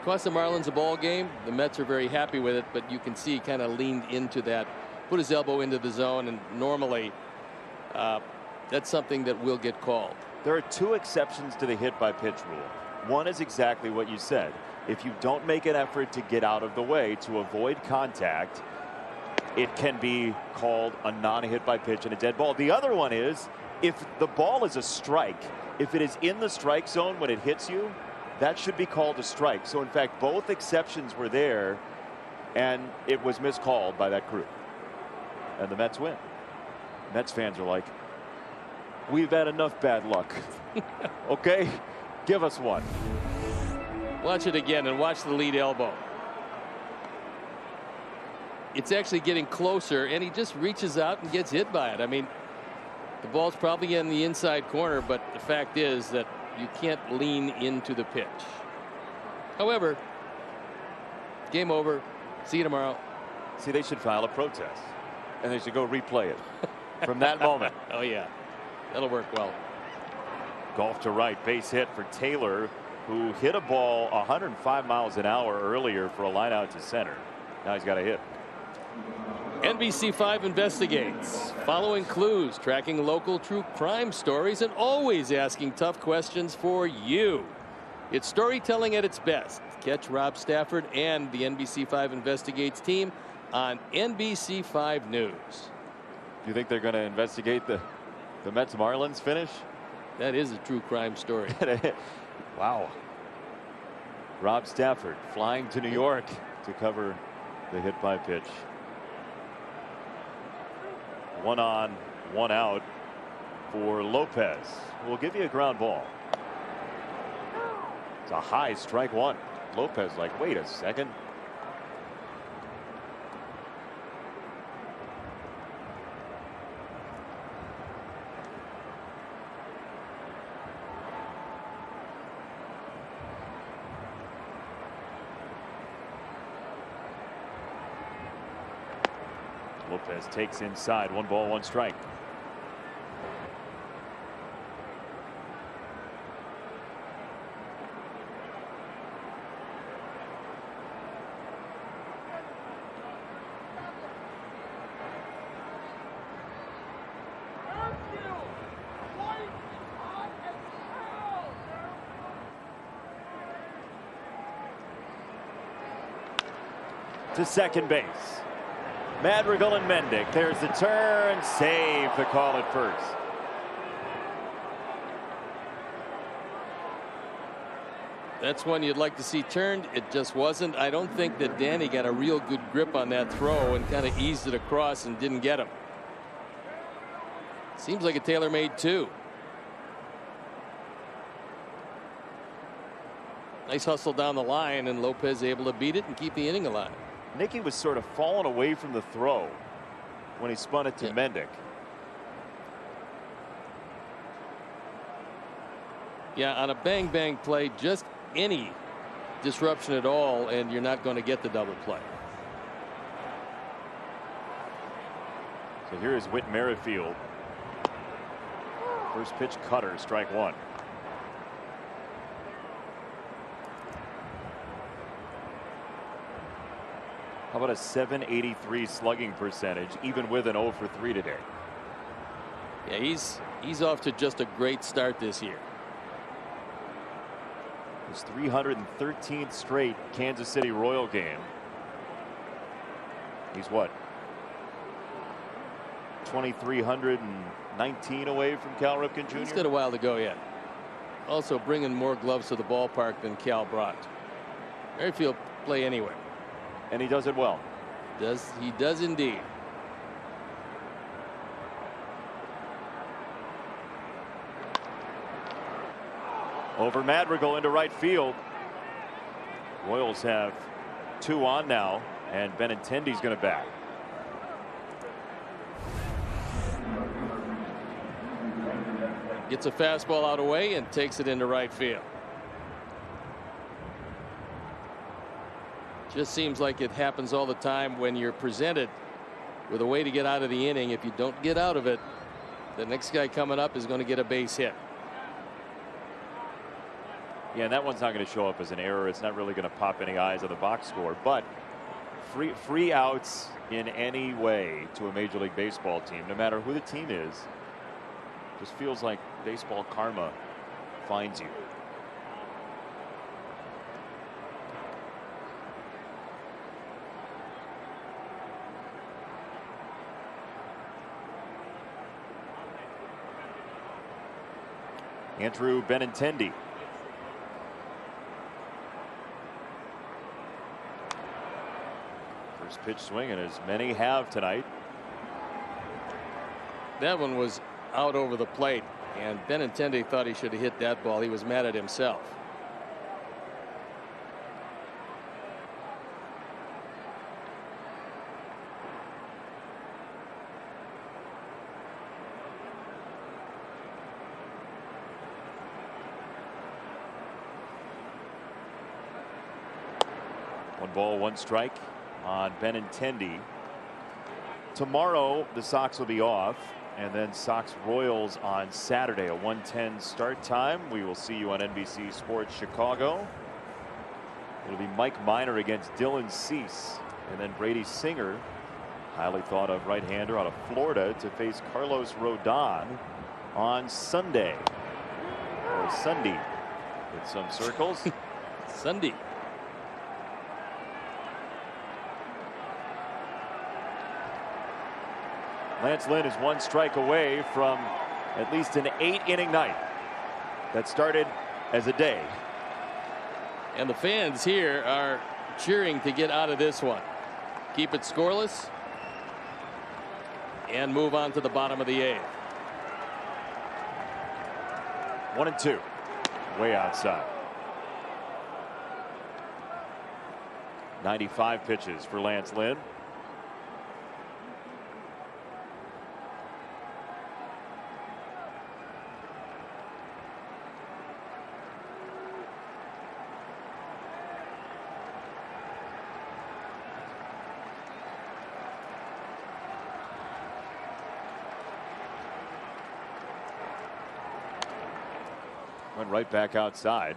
cost the Marlins a ball game. The Mets are very happy with it, but you can see he kind of leaned into that, put his elbow into the zone, and normally that's something that will get called. There are 2 exceptions to the hit by pitch rule. One is exactly what you said. If you don't make an effort to get out of the way to avoid contact, it can be called a non-hit by pitch and a dead ball. The other one is if the ball is a strike, if it is in the strike zone when it hits you, that should be called a strike. So in fact, both exceptions were there, and it was miscalled by that crew. And the Mets win. Mets fans are like, we've had enough bad luck. Okay, give us one. Watch it again and watch the lead elbow. It's actually getting closer, and he just reaches out and gets hit by it. I mean, the ball's probably in the inside corner, but the fact is that you can't lean into the pitch. However, game over. See you tomorrow. See, they should file a protest, and they should go replay it from that moment. Oh, yeah. That'll work well. Golf to right, base hit for Taylor, who hit a ball 105 miles an hour earlier for a line out to center. Now he's got a hit. NBC5 investigates, following clues, tracking local true crime stories, and always asking tough questions for you. It's storytelling at its best. Catch Rob Stafford and the NBC5 Investigates team on NBC5 News. Do you think they're going to investigate the Mets Marlins finish? That is a true crime story. Wow. Rob Stafford flying to New York to cover the hit by pitch. 1 on, 1 out for Lopez. We'll give you a ground ball. It's a high strike 1. Lopez like, wait a second. Lopez takes inside. 1 ball, 1 strike. To second base. Madrigal and Mendick. There's the turn. Save the call at first. That's one you'd like to see turned. It just wasn't. I don't think that Danny got a real good grip on that throw and kind of eased it across and didn't get him. Seems like a tailor-made 2. Nice hustle down the line, and Lopez able to beat it and keep the inning alive. Nicky was sort of falling away from the throw when he spun it to Mendick. Yeah, on a bang-bang play, just any disruption at all, and you're not going to get the double play. So here is Whit Merrifield. First pitch cutter, strike 1. How about a .783 slugging percentage, even with an 0 for 3 today? Yeah, he's off to just a great start this year. His 313th straight Kansas City Royal game. He's what? 2,319 away from Cal Ripken Jr.? He's got a while to go yet. Also bringing more gloves to the ballpark than Cal brought. Merrifield play anywhere. And he does it well. He does indeed. Over Madrigal into right field. Royals have 2 on now, and Benintendi's going to bat. Gets a fastball out of the way and takes it into right field. Just seems like it happens all the time when you're presented with a way to get out of the inning. If you don't get out of it, the next guy coming up is going to get a base hit. Yeah, and that one's not going to show up as an error. It's not really going to pop any eyes on the box score. But free outs in any way to a Major League Baseball team, no matter who the team is, just feels like baseball karma finds you. Andrew Benintendi. First pitch swinging, as many have tonight. That one was out over the plate, and Benintendi thought he should have hit that ball. He was mad at himself. One ball, one strike on Benintendi. Tomorrow the Sox will be off, and then Sox Royals on Saturday, a 1:10 start time. We will see you on NBC Sports Chicago. It'll be Mike Minor against Dylan Cease, and then Brady Singer, highly thought of right-hander out of Florida, to face Carlos Rodon on Sunday, or Sunday in some circles. Sunday. Lance Lynn is one strike away from at least an 8-inning night that started as a day. And the fans here are cheering to get out of this one. Keep it scoreless and move on to the bottom of the 8th. 1-2, way outside. 95 pitches for Lance Lynn. Went right back outside.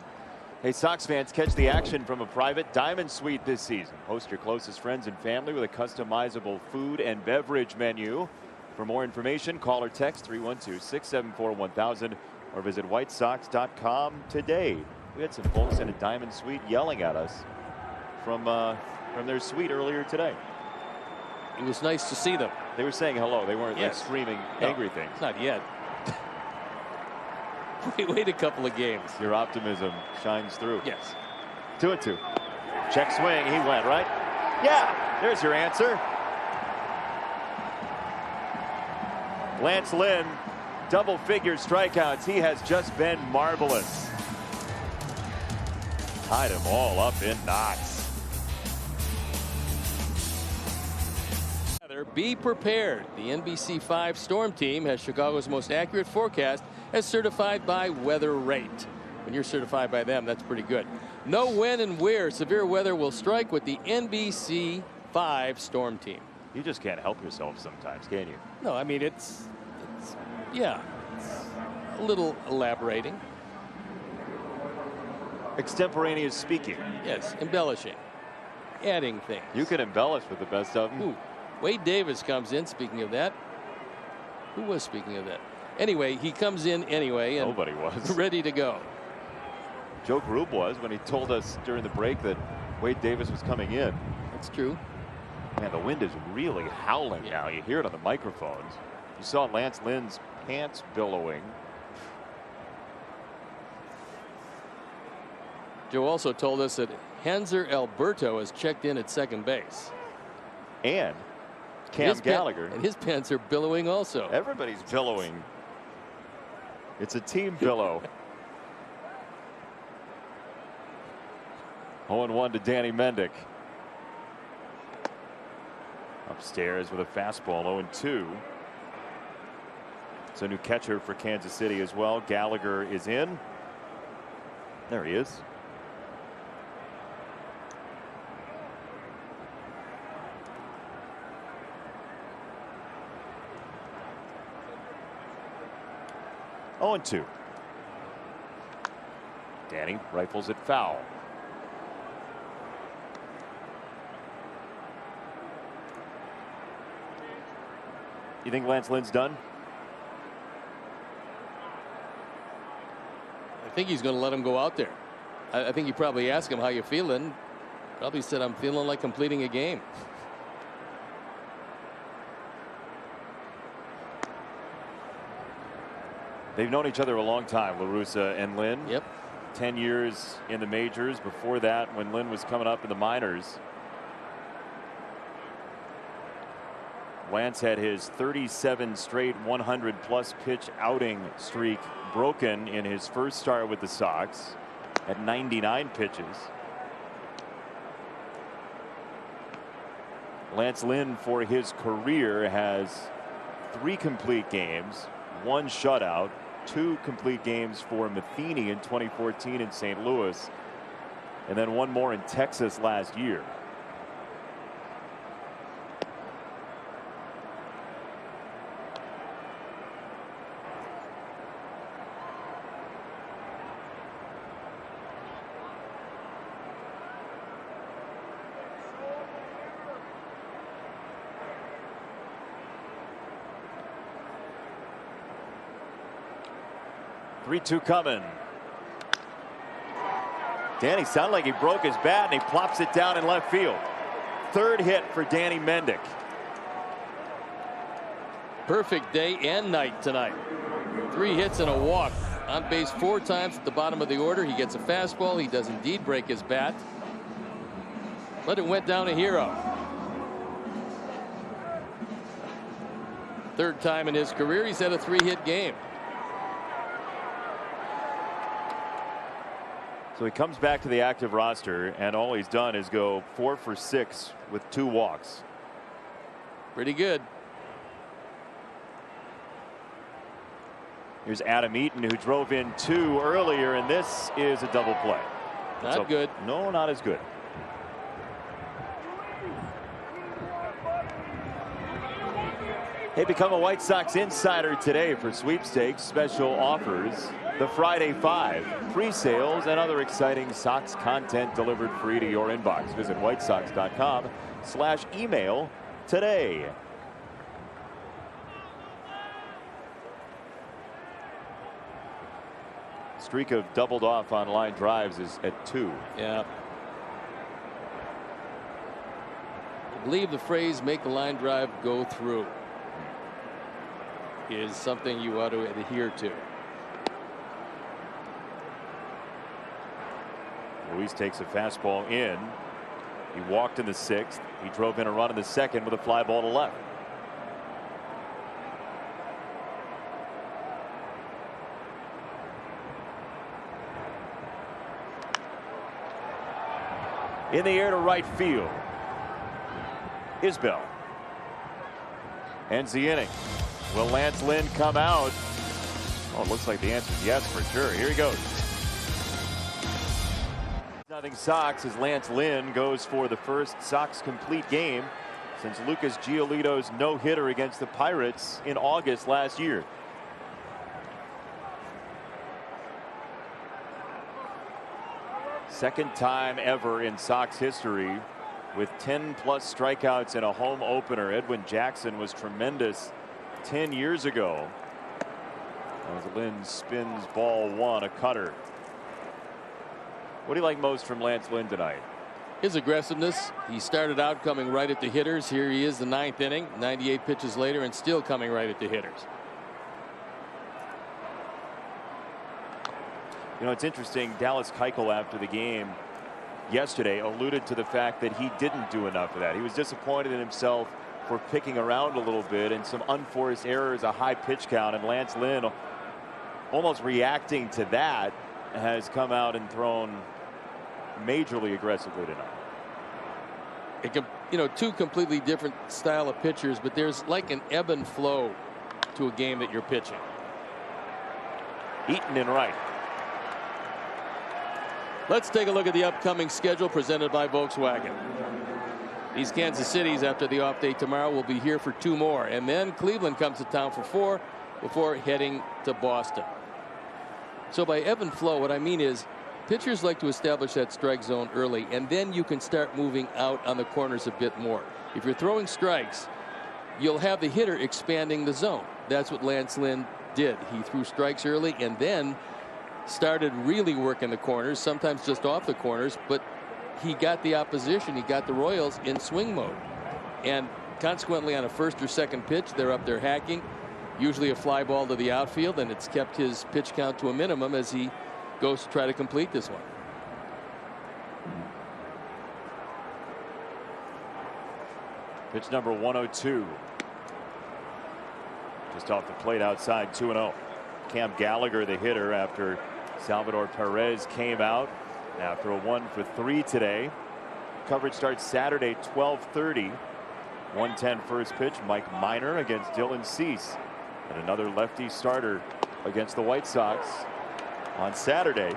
Hey, Sox fans, catch the action from a private Diamond Suite this season. Host your closest friends and family with a customizable food and beverage menu. For more information, call or text 312-674-1000 or visit whitesox.com today. We had some folks in a Diamond Suite yelling at us from their suite earlier today. It was nice to see them. They were saying hello. They weren't like screaming angry things. Not yet. Wait a couple of games. Your optimism shines through. Yes. 2-2. Check swing. He went right. Yeah, there's your answer. Lance Lynn, double-figure strikeouts. He has just been marvelous. Tied them all up in knots. Be prepared. The NBC 5 Storm Team has Chicago's most accurate forecast, as certified by Weather Rate. When you're certified by them, that's pretty good. Know when and where severe weather will strike with the NBC 5 Storm Team. You just can't help yourself sometimes, can you? No, I mean, it's a little elaborating. Extemporaneous speaking. Yes, embellishing, adding things. You can embellish with the best of them. Ooh, Wade Davis comes in. Speaking of that, who was speaking of that? Anyway, he comes in anyway, and nobody was ready to go. Joe Grube was when he told us during the break that Wade Davis was coming in. That's true. Man, the wind is really howling now. You hear it on the microphones. You saw Lance Lynn's pants billowing. Joe also told us that Hanser Alberto has checked in at second base. And Cam Gallagher. And his pants are billowing also. Everybody's billowing. It's a team billow. 0-1 to Danny Mendick. Upstairs with a fastball, 0-2. So new catcher for Kansas City as well. Gallagher is in. There he is. Oh, and 2. Danny rifles it foul. You think Lance Lynn's done? I think he's going to let him go out there. I think you probably asked him how you feeling. Probably said, I'm feeling like completing a game. They've known each other a long time, La Russa and Lynn. Yep. 10 years in the majors. Before that, when Lynn was coming up in the minors, Lance had his 37 straight 100+ pitch outing streak broken in his first start with the Sox at 99 pitches. Lance Lynn for his career has 3 complete games, 1 shutout, 2 complete games for Matheny in 2014 in St. Louis, and then 1 more in Texas last year. Three-two coming. Danny sounded like he broke his bat and he plops it down in left field. 3rd hit for Danny Mendick. Perfect day and night tonight. 3 hits and a walk. On base 4 times at the bottom of the order. He gets a fastball. He does indeed break his bat. But it went down a hero. 3rd time in his career he's had a 3-hit game. So he comes back to the active roster, and all he's done is go 4 for 6 with 2 walks. Pretty good. Here's Adam Eaton, who drove in 2 earlier, and this is a double play. Not good. No, not as good. Hey, become a White Sox insider today for sweepstakes special offers. The Friday 5, pre-sales, and other exciting Sox content delivered free to your inbox. Visit whitesox.com/email today. Streak of doubled off on line drives is at 2. Yeah. I believe the phrase "make the line drive go through" is something you ought to adhere to. Luis takes a fastball in. He walked in the 6th. He drove in a run in the 2nd with a fly ball to left. In the air to right field. Isbell. Ends the inning. Will Lance Lynn come out? Oh, it looks like the answer is yes for sure. Here he goes. Nothing Sox as Lance Lynn goes for the first Sox complete game since Lucas Giolito's no-hitter against the Pirates in August last year. Second time ever in Sox history with 10+ strikeouts in a home opener. Edwin Jackson was tremendous 10 years ago as Lynn spins ball 1, a cutter. What do you like most from Lance Lynn tonight? His aggressiveness. He started out coming right at the hitters. Here he is, the 9th inning, 98 pitches later, and still coming right at the hitters. You know, it's interesting. Dallas Keuchel, after the game yesterday, alluded to the fact that he didn't do enough of that. He was disappointed in himself for picking around a little bit and some unforced errors, a high pitch count, and Lance Lynn, almost reacting to that, has come out and thrown majorly aggressively tonight. You know, 2 completely different style of pitchers, but there's like an ebb and flow to a game that you're pitching. Eaton in right. Let's take a look at the upcoming schedule presented by Volkswagen. These Kansas Cities, after the off day tomorrow, will be here for 2 more, and then Cleveland comes to town for 4 before heading to Boston. So by ebb and flow, what I mean is pitchers like to establish that strike zone early, and then you can start moving out on the corners a bit more. If you're throwing strikes, you'll have the hitter expanding the zone. That's what Lance Lynn did. He threw strikes early and then started really working the corners, sometimes just off the corners, but he got the opposition, he got the Royals in swing mode. And consequently, on a first or second pitch, they're up there hacking, usually a fly ball to the outfield, and it's kept his pitch count to a minimum as he goes to try to complete this one. Pitch number 102. Just off the plate outside, 2-0. Cam Gallagher, the hitter, after Salvador Perez came out after a 1-for-3 today. Coverage starts Saturday, 12:30. 1:10 first pitch. Mike Minor against Dylan Cease, and another lefty starter against the White Sox on Saturday.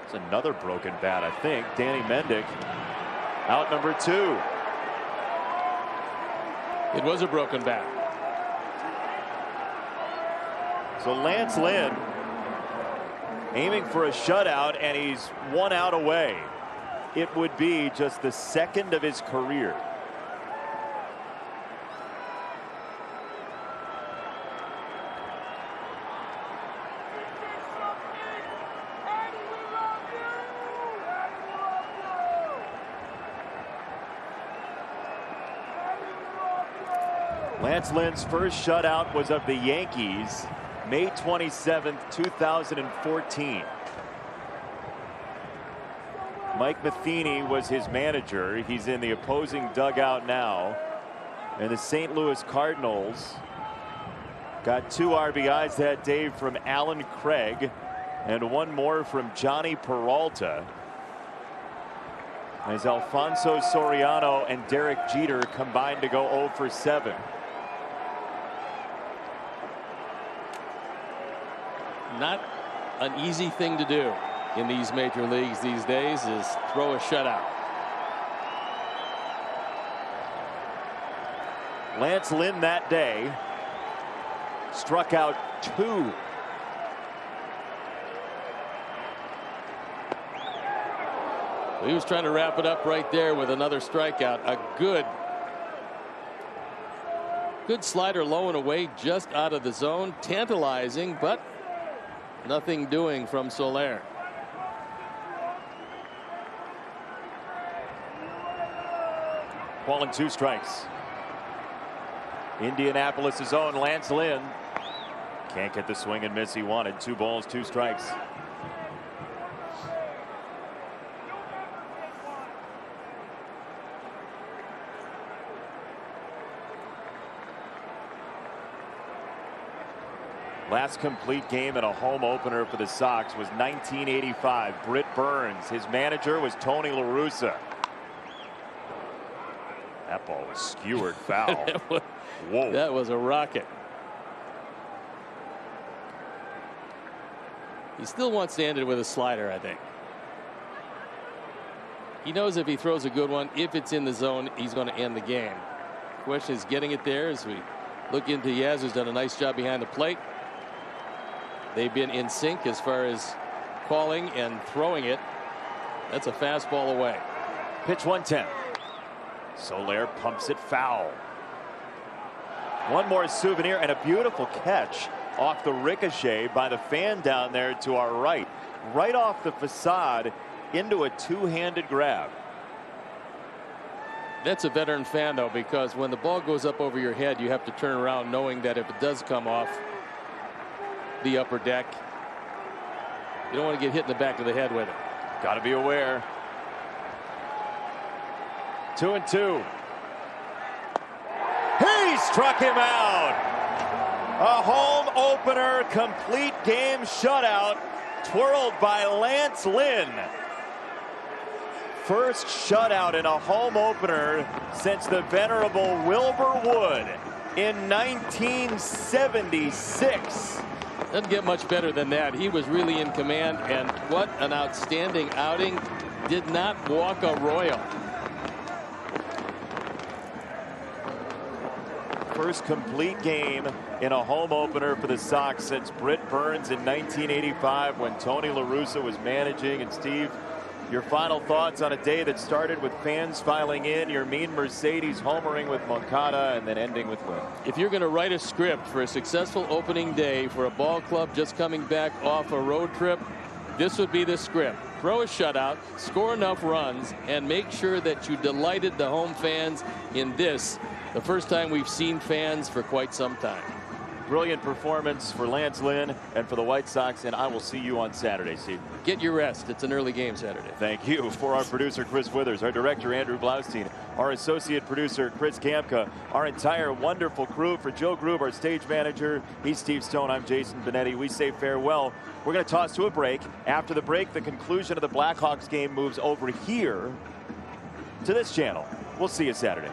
It's another broken bat, I think. Danny Mendick, out number 2. It was a broken bat. So Lance Lynn aiming for a shutout, and he's 1 out away. It would be just the second of his career. Lance Lynn's first shutout was of the Yankees, May 27th, 2014. Mike Matheny was his manager. He's in the opposing dugout now. And the St. Louis Cardinals got 2 RBIs that day from Alan Craig and 1 more from Johnny Peralta, as Alfonso Soriano and Derek Jeter combined to go 0 for 7. Not an easy thing to do in these major leagues these days is throw a shutout. Lance Lynn that day struck out 2. He was trying to wrap it up right there with another strikeout. A good slider low and away, just out of the zone. Tantalizing, but nothing doing from Soler. Ball and 2 strikes. Indianapolis' own Lance Lynn can't get the swing and miss he wanted. 2 balls, 2 strikes. Last complete game in a home opener for the Sox was 1985. Britt Burns. His manager was Tony La Russa. That ball was skewered foul. Whoa. That was a rocket. He still wants to end it with a slider, I think. He knows if he throws a good one, if it's in the zone, he's going to end the game. The question is getting it there. As we look into Yaz, who's done a nice job behind the plate. They've been in sync as far as calling and throwing it. That's a fastball away. Pitch 110. Soler pumps it foul. One more souvenir and a beautiful catch off the ricochet by the fan down there to our right. Right off the facade into a 2-handed grab. That's a veteran fan, though, because when the ball goes up over your head, you have to turn around knowing that if it does come off the upper deck, you don't want to get hit in the back of the head with it. Got to be aware. 2-2. He struck him out. A home opener, complete game shutout, twirled by Lance Lynn. First shutout in a home opener since the venerable Wilbur Wood in 1976. Doesn't get much better than that. He was really in command, and what an outstanding outing. Did not walk a Royal. First complete game in a home opener for the Sox since Britt Burns in 1985 when Tony La Russa was managing. And Steve, your final thoughts on a day that started with fans filing in, your mean Mercedes homering with Moncada, and then ending with Lynn. If you're going to write a script for a successful opening day for a ball club just coming back off a road trip, this would be the script. Throw a shutout, score enough runs, and make sure that you delighted the home fans in this, the first time we've seen fans for quite some time. Brilliant performance for Lance Lynn and for the White Sox, and I will see you on Saturday, Steve. Get your rest. It's an early game Saturday. Thank you. For our producer, Chris Withers, our director, Andrew Blaustein, our associate producer, Chris Kamka, our entire wonderful crew. For Joe Grube, our stage manager, he's Steve Stone. I'm Jason Benetti. We say farewell. We're going to toss to a break. After the break, the conclusion of the Blackhawks game moves over here to this channel. We'll see you Saturday.